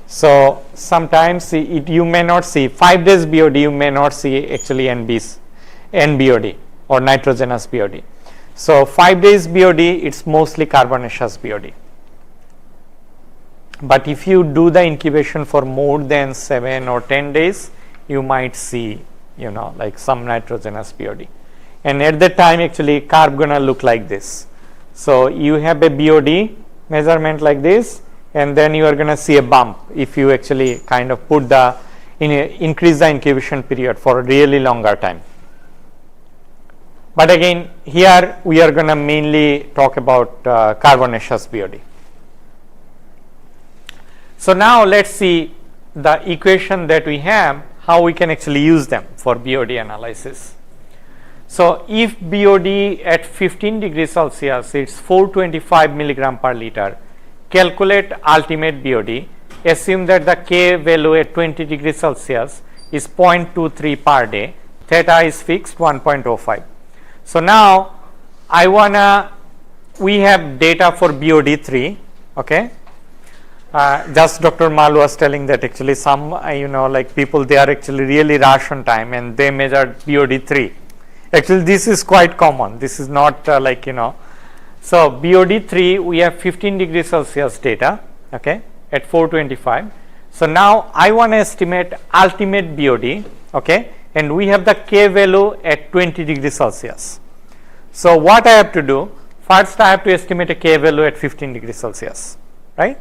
So sometimes you may not see 5 days BOD, you may not see actually NBOD or nitrogenous BOD. So 5 days BOD, it's mostly carbonaceous BOD. But if you do the incubation for more than 7 or 10 days, you might see, like some nitrogenous BOD. And at that time, actually, carb gonna look like this. So you have a BOD measurement like this, and then you are gonna see a bump if you actually kind of put increase the incubation period for a really longer time. But again, here we are gonna mainly talk about carbonaceous BOD. So now let's see the equation that we have, how we can actually use them for BOD analysis. So if BOD at 15 degrees Celsius, it's 425 milligram per liter, calculate ultimate BOD, assume that the K value at 20 degrees Celsius is 0.23 per day, theta is fixed 1.05. So now we have data for BOD3, okay. Just Dr. Mal was telling that actually some, like people, they are actually really rush on time and they measured BOD3. Actually, this is quite common. This is not So BOD3, we have 15 degrees Celsius data, okay, at 425. So now I want to estimate ultimate BOD, okay, and we have the K value at 20 degrees Celsius. So what I have to do, first I have to estimate a K value at 15 degrees Celsius, right?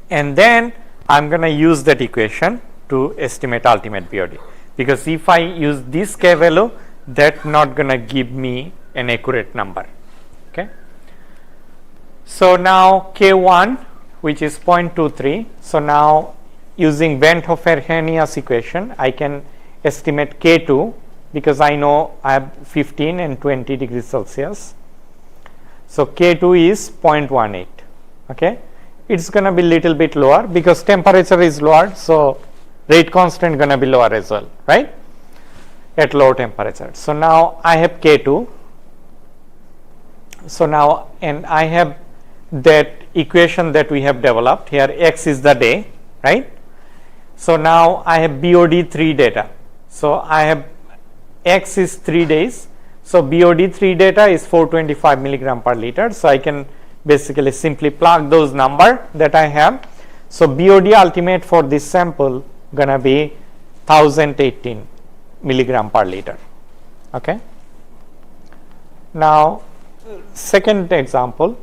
And then I'm going to use that equation to estimate ultimate BOD, because if I use this K value, that's not going to give me an accurate number, okay. So now K1, which is 0.23, so now using Van Hofer-Henias equation, I can estimate K2, because I know I have 15 and 20 degrees Celsius. So K2 is 0.18, okay. It's going to be little bit lower because temperature is lower, so rate constant going to be lower as well, right, at low temperature. So now I have K2. So now, and I have that equation that we have developed here, X is the day, right. So now I have BOD3 data. So I have X is 3 days. So BOD3 data is 425 milligram per liter. So I can basically simply plug those number that I have. So BOD ultimate for this sample gonna be 1018 milligram per liter, okay. Now second example,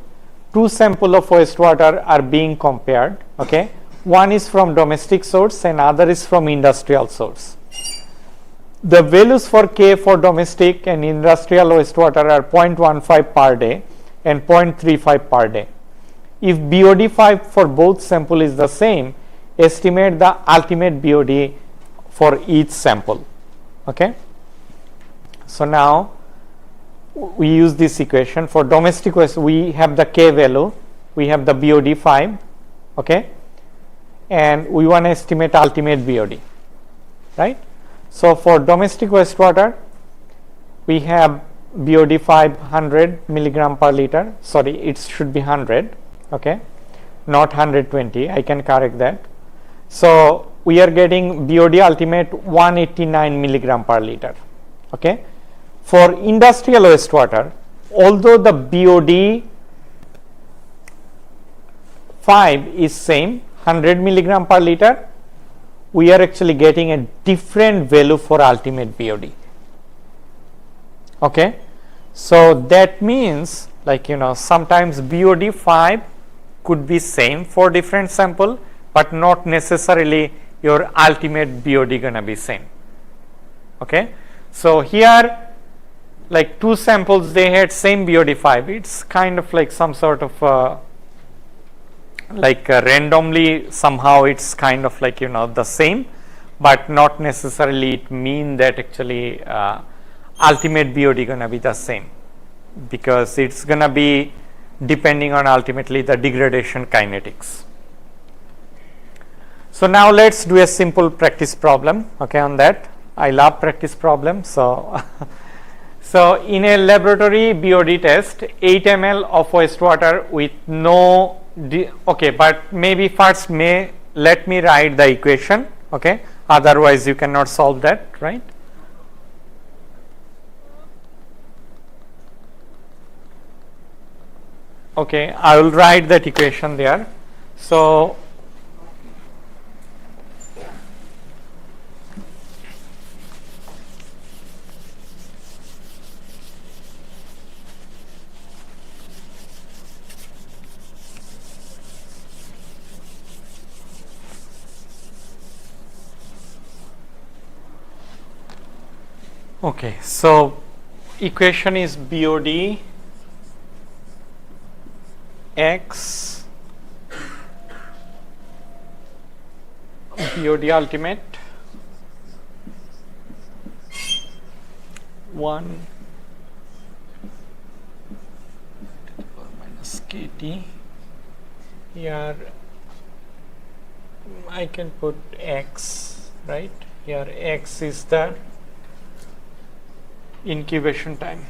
2 sample of wastewater are being compared, okay. One is from domestic source and other is from industrial source. The values for K for domestic and industrial wastewater are 0.15 per day and 0.35 per day. If BOD5 for both sample is the same, estimate the ultimate BOD for each sample, okay. So now we use this equation for domestic waste. We have the K value, we have the BOD5, okay, and we want to estimate ultimate BOD, right. So for domestic wastewater, we have BOD 500 milligram per liter. Sorry, it should be 100, okay, not 120. I can correct that. So we are getting BOD ultimate 189 milligram per liter, okay. For industrial wastewater, although the BOD 5 is same 100 milligram per liter, we are actually getting a different value for ultimate BOD. Okay, so that means like sometimes BOD 5 could be same for different sample, but not necessarily your ultimate BOD gonna be same. Okay, so here like 2 samples they had same BOD 5. It's kind of like some sort of randomly somehow it's kind of like the same, but not necessarily it mean that actually ultimate BOD gonna be the same, because it's gonna be depending on ultimately the degradation kinetics. So now let's do a simple practice problem, okay, on that. I love practice problems. So so in a laboratory BOD test, 8 ml of wastewater with no okay, but maybe first let me write the equation, okay, otherwise you cannot solve that, right? Okay, I will write that equation there. So okay, so equation is BOD X BOD ultimate 1 minus KT. Here I can put X, right? Here X is the incubation time.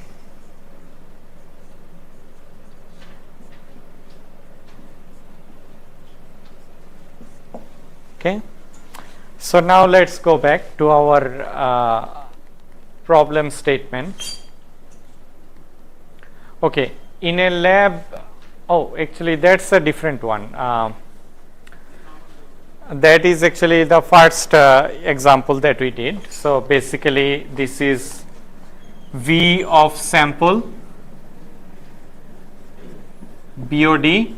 Okay, so now let's go back to our problem statement. Okay, in a lab, oh, actually that's a different one. That is actually the first example that we did. So basically this is V of sample, BOD,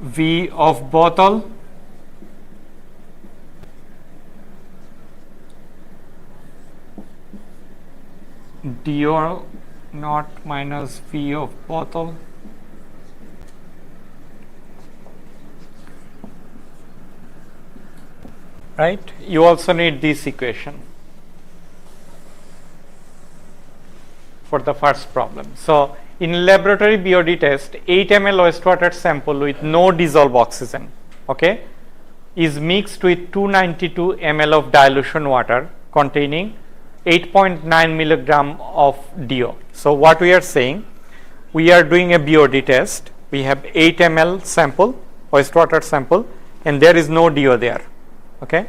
V of bottle, DO naught minus V of bottle, right? You also need this equation for the first problem. So in laboratory BOD test, 8 ml wastewater sample with no dissolved oxygen, okay, is mixed with 292 ml of dilution water containing 8.9 milligram of DO. So what we are saying, we are doing a BOD test. We have 8 ml sample, wastewater sample, and there is no DO there, okay,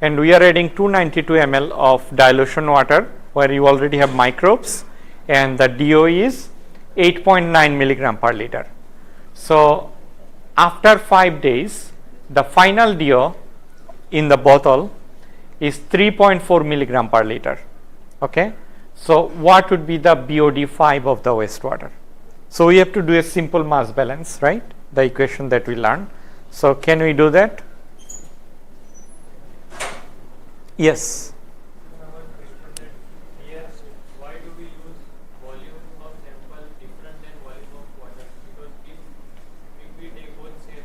and we are adding 292 ml of dilution water where you already have microbes, and the DO is 8.9 milligram per liter. So after 5 days, the final DO in the bottle is 3.4 milligram per liter. Okay, so what would be the BOD 5 of the wastewater? So we have to do a simple mass balance, right? The equation that we learned. So can we do that? Yes. Why do we use volume of sample different than volume of water? Because if we take both same,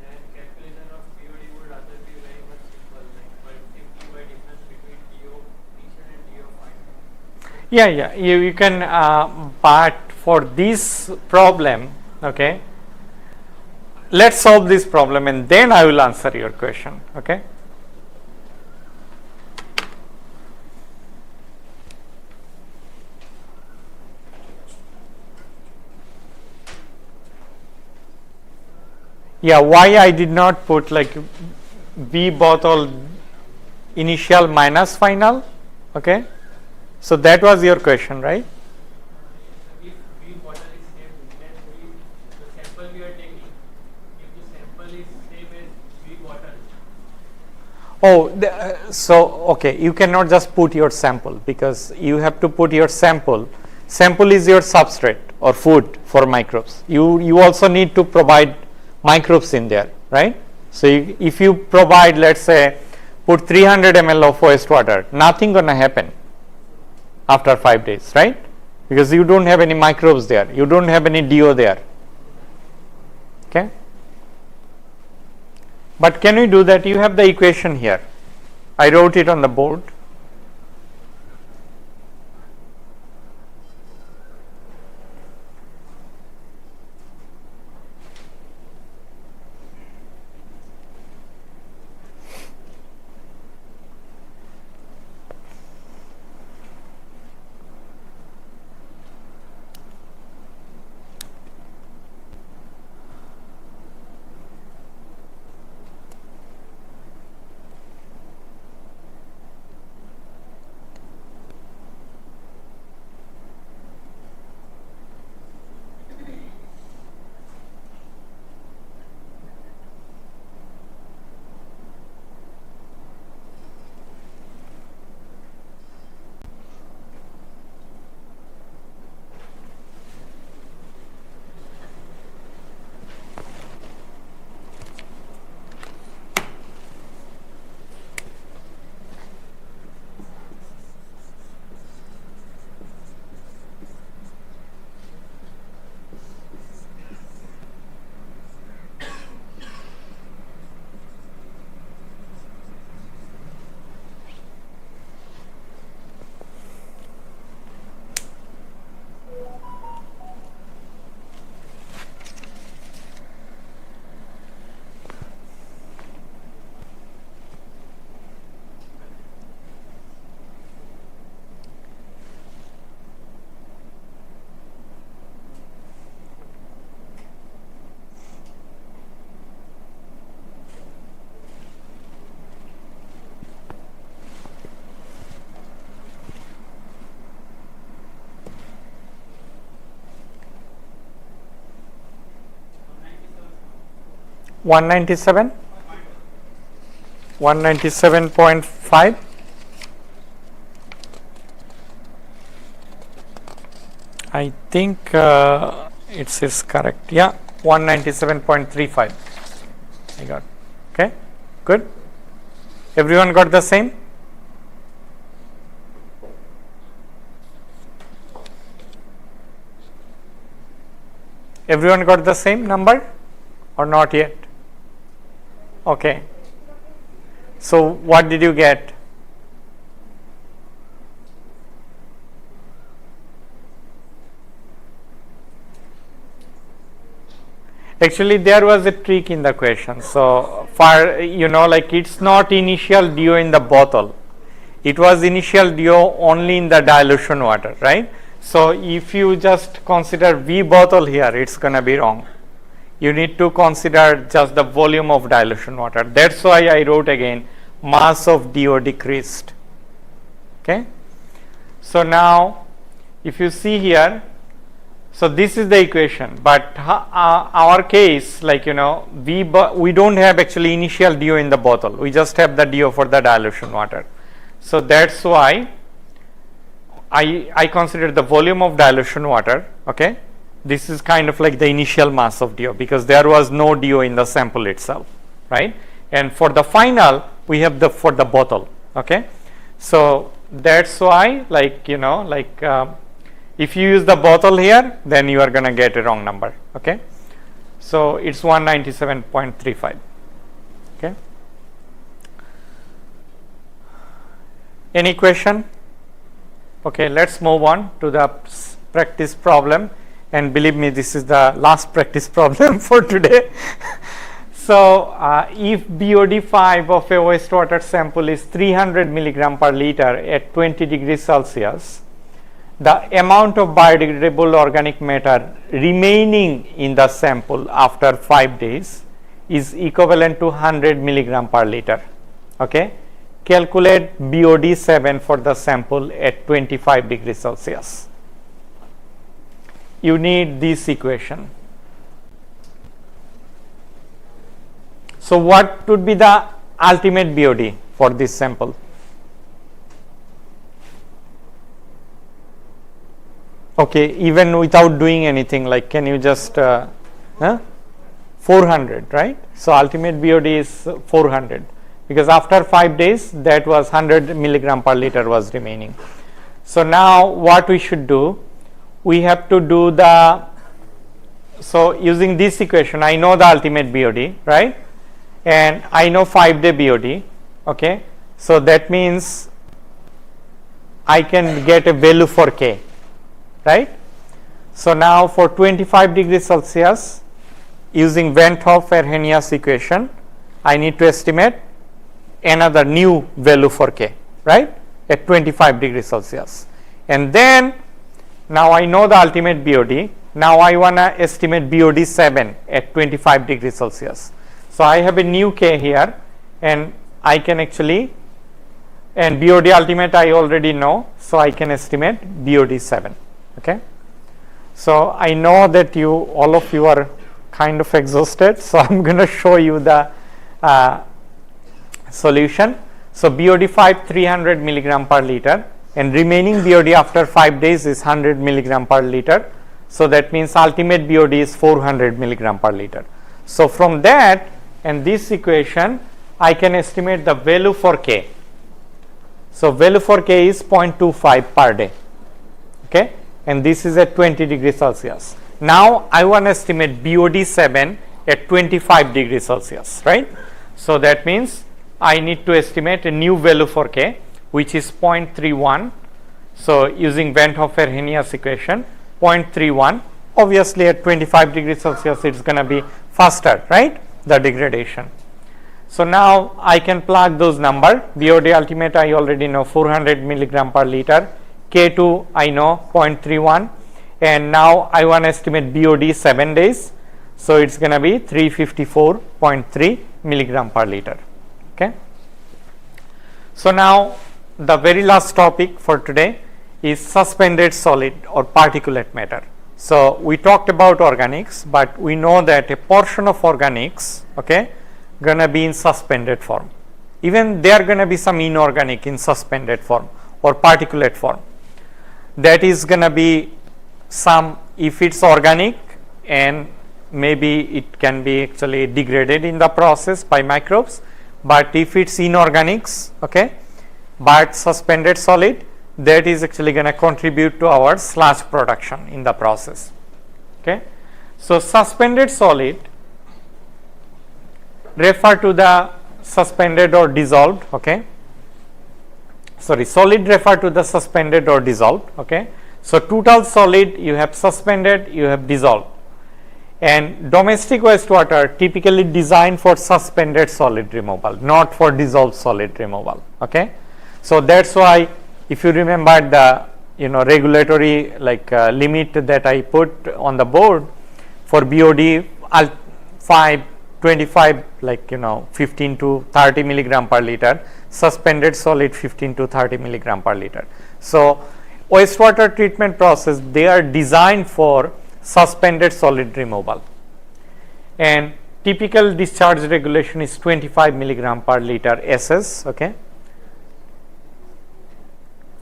then calculation of BOD would rather be very much simple, like by simply by difference between DO initial and DO final. Yeah, you can, but for this problem, okay, let's solve this problem and then I will answer your question, okay. Yeah, why I did not put like V bottle initial minus final, okay, so that was your question, right? If V bottle is same, then the sample we are taking, if the sample is same as V bottle. Oh, so okay, you cannot just put your sample, because you have to put your sample. Sample is your substrate or food for microbes. You also need to provide microbes in there, right? So if you provide, let's say, put 300 ml of wastewater, nothing gonna happen after 5 days, right? Because you don't have any microbes there, you don't have any DO there, okay? But can we do that? You have the equation here, I wrote it on the board. One 197.5. I think it is correct. Yeah, 197.35. I got. Okay, good. Everyone got the same? Everyone got the same number or not yet? Okay. So what did you get? Actually, there was a trick in the question. So for like it's not initial DO in the bottle. It was initial DO only in the dilution water, right? So if you just consider V bottle here, it's gonna be wrong. You need to consider just the volume of dilution water. That's why I wrote again mass of DO decreased. Okay. So now if you see here, so this is the equation, but our case, like we don't have actually initial DO in the bottle. We just have the DO for the dilution water. So that's why I consider the volume of dilution water. Okay. This is kind of like the initial mass of DO because there was no DO in the sample itself, right? And for the final, we have for the bottle. Okay, so that's why, like if you use the bottle here, then you are gonna get a wrong number. Okay, so it's 197.35. Okay, any question? Okay, let's move on to the practice problem. And believe me, this is the last practice problem for today. So if BOD5 of a wastewater sample is 300 milligram per liter at 20 degrees Celsius, the amount of biodegradable organic matter remaining in the sample after 5 days is equivalent to 100 milligram per liter. Okay, calculate BOD7 for the sample at 25 degrees Celsius. You need this equation. So what would be the ultimate BOD for this sample? Okay, even without doing anything, like can you just 400, right? So ultimate BOD is 400 because after 5 days that was 100 milligram per liter was remaining. So now what we should do, we have to do so using this equation, I know the ultimate BOD, right? And I know 5-day BOD. Okay, So that means I can get a value for K, right? So now for 25 degrees Celsius, using Van 't Hoff-Arrhenius equation, I need to estimate another new value for K, right, at 25 degrees Celsius. And then now I know the ultimate BOD. Now I want to estimate BOD 7 at 25 degrees Celsius. So I have a new K here, and I can actually, and BOD ultimate I already know, so I can estimate BOD 7. Okay. So I know that all of you are kind of exhausted, so I'm going to show you the solution. So BOD 5 300 milligram per liter, and remaining BOD after 5 days is 100 milligram per liter. So that means ultimate BOD is 400 milligram per liter. So from that and this equation, I can estimate the value for K. So value for K is 0.25 per day. Okay, and this is at 20 degrees Celsius. Now I want to estimate BOD 7 at 25 degrees Celsius, right? So that means I need to estimate a new value for K, which is 0.31. So using Van 't Hoff-Arrhenius equation, 0.31. Obviously at 25 degrees Celsius it's going to be faster, right, the degradation. So now I can plug those number. BOD ultimate I already know, 400 milligram per liter. K2 I know, 0.31, and now I want to estimate BOD 7 days. So it's going to be 354.3 milligram per liter. Okay. So now the very last topic for today is suspended solid or particulate matter. So we talked about organics, but we know that a portion of organics, okay, gonna be in suspended form. Even there are gonna be some inorganic in suspended form or particulate form. That is gonna be some, if it's organic, and maybe it can be actually degraded in the process by microbes. But if it's inorganics, okay, but suspended solid, that is actually going to contribute to our sludge production in the process. Okay. So suspended solid refer to the suspended or dissolved. Okay. Sorry, solid refer to the suspended or dissolved. Okay. So total solid, you have suspended, you have dissolved, and domestic wastewater typically designed for suspended solid removal, not for dissolved solid removal. Okay. So that's why, if you remember the regulatory limit that I put on the board for BOD 5, 25, 15 to 30 milligram per liter, suspended solid 15 to 30 milligram per liter. So wastewater treatment process, they are designed for suspended solid removal, and typical discharge regulation is 25 milligram per liter SS. Okay.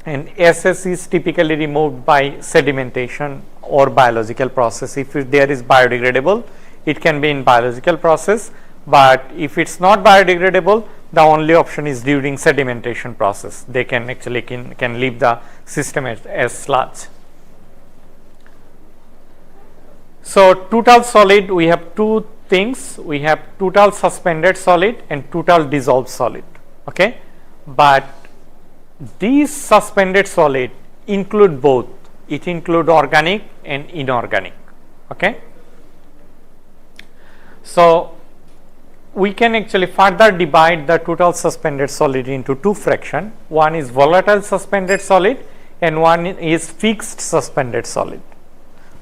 And SS is typically removed by sedimentation or biological process. If there is biodegradable, it can be in biological process, but if it's not biodegradable, the only option is during sedimentation process. They can actually can leave the system as sludge. So total solid, we have two things. We have total suspended solid and total dissolved solid. Okay, but these suspended solid include both. It include organic and inorganic. Okay. So we can actually further divide the total suspended solid into two fractions. One is volatile suspended solid and one is fixed suspended solid.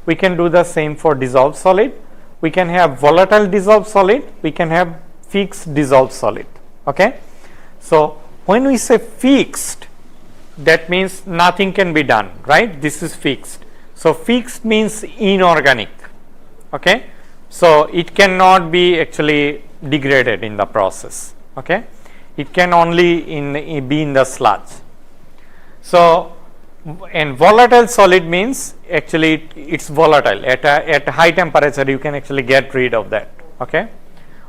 We can do the same for dissolved solid. We can have volatile dissolved solid, we can have fixed dissolved solid. Okay. So when we say fixed, that means nothing can be done, right? This is fixed. So fixed means inorganic. Okay. So it cannot be actually degraded in the process. Okay. It can only be in the sludge. So, and volatile solid means actually it's volatile at a high temperature. You can actually get rid of that. Okay.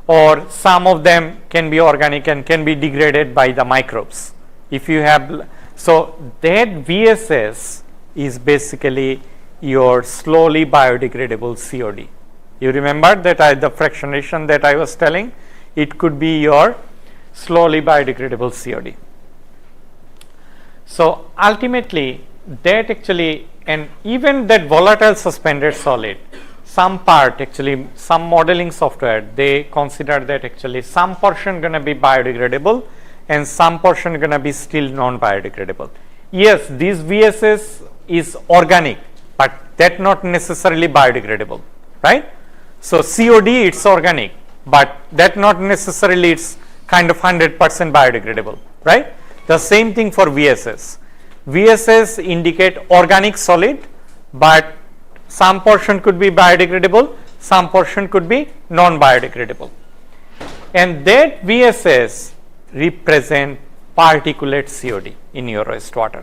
Or some of them can be organic and can be degraded by the microbes. If you have, so that VSS is basically your slowly biodegradable COD. You remember that the fractionation that I was telling, it could be your slowly biodegradable COD. So ultimately that actually, and even that volatile suspended solid, some part actually, some modeling software, they consider that actually some portion going to be biodegradable and some portion going to be still non-biodegradable. Yes, this VSS is organic, but that not necessarily biodegradable, right? So COD it's organic, but that not necessarily it's kind of 100% biodegradable, right? The same thing for VSS. VSS indicate organic solid, but some portion could be biodegradable, some portion could be non-biodegradable. And that VSS represent particulate COD in your wastewater.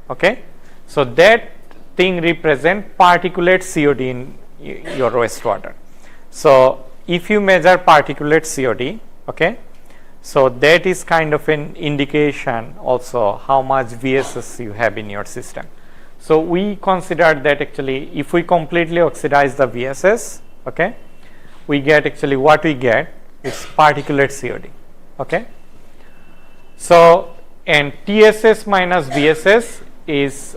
Okay? So that thing represent particulate COD in your wastewater. So if you measure particulate COD, okay, so that is kind of an indication also how much VSS you have in your system. So we considered that actually if we completely oxidize the VSS, okay, we get actually what we get is particulate COD. Okay. So and TSS minus VSS is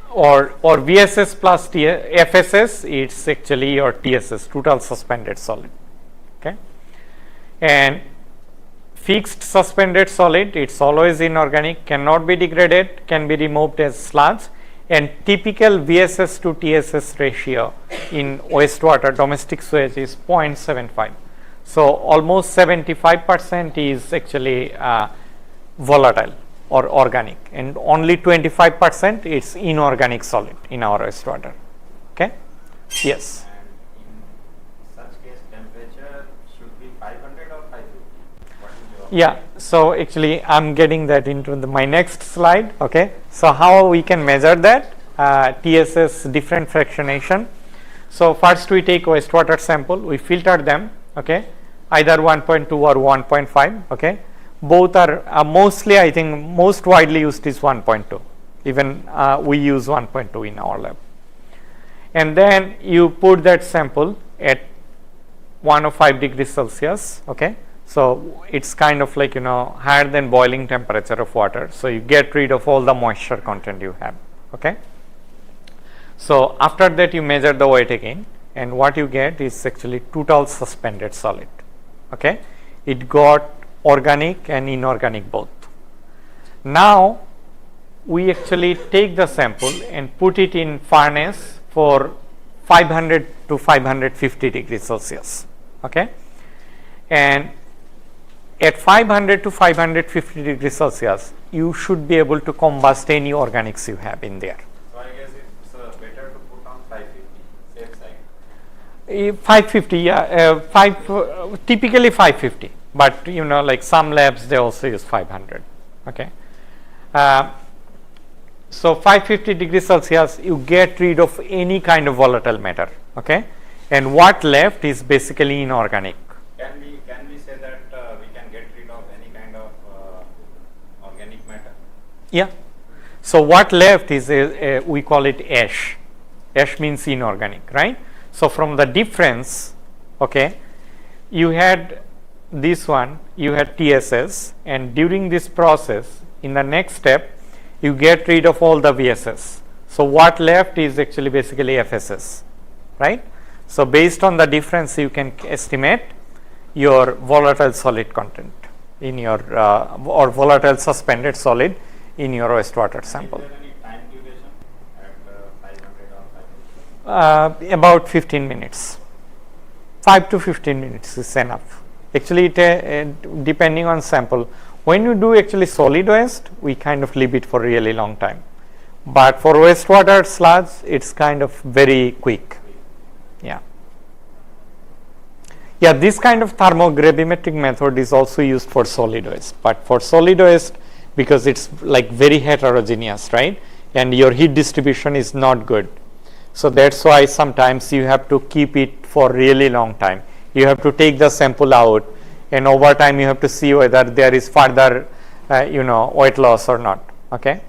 or VSS plus FSS, it's actually your TSS, total suspended solid. Okay. And fixed suspended solid, it's always inorganic, cannot be degraded, can be removed as sludge, and typical VSS to TSS ratio in wastewater domestic sewage is 0.75. So almost 75% is actually volatile or organic, and only 25% is inorganic solid in our wastewater. Okay? Yes. And in such case, temperature should be 500 or 550? What is your Yeah, so actually I'm getting that into my next slide. Okay, so how we can measure that TSS different fractionation. So first we take wastewater sample, we filter them, okay, either 1.2 or 1.5. okay, both are mostly, I think most widely used is 1.2, even we use 1.2 in our lab. And then you put that sample at 105 degrees Celsius, okay. So it's kind of like, higher than boiling temperature of water. So you get rid of all the moisture content you have. Okay. So after that you measure the weight again, and what you get is actually total suspended solid. Okay. It got organic and inorganic both. Now we actually take the sample and put it in furnace for 500 to 550 degrees Celsius. Okay. And at 500 to 550 degrees Celsius, you should be able to combust any organics you have in there. So I guess it's better to put on 550, safe side. 550, yeah, typically 550, but like some labs they also use 500. Okay, so 550 degrees Celsius, you get rid of any kind of volatile matter. Okay, and what left is basically inorganic. Can we say that we can get rid of any kind of organic matter? Yeah. So what left is we call it ash. Ash means inorganic, right? So from the difference, okay, you had this one, you had TSS, and during this process, in the next step, you get rid of all the VSS. So what left is actually basically FSS, right? So based on the difference, you can estimate your volatile solid content in your or volatile suspended solid in your wastewater sample. Is there any time duration at 500 or 550? About 15 minutes. 5 to 15 minutes is enough. Actually, it, depending on sample, when you do actually solid waste, we kind of leave it for a really long time. But for wastewater sludge, it's kind of very quick. Yeah. Yeah, this kind of thermogravimetric method is also used for solid waste. But for solid waste, because it's like very heterogeneous, right? And your heat distribution is not good. So that's why sometimes you have to keep it for really long time. You have to take the sample out, and over time you have to see whether there is further, weight loss or not. Okay.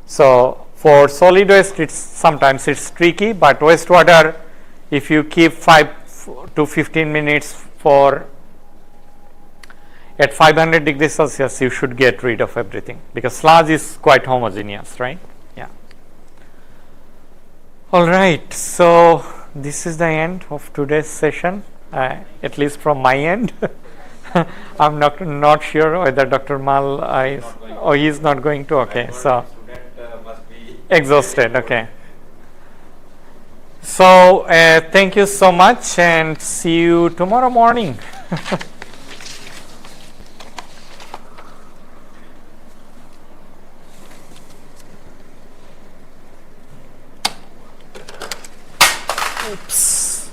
So for solid waste, sometimes it's tricky, but wastewater, if you keep 5 to 15 minutes for at 500 degrees Celsius you should get rid of everything, because sludge is quite homogeneous, right? Yeah. All right, so this is the end of today's session, at least from my end. I'm not sure whether Dr. Mal is, oh, he is not going to. Okay, so Student must be exhausted. Okay. So thank you so much, and see you tomorrow morning. Oops.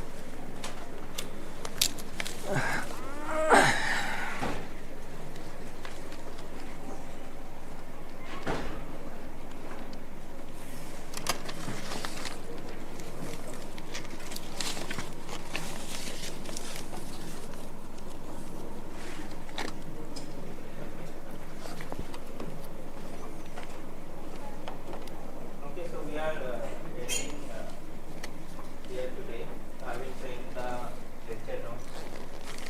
Okay, so we are ending here today. I will send the lecture notes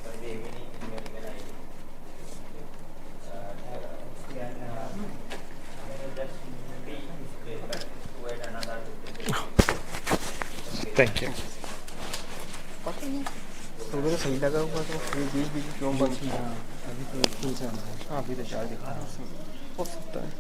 by the evening in your email ID. I will just be to wait another 15 minutes. Thank you. तो सही लगा हुआ तो फिर बीच बीच क्यों बंद किया? अभी तो फुल चल रहा है। हाँ अभी तो चार दिखा रहा है, हो सकता है।